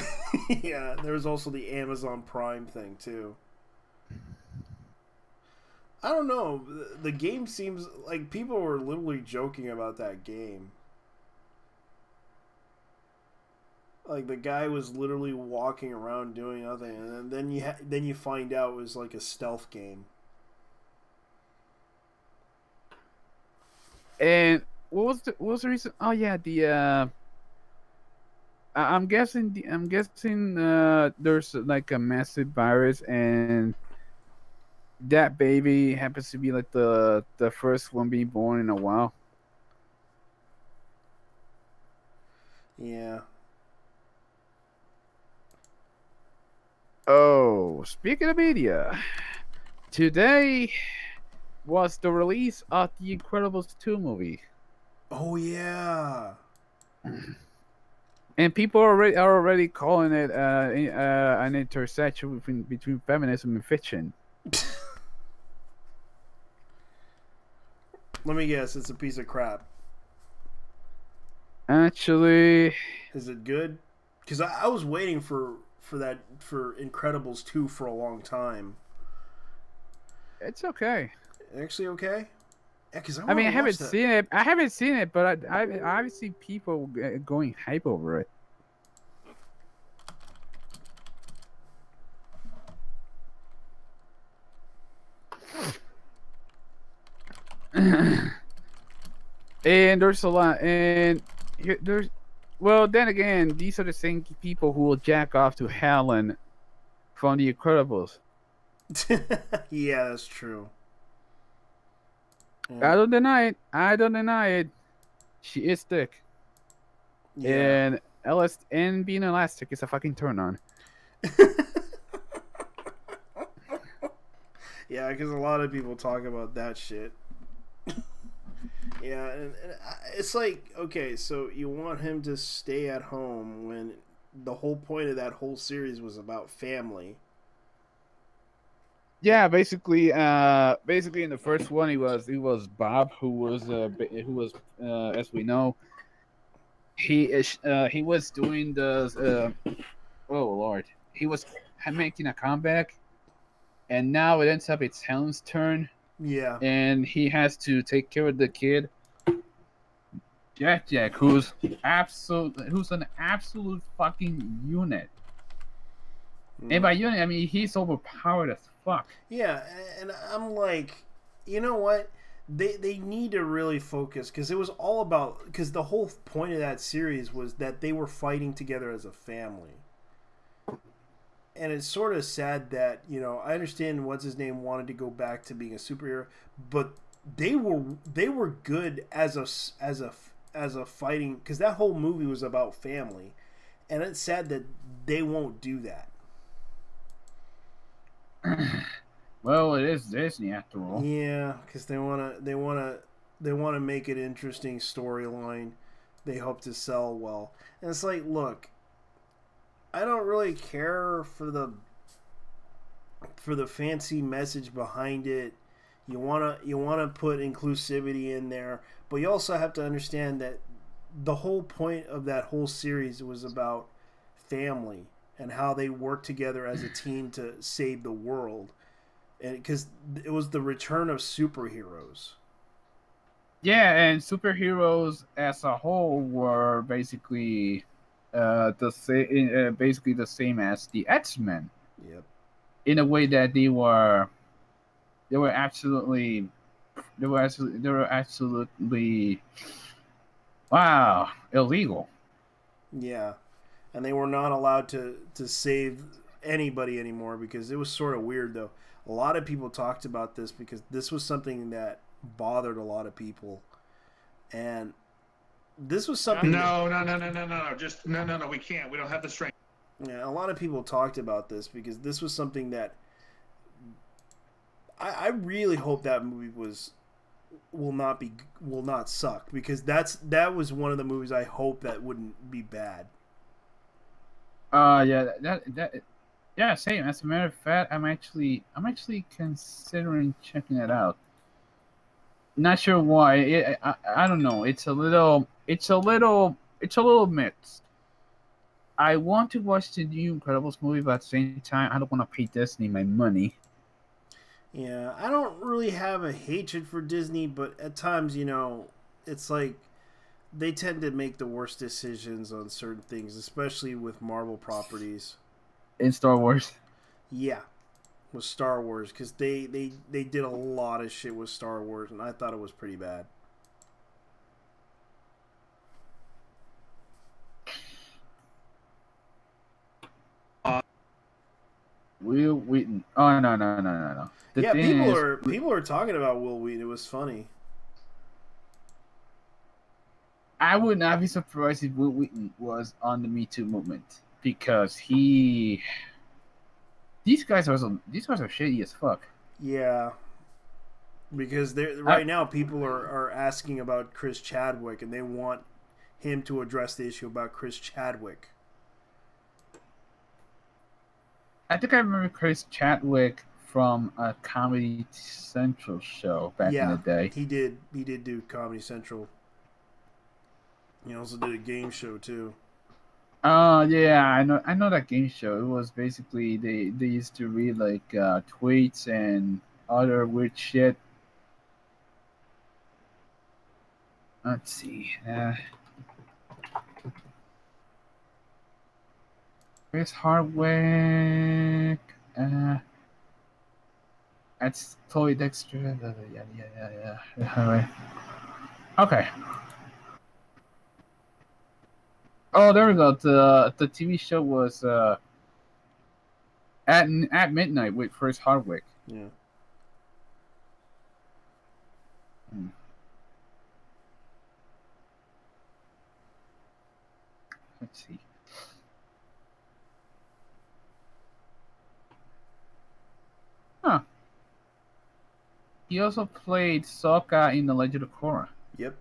Yeah, there's also the Amazon Prime thing too. I don't know. The game seems like people were literally joking about that game. Like the guy was literally walking around doing nothing, and then you find out it was like a stealth game. And what was the reason? Oh yeah, I'm guessing there's like a massive virus, and that baby happens to be like the first one being born in a while. Yeah. Oh, speaking of media, today was the release of the Incredibles 2 movie. Oh yeah. And people are already calling it an intersection between feminism and fiction. Let me guess, it's a piece of crap. Actually, is it good? Because I was waiting for Incredibles 2 for a long time. It's okay. Actually okay? Yeah, I mean, I haven't seen it. I haven't seen it, but I've seen people going hype over it. And there's a lot, and there's, well, then again, these are the same people who will jack off to Helen from The Incredibles. Yeah, that's true. Yeah. I don't deny it. She is thick. Yeah. And being elastic is a fucking turn on. Yeah, because a lot of people talk about that shit. Yeah, and it's like, okay, so you want him to stay at home when the whole point of that whole series was about family. Yeah, basically in the first one, he was Bob, who was as we know, he was doing the oh Lord, he was making a comeback, and now it ends up it's Helen's turn. Yeah. And he has to take care of the kid. Jack, who's an absolute fucking unit. And by unit, I mean he's overpowered as fuck. Yeah, and I'm like, you know what? They need to really focus because it was all about because the whole point of that series was that they were fighting together as a family. And it's sort of sad that, I understand what's his name wanted to go back to being a superhero, but they were good as a fighting because that whole movie was about family, and it's sad that they won't do that. Well, it is Disney after all. Yeah, because they wanna make an interesting storyline. They hope to sell well, and it's like, look, I don't really care for the fancy message behind it. You wanna put inclusivity in there, but you also have to understand that the whole point of that whole series was about family and how they work together as a team to save the world, and because it was the return of superheroes. Yeah, and superheroes as a whole were basically the same as the X-Men Yep. in a way that they were absolutely they were absolutely wow illegal. Yeah, and they were not allowed to save anybody anymore because it was sort of weird though. A lot of people talked about this because this was something that bothered a lot of people, and this was something that, No, no, no, no, no, no, no. Just no, no, no. We can't. We don't have the strength. yeah, a lot of people talked about this because this was something that I really hope that movie will not suck because that was one of the movies I hope that wouldn't be bad. Yeah, that yeah, same. As a matter of fact, I'm actually considering checking it out. Not sure why. I don't know. It's a little mixed. I want to watch the new Incredibles movie, but at the same time, I don't want to pay Disney my money. Yeah, I don't really have a hatred for Disney, but at times, it's like they tend to make the worst decisions on certain things, especially with Marvel properties. In Star Wars. Yeah, with Star Wars, because they did a lot of shit with Star Wars, and I thought it was pretty bad. Will Wheaton. Oh no no no no no. The Yeah, thing is, people are talking about Will Wheaton. It was funny. I would not be surprised if Will Wheaton was on the Me Too movement because these guys are shady as fuck. Yeah, because right now people are asking about Chris Chadwick, and they want him to address the issue about Chris Chadwick. I think I remember Chris Chadwick from a Comedy Central show back in the Yeah, day. he did do Comedy Central. He also did a game show too. Yeah, I know that game show. It was basically they used to read like tweets and other weird shit. Let's see. Chris Hardwick. That's Chloe Dexter. Yeah. Alright. Okay. Oh, there we go. The TV show was at midnight with Chris Hardwick. Yeah. Hmm. Let's see. Huh. He also played Sokka in The Legend of Korra. Yep.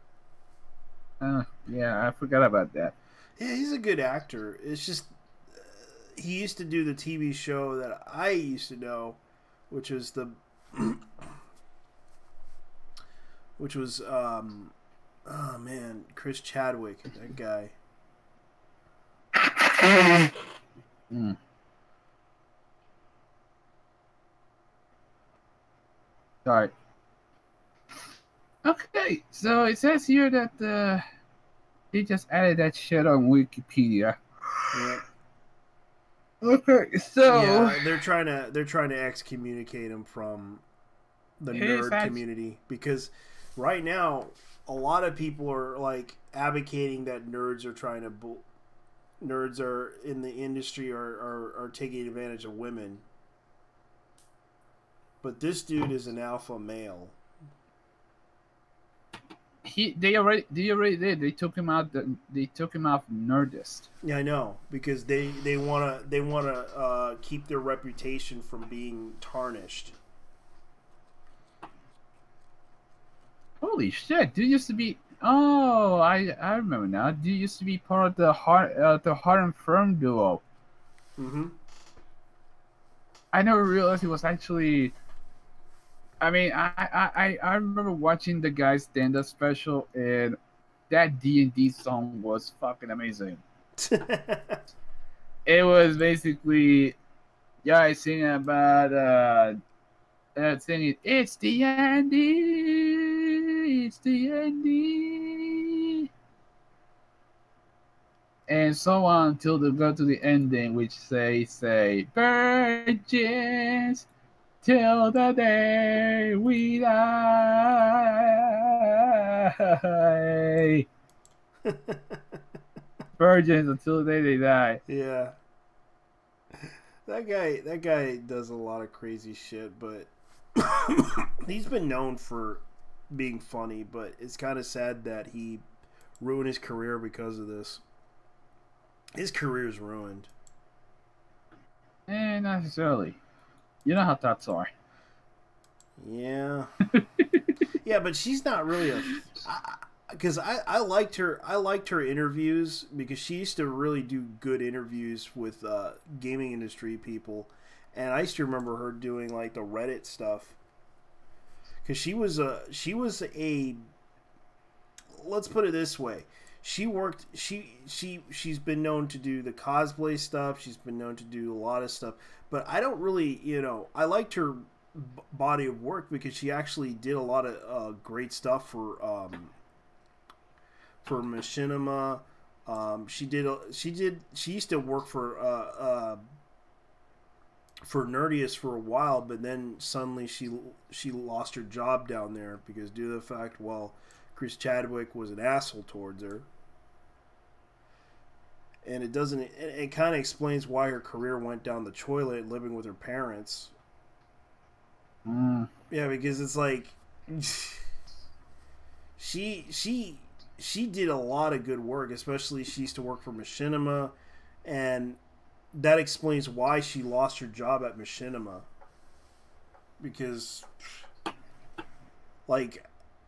Yeah, I forgot about that. Yeah, he's a good actor. It's just he used to do the TV show that I used to know, which was which was oh man, Chris Chadwick, that guy. Mm. Sorry. Okay, so it says here that They just added that shit on Wikipedia. Yep. Okay, so Yeah, they're trying to excommunicate him from the his nerd act- community because right now a lot of people are like advocating that nerds are in the industry are taking advantage of women. But this dude is an alpha male. they already did. They took him out. They took him off Nerdist. Yeah, I know because they wanna keep their reputation from being tarnished. Holy shit! Dude used to be. Oh, I remember now. Dude used to be part of the Hard and Firm duo. Mm-hmm. I never realized he was actually. I mean, I remember watching the guy's stand-up special, and that D&D song was fucking amazing. It was basically guys singing about singing it's the end, it's the end, and so on until they go to the ending, which say virgins till the day we die. Virgins until the day they die. Yeah. That guy does a lot of crazy shit, but he's been known for being funny, but it's kind of sad that he ruined his career because of this. His career's ruined. Not necessarily. You know how thoughts are. Yeah. Yeah, but she's not really a because I liked her. I liked her interviews because she used to really do good interviews with gaming industry people, and I used to remember her doing like the Reddit stuff because she was a let's put it this way. She worked. She's been known to do the cosplay stuff. She's been known to do a lot of stuff. But I don't really, I liked her body of work because she actually did a lot of great stuff for Machinima. She used to work for Nerdist for a while, but then suddenly she lost her job down there because due to the fact, well, Chris Chadwick was an asshole towards her, and it doesn't. It kind of explains why her career went down the toilet, living with her parents. Mm. Yeah, because it's like she she she did a lot of good work, especially she used to work for Machinima, and that explains why she lost her job at Machinima. Because, like,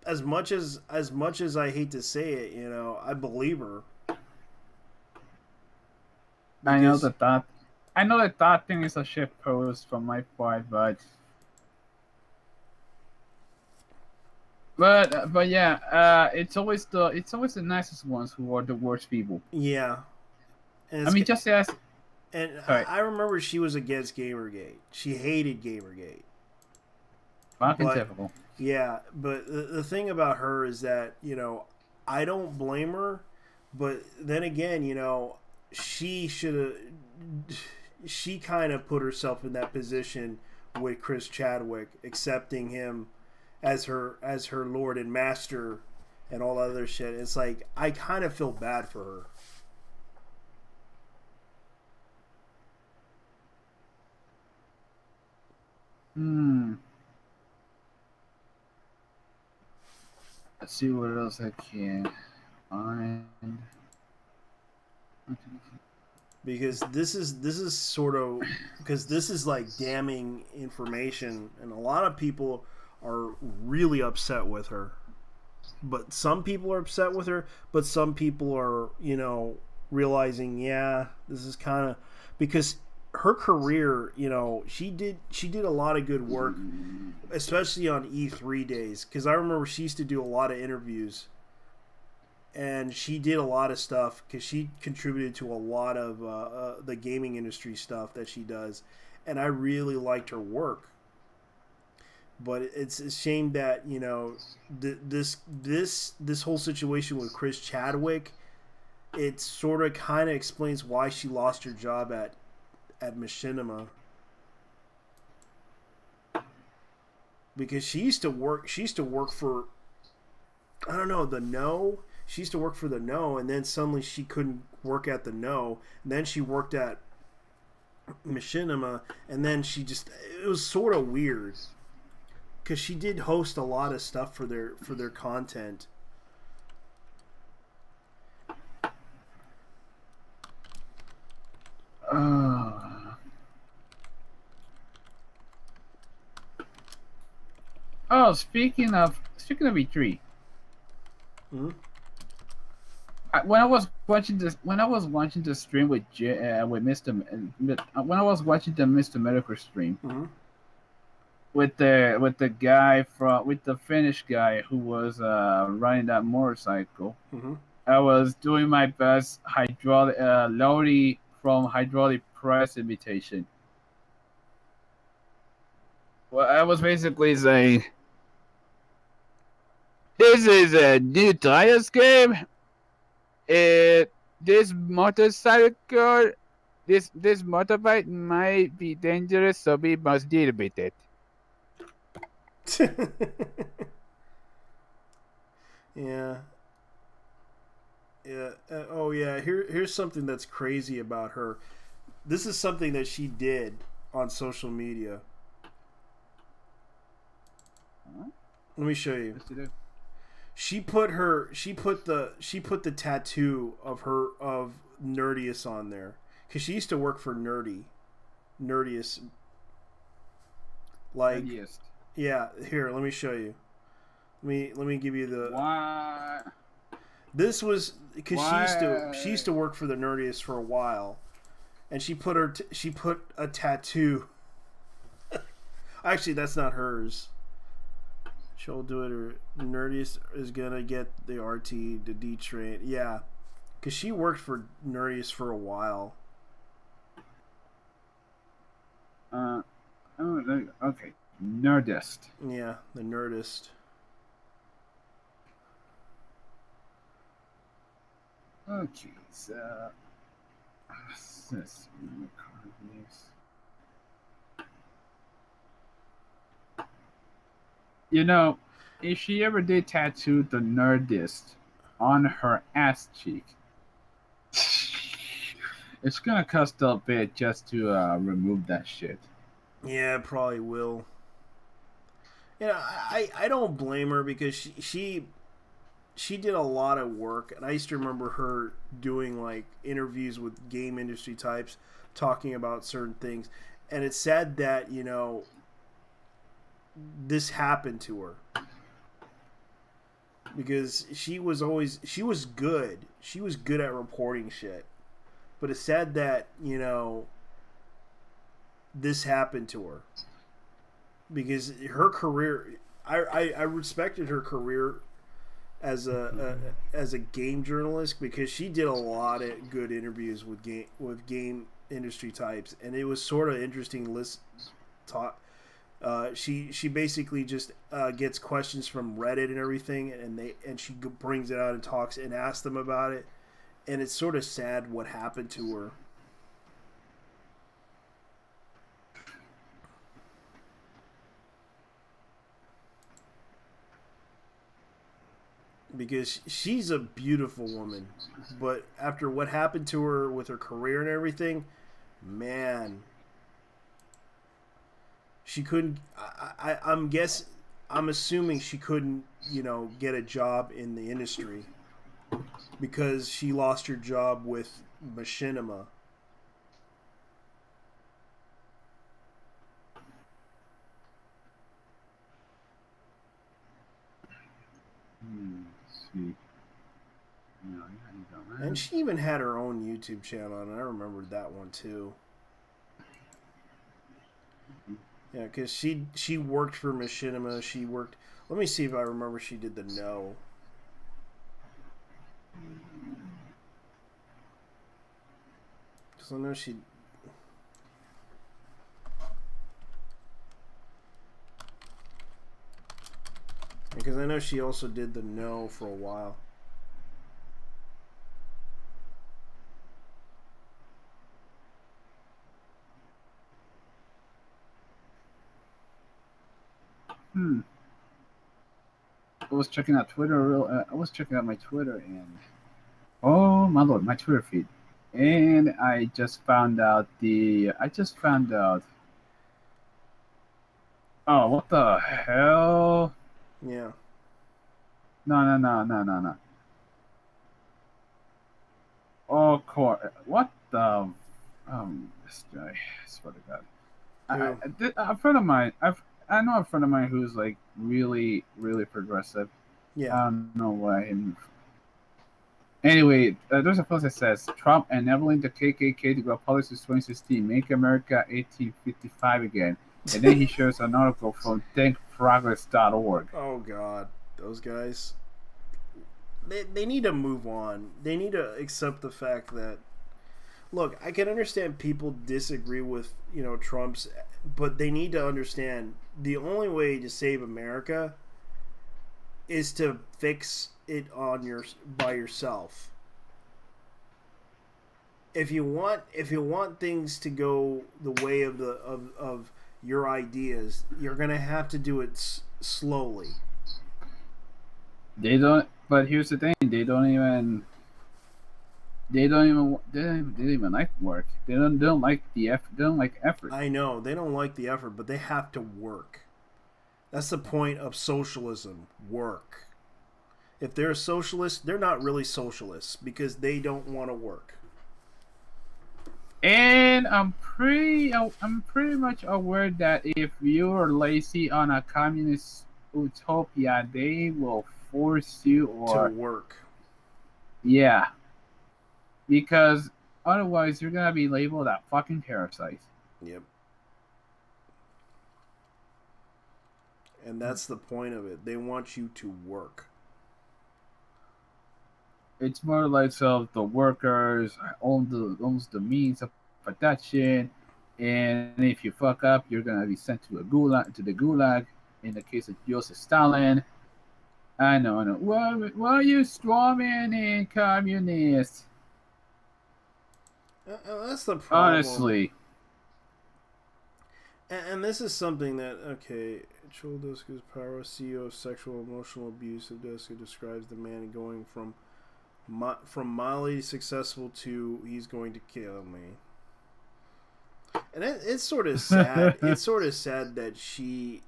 as much as I hate to say it, I believe her. I know Because that I know that thing is a shit post from my part, but yeah, it's always the nicest ones who are the worst people. yeah, and I mean, just as and sorry, I remember she was against Gamergate. She hated Gamergate. fucking But typical. yeah, but the thing about her is that I don't blame her, but then again, she should have. She kind of put herself in that position with Chris Chadwick, accepting him as her lord and master, and all that other shit. It's like I kind of feel bad for her. Hmm. Let's see what else I can find. Because this is sort of because this is like damning information, and a lot of people are really upset with her. But some people are upset with her, but some people are realizing, yeah, this is kind of because her career, she did a lot of good work, especially on E3 days, because I remember she used to do a lot of interviews, and she did a lot of stuff because she contributed to a lot of the gaming industry stuff that she does, and I really liked her work. But it's a shame that this whole situation with Chris Chadwick it sort of kind of explains why she lost her job at Machinima. Because she used to work for, I don't know, the No. She used to work for the No, and then suddenly she couldn't work at the No, and then she worked at Machinima, and then it was sort of weird because she did host a lot of stuff for their content. Oh, speaking of E3, Hmm? when I was watching the stream with Mr. When I was watching the Mr. Medical stream Hmm? with the guy with the Finnish guy who was riding that motorcycle, Hmm? I was doing my best hydraulic Lodi from Hydraulic Press imitation. Well, I was basically saying, "This is a new tires game. This motorcycle, this motorbike might be dangerous, so we must deal with it." Yeah. Yeah. Oh, yeah. Here's something that's crazy about her. This is something that she did on social media. Huh? Let me show you. What's to do? She put the tattoo of Nerdist on there because she used to work for Nerdist. Like, Nerdist. yeah. Here, let me show you. Let me give you the. Why? This was because Why? she used to work for the Nerdist for a while, and she put a tattoo. Actually, that's not hers. She'll do it. Or Nerdist is gonna get the RT, the D train. Yeah, because she worked for Nerdist for a while. Okay. Nerdist. Yeah, the Nerdist. Okay, so you know, if she ever did tattoo the Nerdist on her ass cheek, it's gonna cost a bit just to remove that shit. Yeah, probably will. You know, I don't blame her because she did a lot of work, and I used to remember her doing like interviews with game industry types talking about certain things, and it's sad that this happened to her because she was good. She was good at reporting shit, but it's sad that this happened to her because her career. I respected her career as a game journalist because she did a lot of good interviews with game industry types, and it was sort of interesting talk. She basically just gets questions from Reddit and everything, and she brings it out and talks and asks them about it, and it's sort of sad what happened to her. Because she's a beautiful woman, but after what happened to her with her career and everything, man, she couldn't. I'm assuming she couldn't, get a job in the industry because she lost her job with Machinima. See. And she even had her own YouTube channel, and I remembered that one too. Yeah, because she worked for Machinima. She worked. Let me see if I remember. She did the No. Because I know she. Because I know she also did the No for a while. I was checking out Twitter. I was checking out my Twitter, and oh my lord, my Twitter feed, and I just found out the. I just found out. Oh, what the hell? Yeah. No. Oh, what the? This guy. I swear to God. Who? A friend of mine. I know a friend of mine who's like really, really progressive. Yeah. I don't know why. Anyway, there's a post that says Trump enabling the KKK to go public since 2016, make America 1855 again. And then he shares an article from thinkprogress.org. Oh God, those guys. They need to move on. They need to accept the fact that, look, I can understand people disagree with Trump's, but they need to understand the only way to save America is to fix it by yourself. If you want things to go the way of your ideas, you're gonna have to do it slowly. They don't. But here's the thing: they don't even like work. They don't like the effort. They don't like effort. I know they don't like the effort, but they have to work. That's the point of socialism. Work. If they're a socialist, they're not really socialists because they don't want to work. And I'm pretty much aware that if you're lazy on a communist utopia, they will force you to work. Yeah, because otherwise you're gonna be labeled a fucking parasite. Yep. And that's the point of it. They want you to work. It's more like the workers owns the means of production, and if you fuck up, you're gonna be sent to the gulag. In the case of Joseph Stalin, I know. Why are you strawmanning communists? That's the problem. Honestly. And this is something that, okay, Choldusku's Power, CEO of Sexual Emotional Abuse of Deska, describes the man going from mildly successful to he's going to kill me. And it's sort of sad. It's sort of sad that she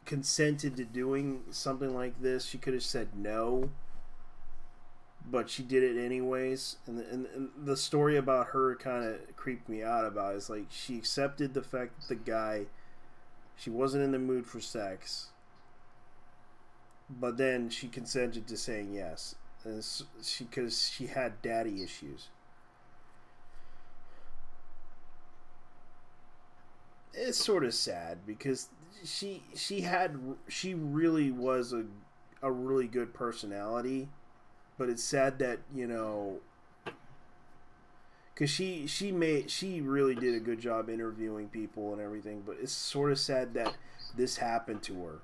consented to doing something like this. She could have said no, but she did it anyways. And the story about her kind of creeped me out about it. It's like she accepted the fact that the guy, she wasn't in the mood for sex, but then she consented to saying yes, because she had daddy issues. It's sort of sad because she really was a really good personality, but it's sad that because she really did a good job interviewing people and everything, but it's sort of sad that this happened to her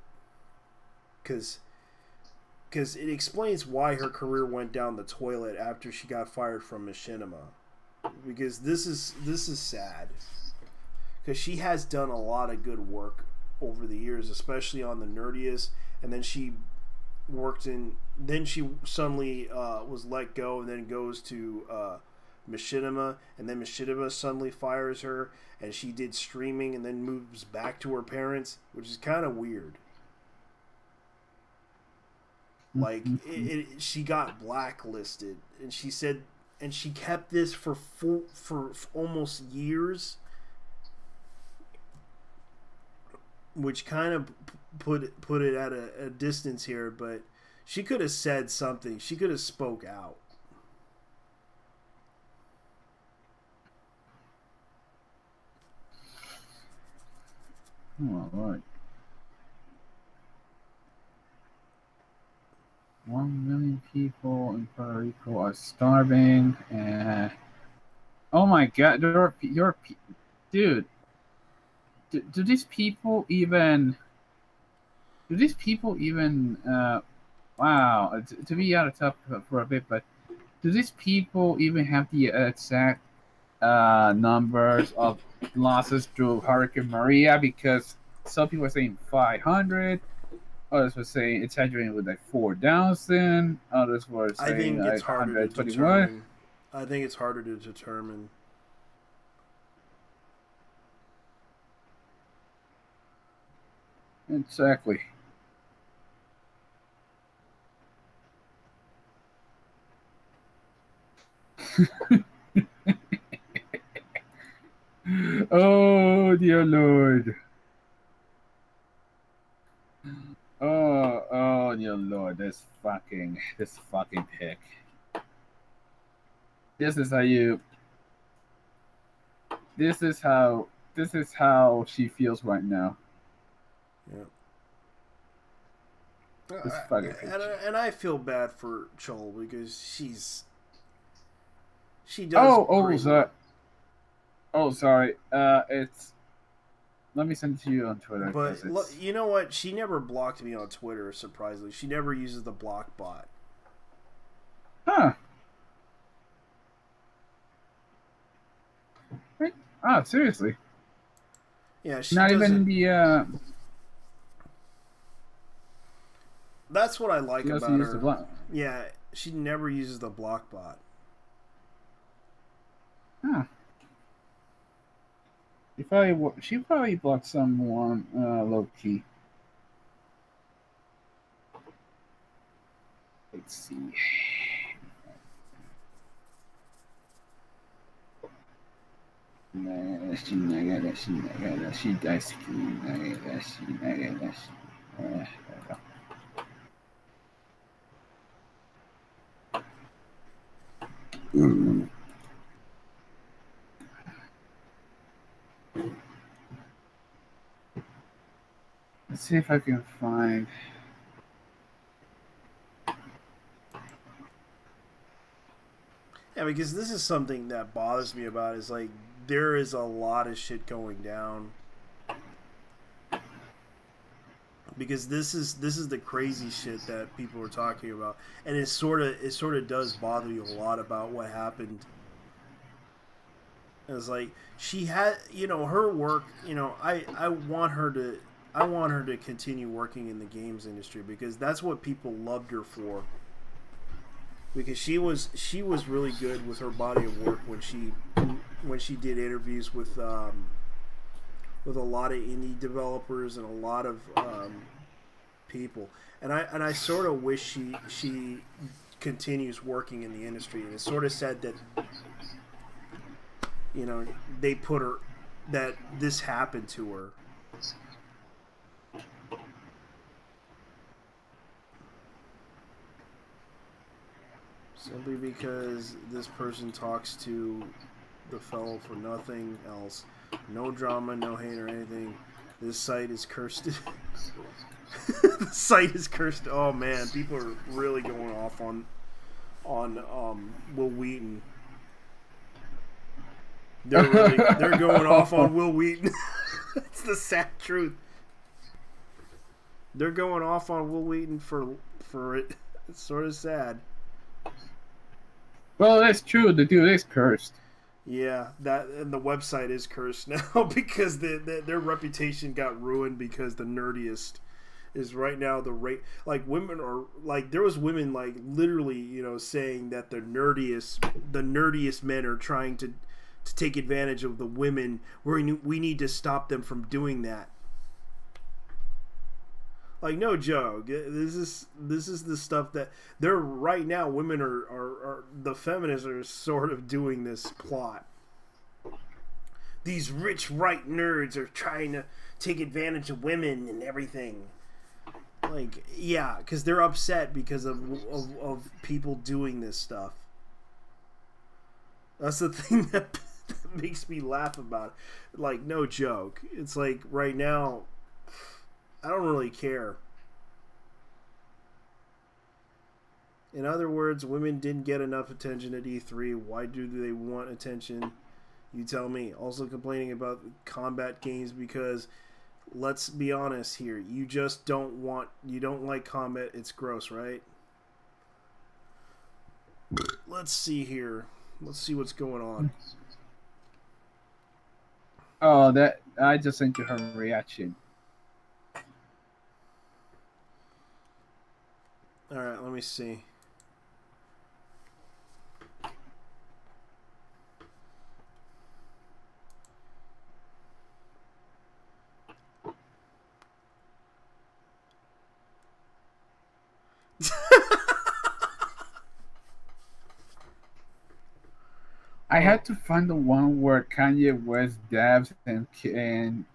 because it explains why her career went down the toilet after she got fired from Machinima, because this is sad. Because she has done a lot of good work over the years, especially on the Nerdist, and then she worked in. Then she suddenly was let go, and then goes to Machinima, and then Machinima suddenly fires her, and she did streaming, and then moves back to her parents, which is kind of weird. Like she got blacklisted, and she said, and she kept this for almost years. Which kind of put it at a distance here, but she could have said something. She could have spoke out. Oh, Lord. 1 million people in Puerto Rico are starving, and oh my God, dude. Do these people even? Wow, to be out of topic for a bit, but do these people even have the exact numbers of losses through Hurricane Maria? Because some people are saying 500. Others were saying exaggerating with like 4,000. Others were I saying think it's like harder to 121. determine. I think it's harder to determine. Exactly. Oh dear Lord. Oh dear Lord. This fucking pick. This is how you. This is how. This is how she feels right now. Yeah. This fucking picture. And I feel bad for Chol because she does great work. Sorry. It's. Let me send it to you on Twitter But because it's. you know what? She never blocked me on Twitter. Surprisingly, she never uses the block bot. Huh. Wait. Ah, seriously. Yeah, she Not doesn't. even the. That's what I like She doesn't about use the her. block. Yeah, she never uses the block bot. Huh. She probably blocked someone low key. Let's see. Let's see if I can find. Yeah, because this is something that bothers me about is like there is a lot of shit going down. Because this is the crazy shit that people are talking about, and it sort of does bother you a lot about what happened. It's like she had, her work. I want her to continue working in the games industry because that's what people loved her for. Because she was really good with her body of work when she did interviews with a lot of indie developers and a lot of people, and I sort of wish she continues working in the industry. And it's sort of sad that they put her that this happened to her. Simply because this person talks to the fellow for nothing else. No drama, no hate or anything. This site is cursed. The site is cursed. Oh man, people are really going off on Will Wheaton. They're going off on Will Wheaton. It's the sad truth. They're going off on Will Wheaton for it. It's sort of sad. Well, that's true. The dude is cursed. Yeah, and the website is cursed now because their reputation got ruined because the Nerdist is right now the rate. Like women are like there was women like literally saying that the nerdiest men are trying to take advantage of the women. We need to stop them from doing that. Like no joke. This is the stuff that they're right now. Women are the feminists are sort of doing this plot. These rich right nerds are trying to take advantage of women and everything. Like yeah, because they're upset because of people doing this stuff. That's the thing that makes me laugh about it. Like no joke. It's like right now. I don't really care. In other words, women didn't get enough attention at E3. Why do they want attention? You tell me. Also complaining about combat games because, let's be honest here, you don't like combat. It's gross, right? Let's see here. Let's see what's going on. Oh, that I just sent you her reaction. All right, let me see. I had to find the one where Kanye West dabs and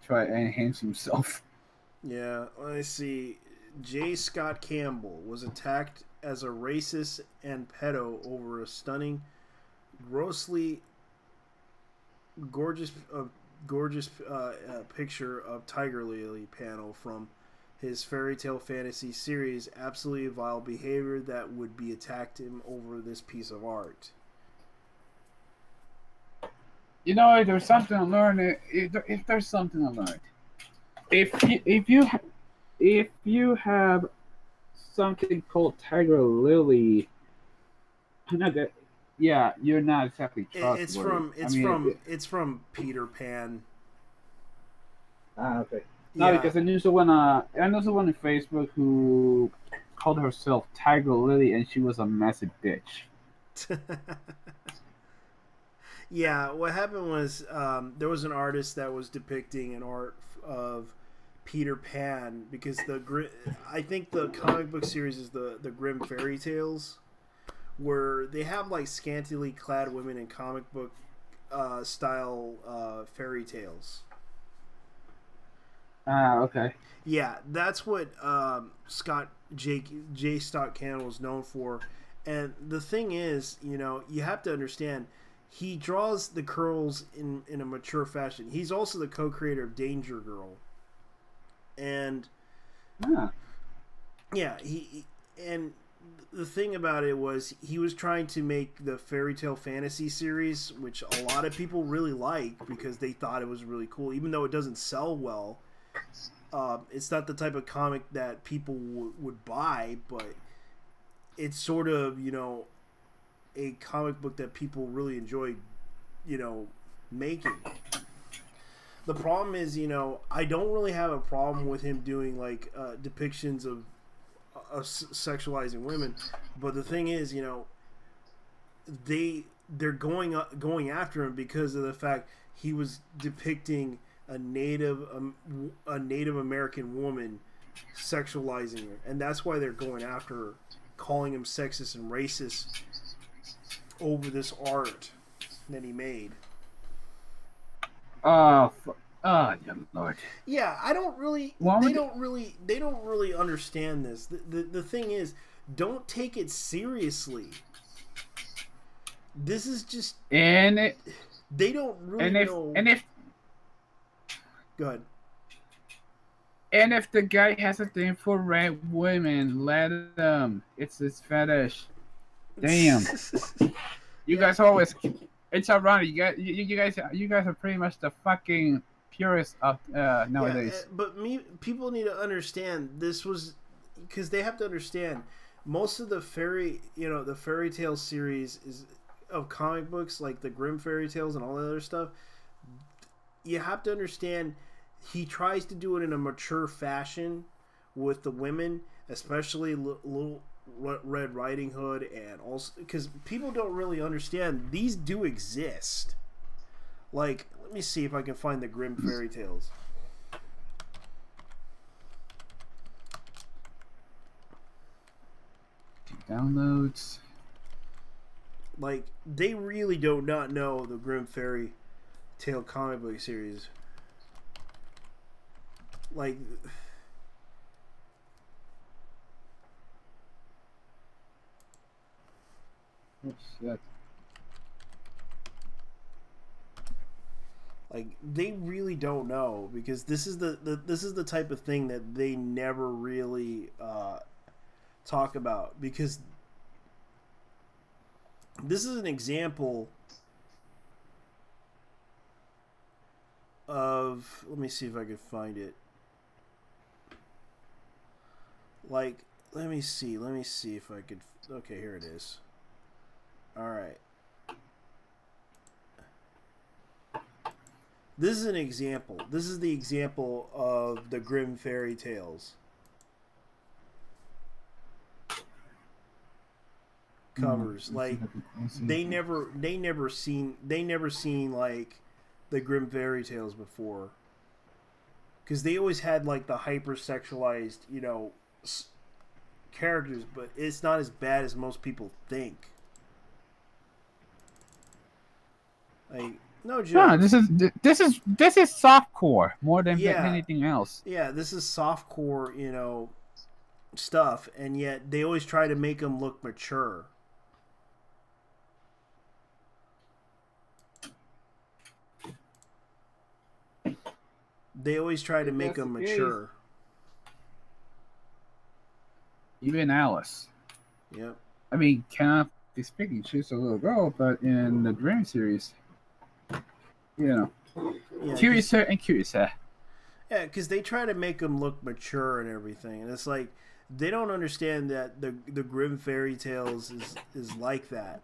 try and enhance himself. Yeah, let me see. J. Scott Campbell was attacked as a racist and pedo over a stunning, grossly gorgeous, picture of Tiger Lily panel from his fairy tale fantasy series. Absolutely vile behavior that would be attacked him over this piece of art. You know, if there's something to learn, if there's something to learn, if you have something called Tiger Lily, not that, yeah, you're not exactly It's trustworthy. it's from Peter Pan. Okay. No, Yeah. because I knew someone on Facebook who called herself Tiger Lily, and she was a massive bitch. Yeah, what happened was there was an artist that was depicting an art of Peter Pan because I think the comic book series is the Grimm fairy tales, where they have like scantily clad women in comic book style fairy tales. Okay. Yeah, that's what J. Scott Campbell is known for. And the thing is, you have to understand, he draws the curls in a mature fashion. He's also the co-creator of Danger Girl. And yeah, and the thing about it was he was trying to make the fairy tale fantasy series, which a lot of people really like because they thought it was really cool, even though it doesn't sell well. It's not the type of comic that people would buy, but it's sort of, a comic book that people really enjoy, making. The problem is, I don't really have a problem with him doing like depictions of sexualizing women, but the thing is, they're going after him because of the fact he was depicting a Native American woman, sexualizing her, and that's why they're going after her, calling him sexist and racist over this art that he made. Oh, dear Lord. Yeah, I don't really. They don't really understand this. The thing is, don't take it seriously. This is just. They don't really know. Go ahead. And if the guy has a thing for red women, let him. It's his fetish. Damn. You guys always. It's ironic. You guys are pretty much the fucking purists of nowadays. Yeah, but people need to understand this was because they have to understand most of the fairy tale series is of comic books like the Grimm fairy tales and all that other stuff. You have to understand he tries to do it in a mature fashion with the women, especially Little Red Riding Hood, and also because people don't really understand these do exist. Like, let me see if I can find the Grimm fairy tales. Downloads. Like, they really do not know the Grimm fairy tale comic book series. Like, oh shit. Like, they really don't know because this is the type of thing that they never really talk about, because this is an example of, let me see if I can find it. Like, let me see if I could. Okay, here it is. All right. This is an example. This is the example of the Grimm fairy tales. covers. Like they never seen like the Grimm fairy tales before, because they always had like the hypersexualized, characters, but it's not as bad as most people think. Like, no joke. No, this is softcore more than anything else. Yeah, this is softcore, stuff, and yet they always try to make them look mature. They always try to make them mature. Even Alice. Yep. I mean, cannot be speaking. She's a little girl, but in the Dream series, yeah, curiouser and curiouser. Yeah, because they try to make them look mature and everything, and it's like they don't understand that the Grimm fairy tales is like that.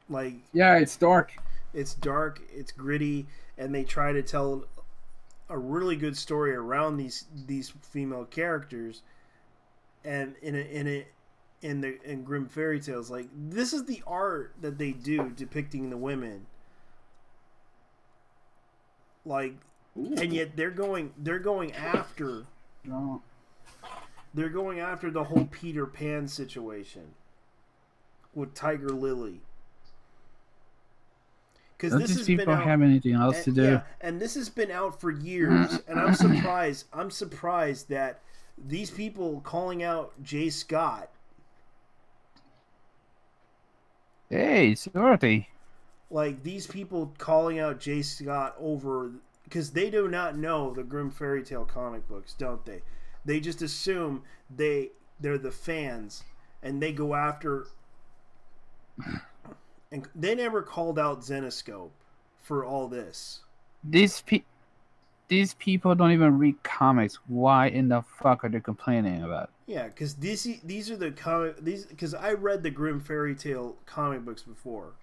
Like, yeah, it's dark. It's dark. It's gritty, and they try to tell a really good story around these female characters, and in Grimm fairy tales, like, this is the art that they do depicting the women. Like, ooh. And yet they're going after they're going after the whole Peter Pan situation with Tiger Lily. Because this has people been out, have anything else to do? Yeah, and this has been out for years, and I'm surprised that these people calling out Jay Scott. Hey, sorority. Like, these people calling out Jay Scott over, because they do not know the Grimm fairy tale comic books, don't they? They just assume they're the fans, and they go after. And they never called out Zenoscope for all this. These people don't even read comics. Why in the fuck are they complaining about? Yeah, because these are the comic because I read the Grimm fairy tale comic books before,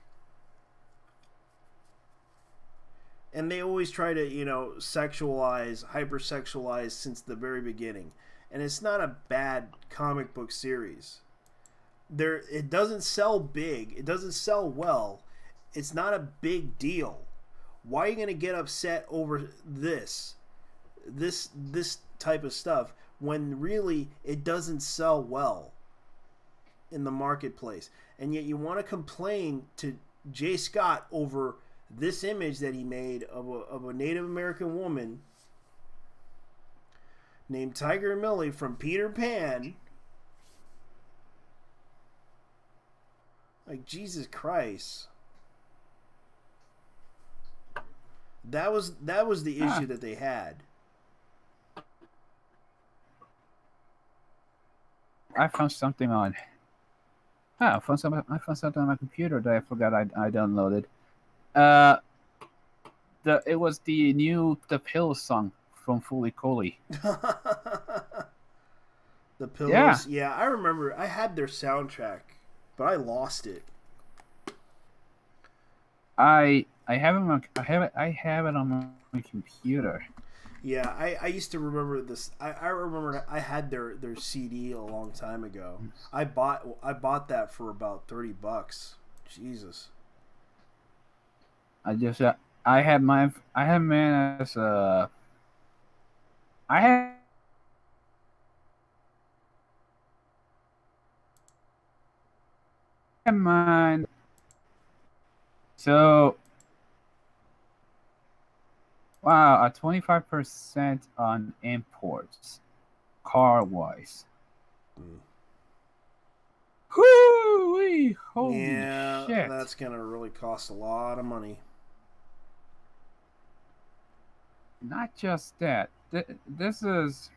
and they always try to hypersexualize since the very beginning, and it's not a bad comic book series. It doesn't sell big. It doesn't sell well. It's not a big deal. Why are you going to get upset over this type of stuff when really it doesn't sell well in the marketplace? And yet you want to complain to Jay Scott over this image that he made of a Native American woman named Tiger Millie from Peter Pan. Like, Jesus Christ. That was the issue that they had. I found something on. I found something on my computer that I forgot I downloaded. It was the new The Pillows song from Fooly Cooley. The Pillows. Yeah, I remember. I had their soundtrack, but I lost it. I have it on my computer. Yeah, I used to remember this. I remember I had their CD a long time ago. I bought that for about $30. Jesus. I had mine as I had mine. So, wow, a 25% on imports, car-wise. Hoo-wee! Holy shit. That's going to really cost a lot of money. Not just that. This is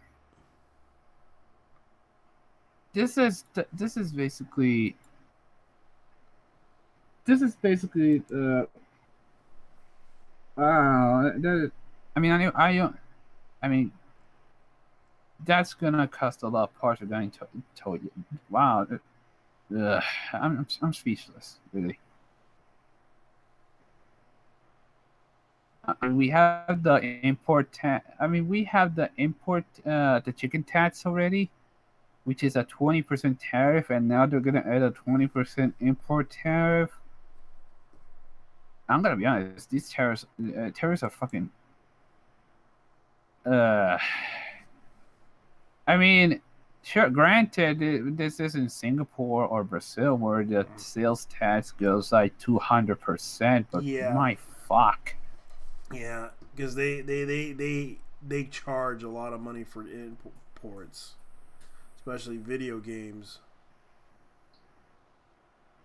basically... I mean, that's gonna cost a lot of parts. I told you. Wow, I'm speechless, really. We have the import. We have the import the chicken tats already. which is a 20% tariff, and now they're gonna add a 20% import tariff. I'm gonna be honest, these tariffs are fucking. I mean, sure. Granted, this isn't Singapore or Brazil where the sales tax goes like 200%, but Yeah. my fuck. Yeah, because they charge a lot of money for imports, especially video games.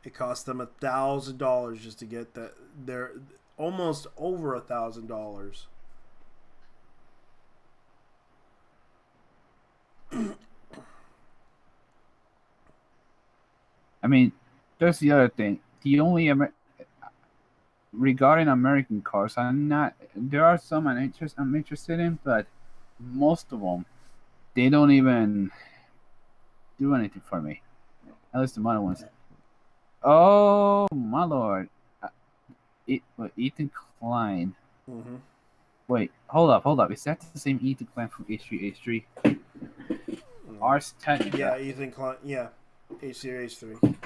It costs them $1,000 just to get that. They're almost over $1,000. I mean, there's the other thing. The only regarding American cars, there are some I'm interested in, but most of them, they don't even do anything for me. At least the modern ones. Oh my lord! Ethan Klein. Mm-hmm. Wait, hold up. Is that the same Ethan Klein from H3? Ars Technica. Yeah, Ethan Klein. Yeah, H3.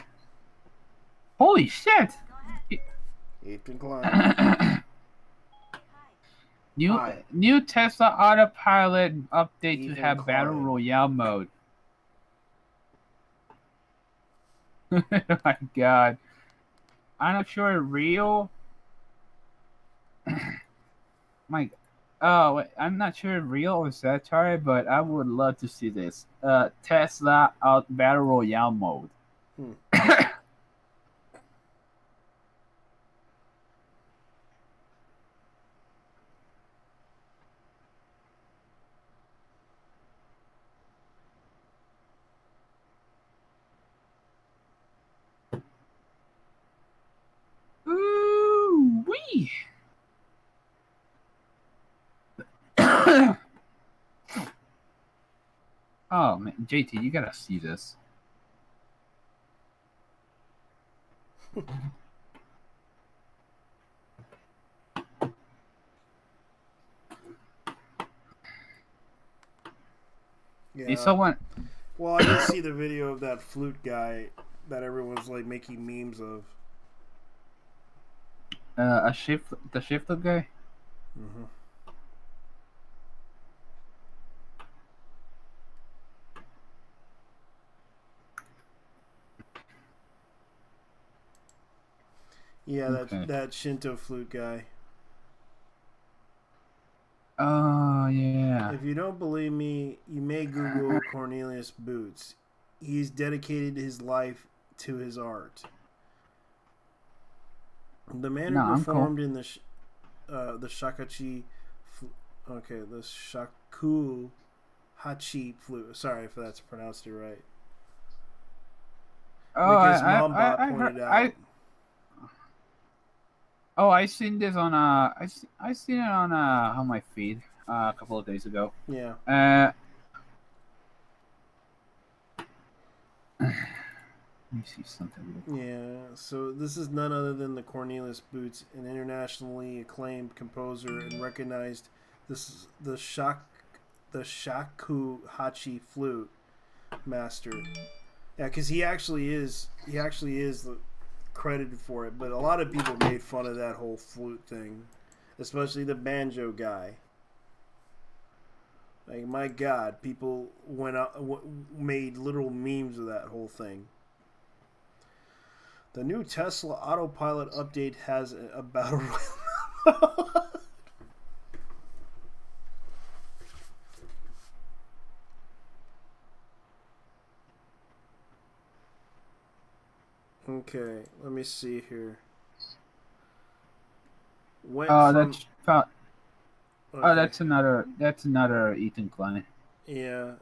Holy shit! Ethan Klein. New Tesla Autopilot update Ethan to have Klein. Battle Royale mode. Oh my god. I'm not sure real. I'm not sure real or satire, but I would love to see this. Tesla out Battle Royale mode. Ooh wee. Oh man, JT, you gotta see this. Yeah. Someone. Well, I did see the video of that flute guy that everyone's like making memes of. The shifter guy. Mm-hmm. Yeah, that Shinto flute guy. Oh yeah. If you don't believe me, you may Google Cornelius Boots. He's dedicated his life to his art. The man who performed in the Shakachi, the Shaku Hachi flute. Sorry if that's pronounced it right. Oh, because Mombot pointed out. I seen this on I seen it on my feed a couple of days ago. Yeah. Let me see something. Yeah, so this is none other than the Cornelius Boots, an internationally acclaimed composer and recognized the Shaku Hachi flute master. Yeah, because he actually is credited for it, but a lot of people made fun of that whole flute thing, especially the banjo guy. Like, my God, people made literal memes of that whole thing. The new Tesla Autopilot update has a battle royale. Okay, let me see here. That's another Ethan Klein. Yeah,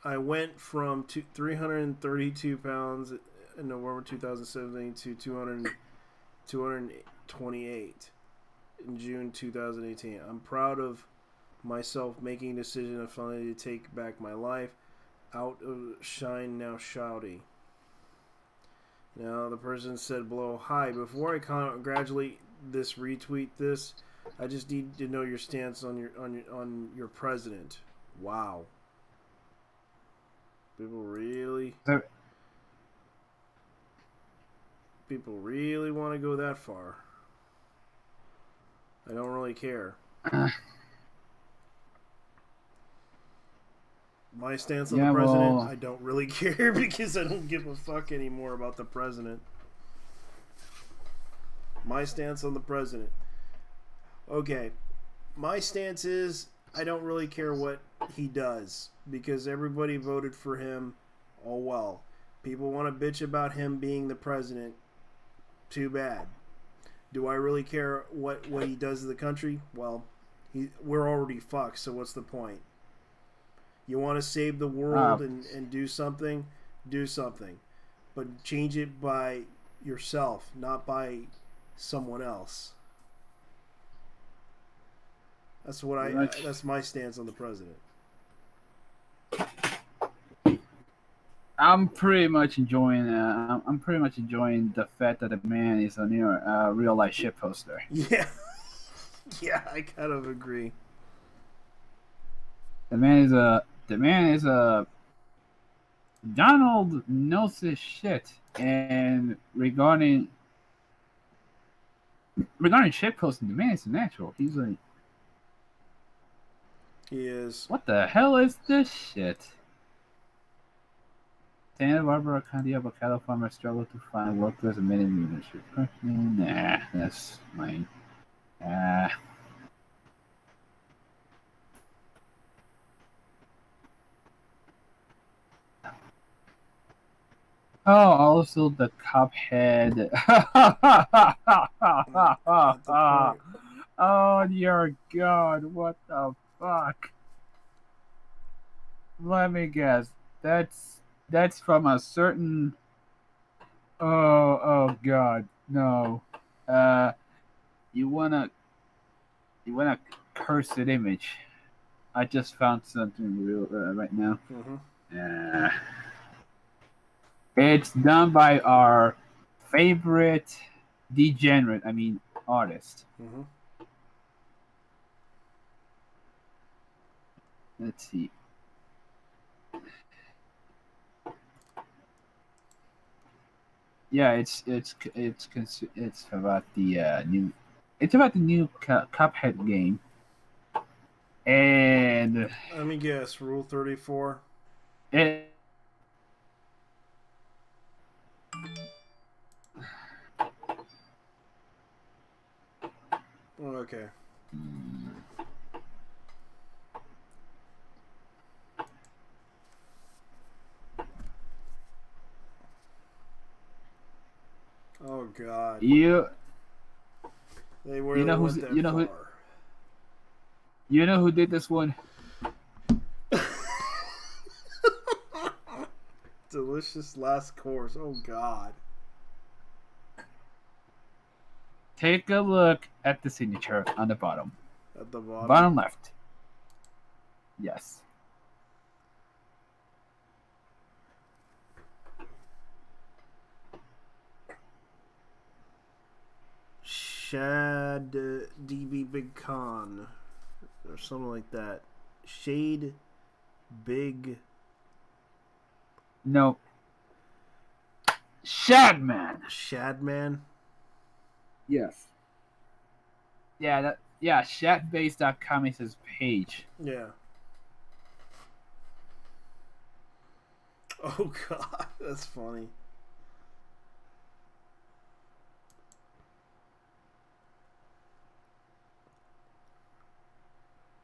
I went from 332 pounds in November 2017 to 228 in June 2018. I'm proud of myself making a decision of finally to take back my life. Out of shine now shouty. Now the person said below, hi, before I congratulate this, retweet this, I just need to know your stance on your president. Wow. People really So, want to go that far. I don't really care. My stance on the president, I don't really care because I don't give a fuck anymore about the president. My stance on the president. Okay. My stance is I don't really care what he does because everybody voted for him. Oh well. People want to bitch about him being the president. Too bad. Do I really care what he does to the country? Well, we're already fucked, so what's the point? You want to save the world and do something? Do something. But change it by yourself, not by someone else. That's what that's my stance on the president. I'm pretty much enjoying the fact that the man is a real life shit poster. Yeah. Yeah, I kind of agree. The man is a Donald knows his shit, and regarding shit posting, the man is natural. He's like, he is. What the hell is this shit? Santa Barbara County avocado farmers struggle to find workers and many leadership. Nah, that's mine. Oh, also the Cuphead. Oh, dear God, what the fuck? Let me guess. That's from a certain... Oh God, no. You wanna cursed image. I just found something real right now. Mm-hmm. It's done by our favorite degenerate, artist. Mm-hmm. Let's see. Yeah, it's about the new. It's about the new Cuphead game. And let me guess, Rule 34. Okay. Oh God. You know who did this one? Delicious last course. Oh God. Take a look at the signature on the bottom. At the bottom. Bottom left. Yes. Shad DB Big Con or something like that. Shade Big. No. Shadman. Shadman. Yes. Yeah. Shadbase.com is his page. Yeah. Oh God, that's funny.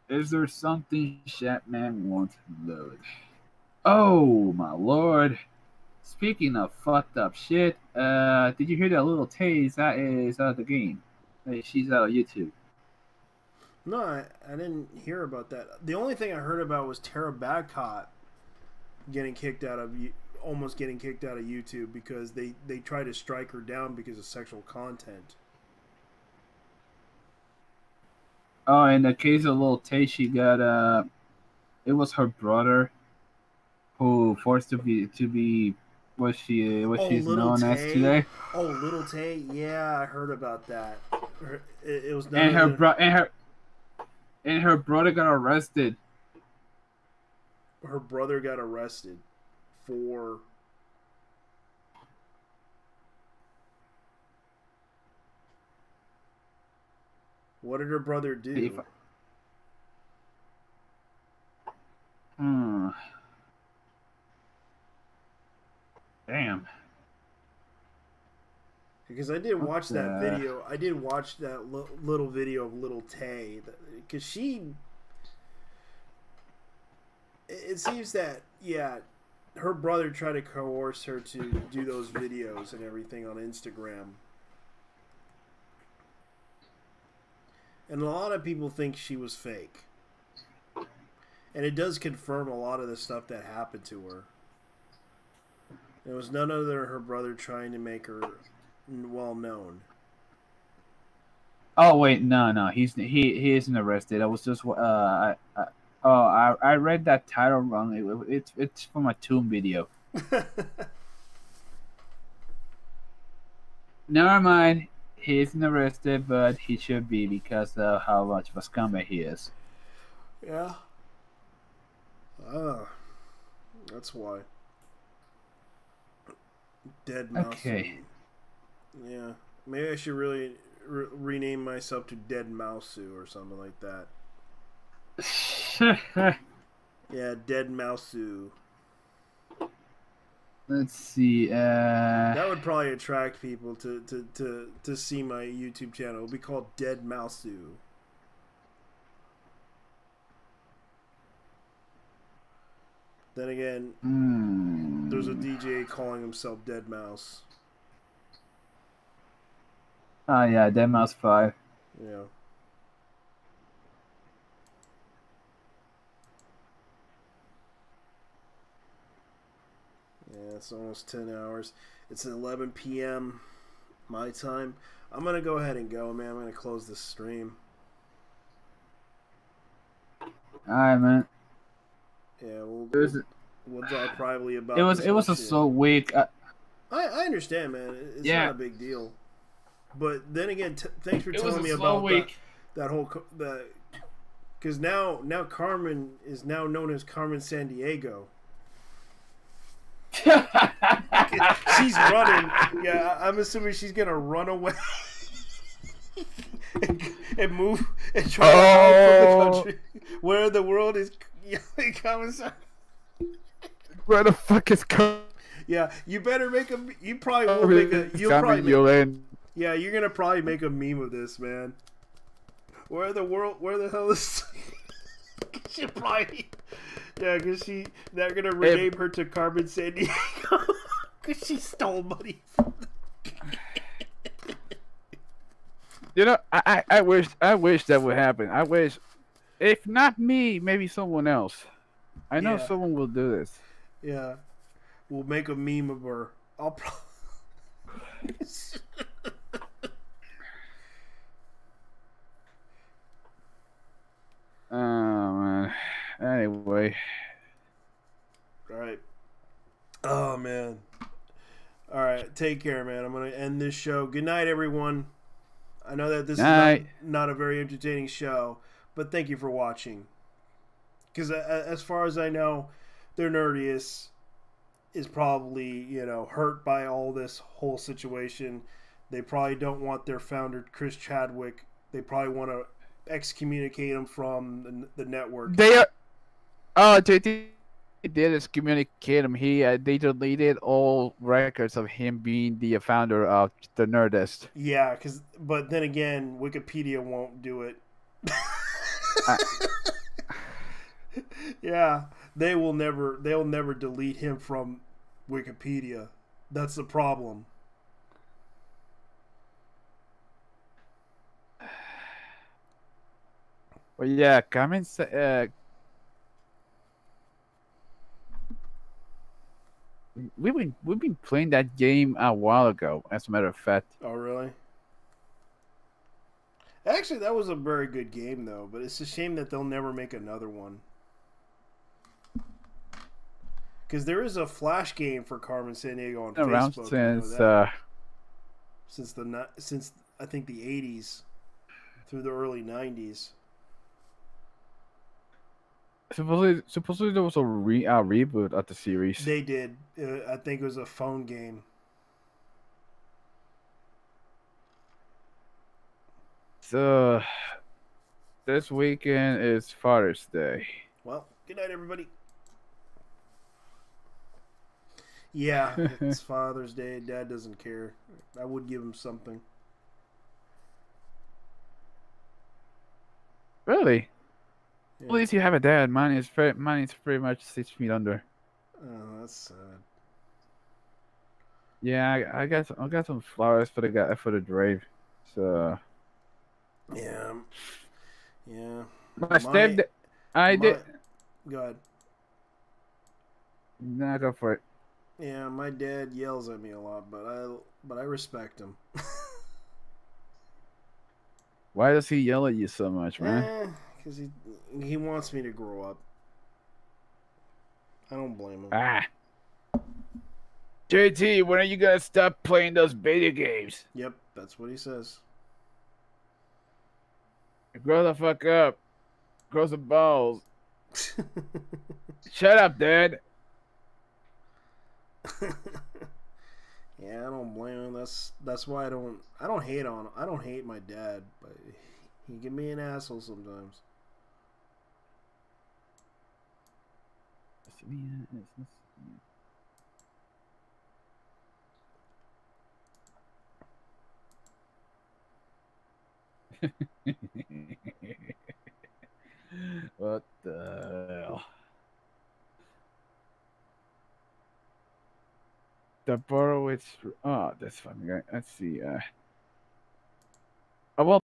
Is there something Shatman won't load? Oh my lord! Speaking of fucked up shit, did you hear that little Tay is out of the game? She's out of YouTube. No, I didn't hear about that. The only thing I heard about was Tara Badcott almost getting kicked out of YouTube because they tried to strike her down because of sexual content. Oh, in the case of little Tay, she got it was her brother who forced to be what she's known Tay. as today. Oh, little Tay, yeah, I heard about that. It was and her brother got arrested. Her brother got arrested 4. What did her brother do? Damn. Because I did watch that video. I did watch that little video of little Tay. Because she... It seems that, yeah, her brother tried to coerce her to do those videos and everything on Instagram. And a lot of people think she was fake. And it does confirm a lot of the stuff that happened to her. It was none other than her brother trying to make her well known. Oh wait, no, he isn't arrested. I was just I read that title wrong. It's from a Tomb video. Never mind. He isn't arrested, but he should be because of how much of a scumbag he is. Yeah. That's why. Dead Mouse. Okay. Yeah. Maybe I should really rename myself to Dead Mouseu or something like that. Yeah, Dead Mouseu. Let's see. That would probably attract people to see my YouTube channel. It would be called Dead Mouseu. Then again, there's a DJ calling himself Dead Mouse. Oh yeah, Dead Mouse 5. Yeah. Yeah, it's almost 10 hours. It's 11 p.m. my time. I'm going to go ahead and go, man. I'm going to close this stream. Alright, man. Yeah, we'll talk privately about it was a slow week. I understand, man. It's not a big deal. But then again, thanks for telling me about that whole because now Carmen is now known as Carmen San Diego. She's running. Yeah, I'm assuming she's gonna run away and move and try to hide from the country where the world is Carmen San. Where the fuck is Carmen? Yeah, you better make a. You probably will make a. You'll probably. Yeah, you're gonna probably make a meme of this, man. Where the hell is? She probably. Yeah, because they're gonna rename her to Carmen San Diego because she stole money. You know, I wish that would happen. I wish, if not me, maybe someone else. I know someone will do this. Yeah, we'll make a meme of her. I'll probably. Oh man. Anyway. All right. Oh man. All right. Take care, man. I'm gonna end this show. Good night, everyone. I know that this is not a very entertaining show, but thank you for watching. Because as far as I know, their Nerdist is probably hurt by all this whole situation. They probably don't want their founder Chris Chadwick. They probably want to excommunicate him from the network. They are. Oh, they did excommunicate him. They deleted all records of him being the founder of the Nerdist. Yeah, but then again, Wikipedia won't do it. Yeah, they'll never delete him from Wikipedia. That's the problem. Well, yeah, comments. We've been playing that game a while ago. As a matter of fact. Oh, really? Actually, that was a very good game, though. But it's a shame that they'll never make another one. Because there is a Flash game for Carmen San Diego on Facebook. Since I think the 80s through the early 90s. Supposedly there was a reboot of the series. They did. I think it was a phone game. So this weekend is Father's Day. Well, good night, everybody. Yeah, it's Father's Day. Dad doesn't care. I would give him something. Really? Yeah. At least you have a dad. Mine is pretty much 6 feet under. Oh, that's sad. Yeah, I got some flowers for the grave. So Yeah. Yeah. my stepdad, I my- did. Go ahead. Nah, go for it. Yeah, my dad yells at me a lot, but I respect him. Why does he yell at you so much, man? Because he wants me to grow up. I don't blame him. Ah. JT, when are you gonna stop playing those video games? Yep, that's what he says. Grow the fuck up. Grow some balls. Shut up, Dad. Yeah, I don't blame him. That's why I don't hate my dad, but he can be an asshole sometimes. What the hell? The Borowitz. Oh, that's funny. Let's see. Well,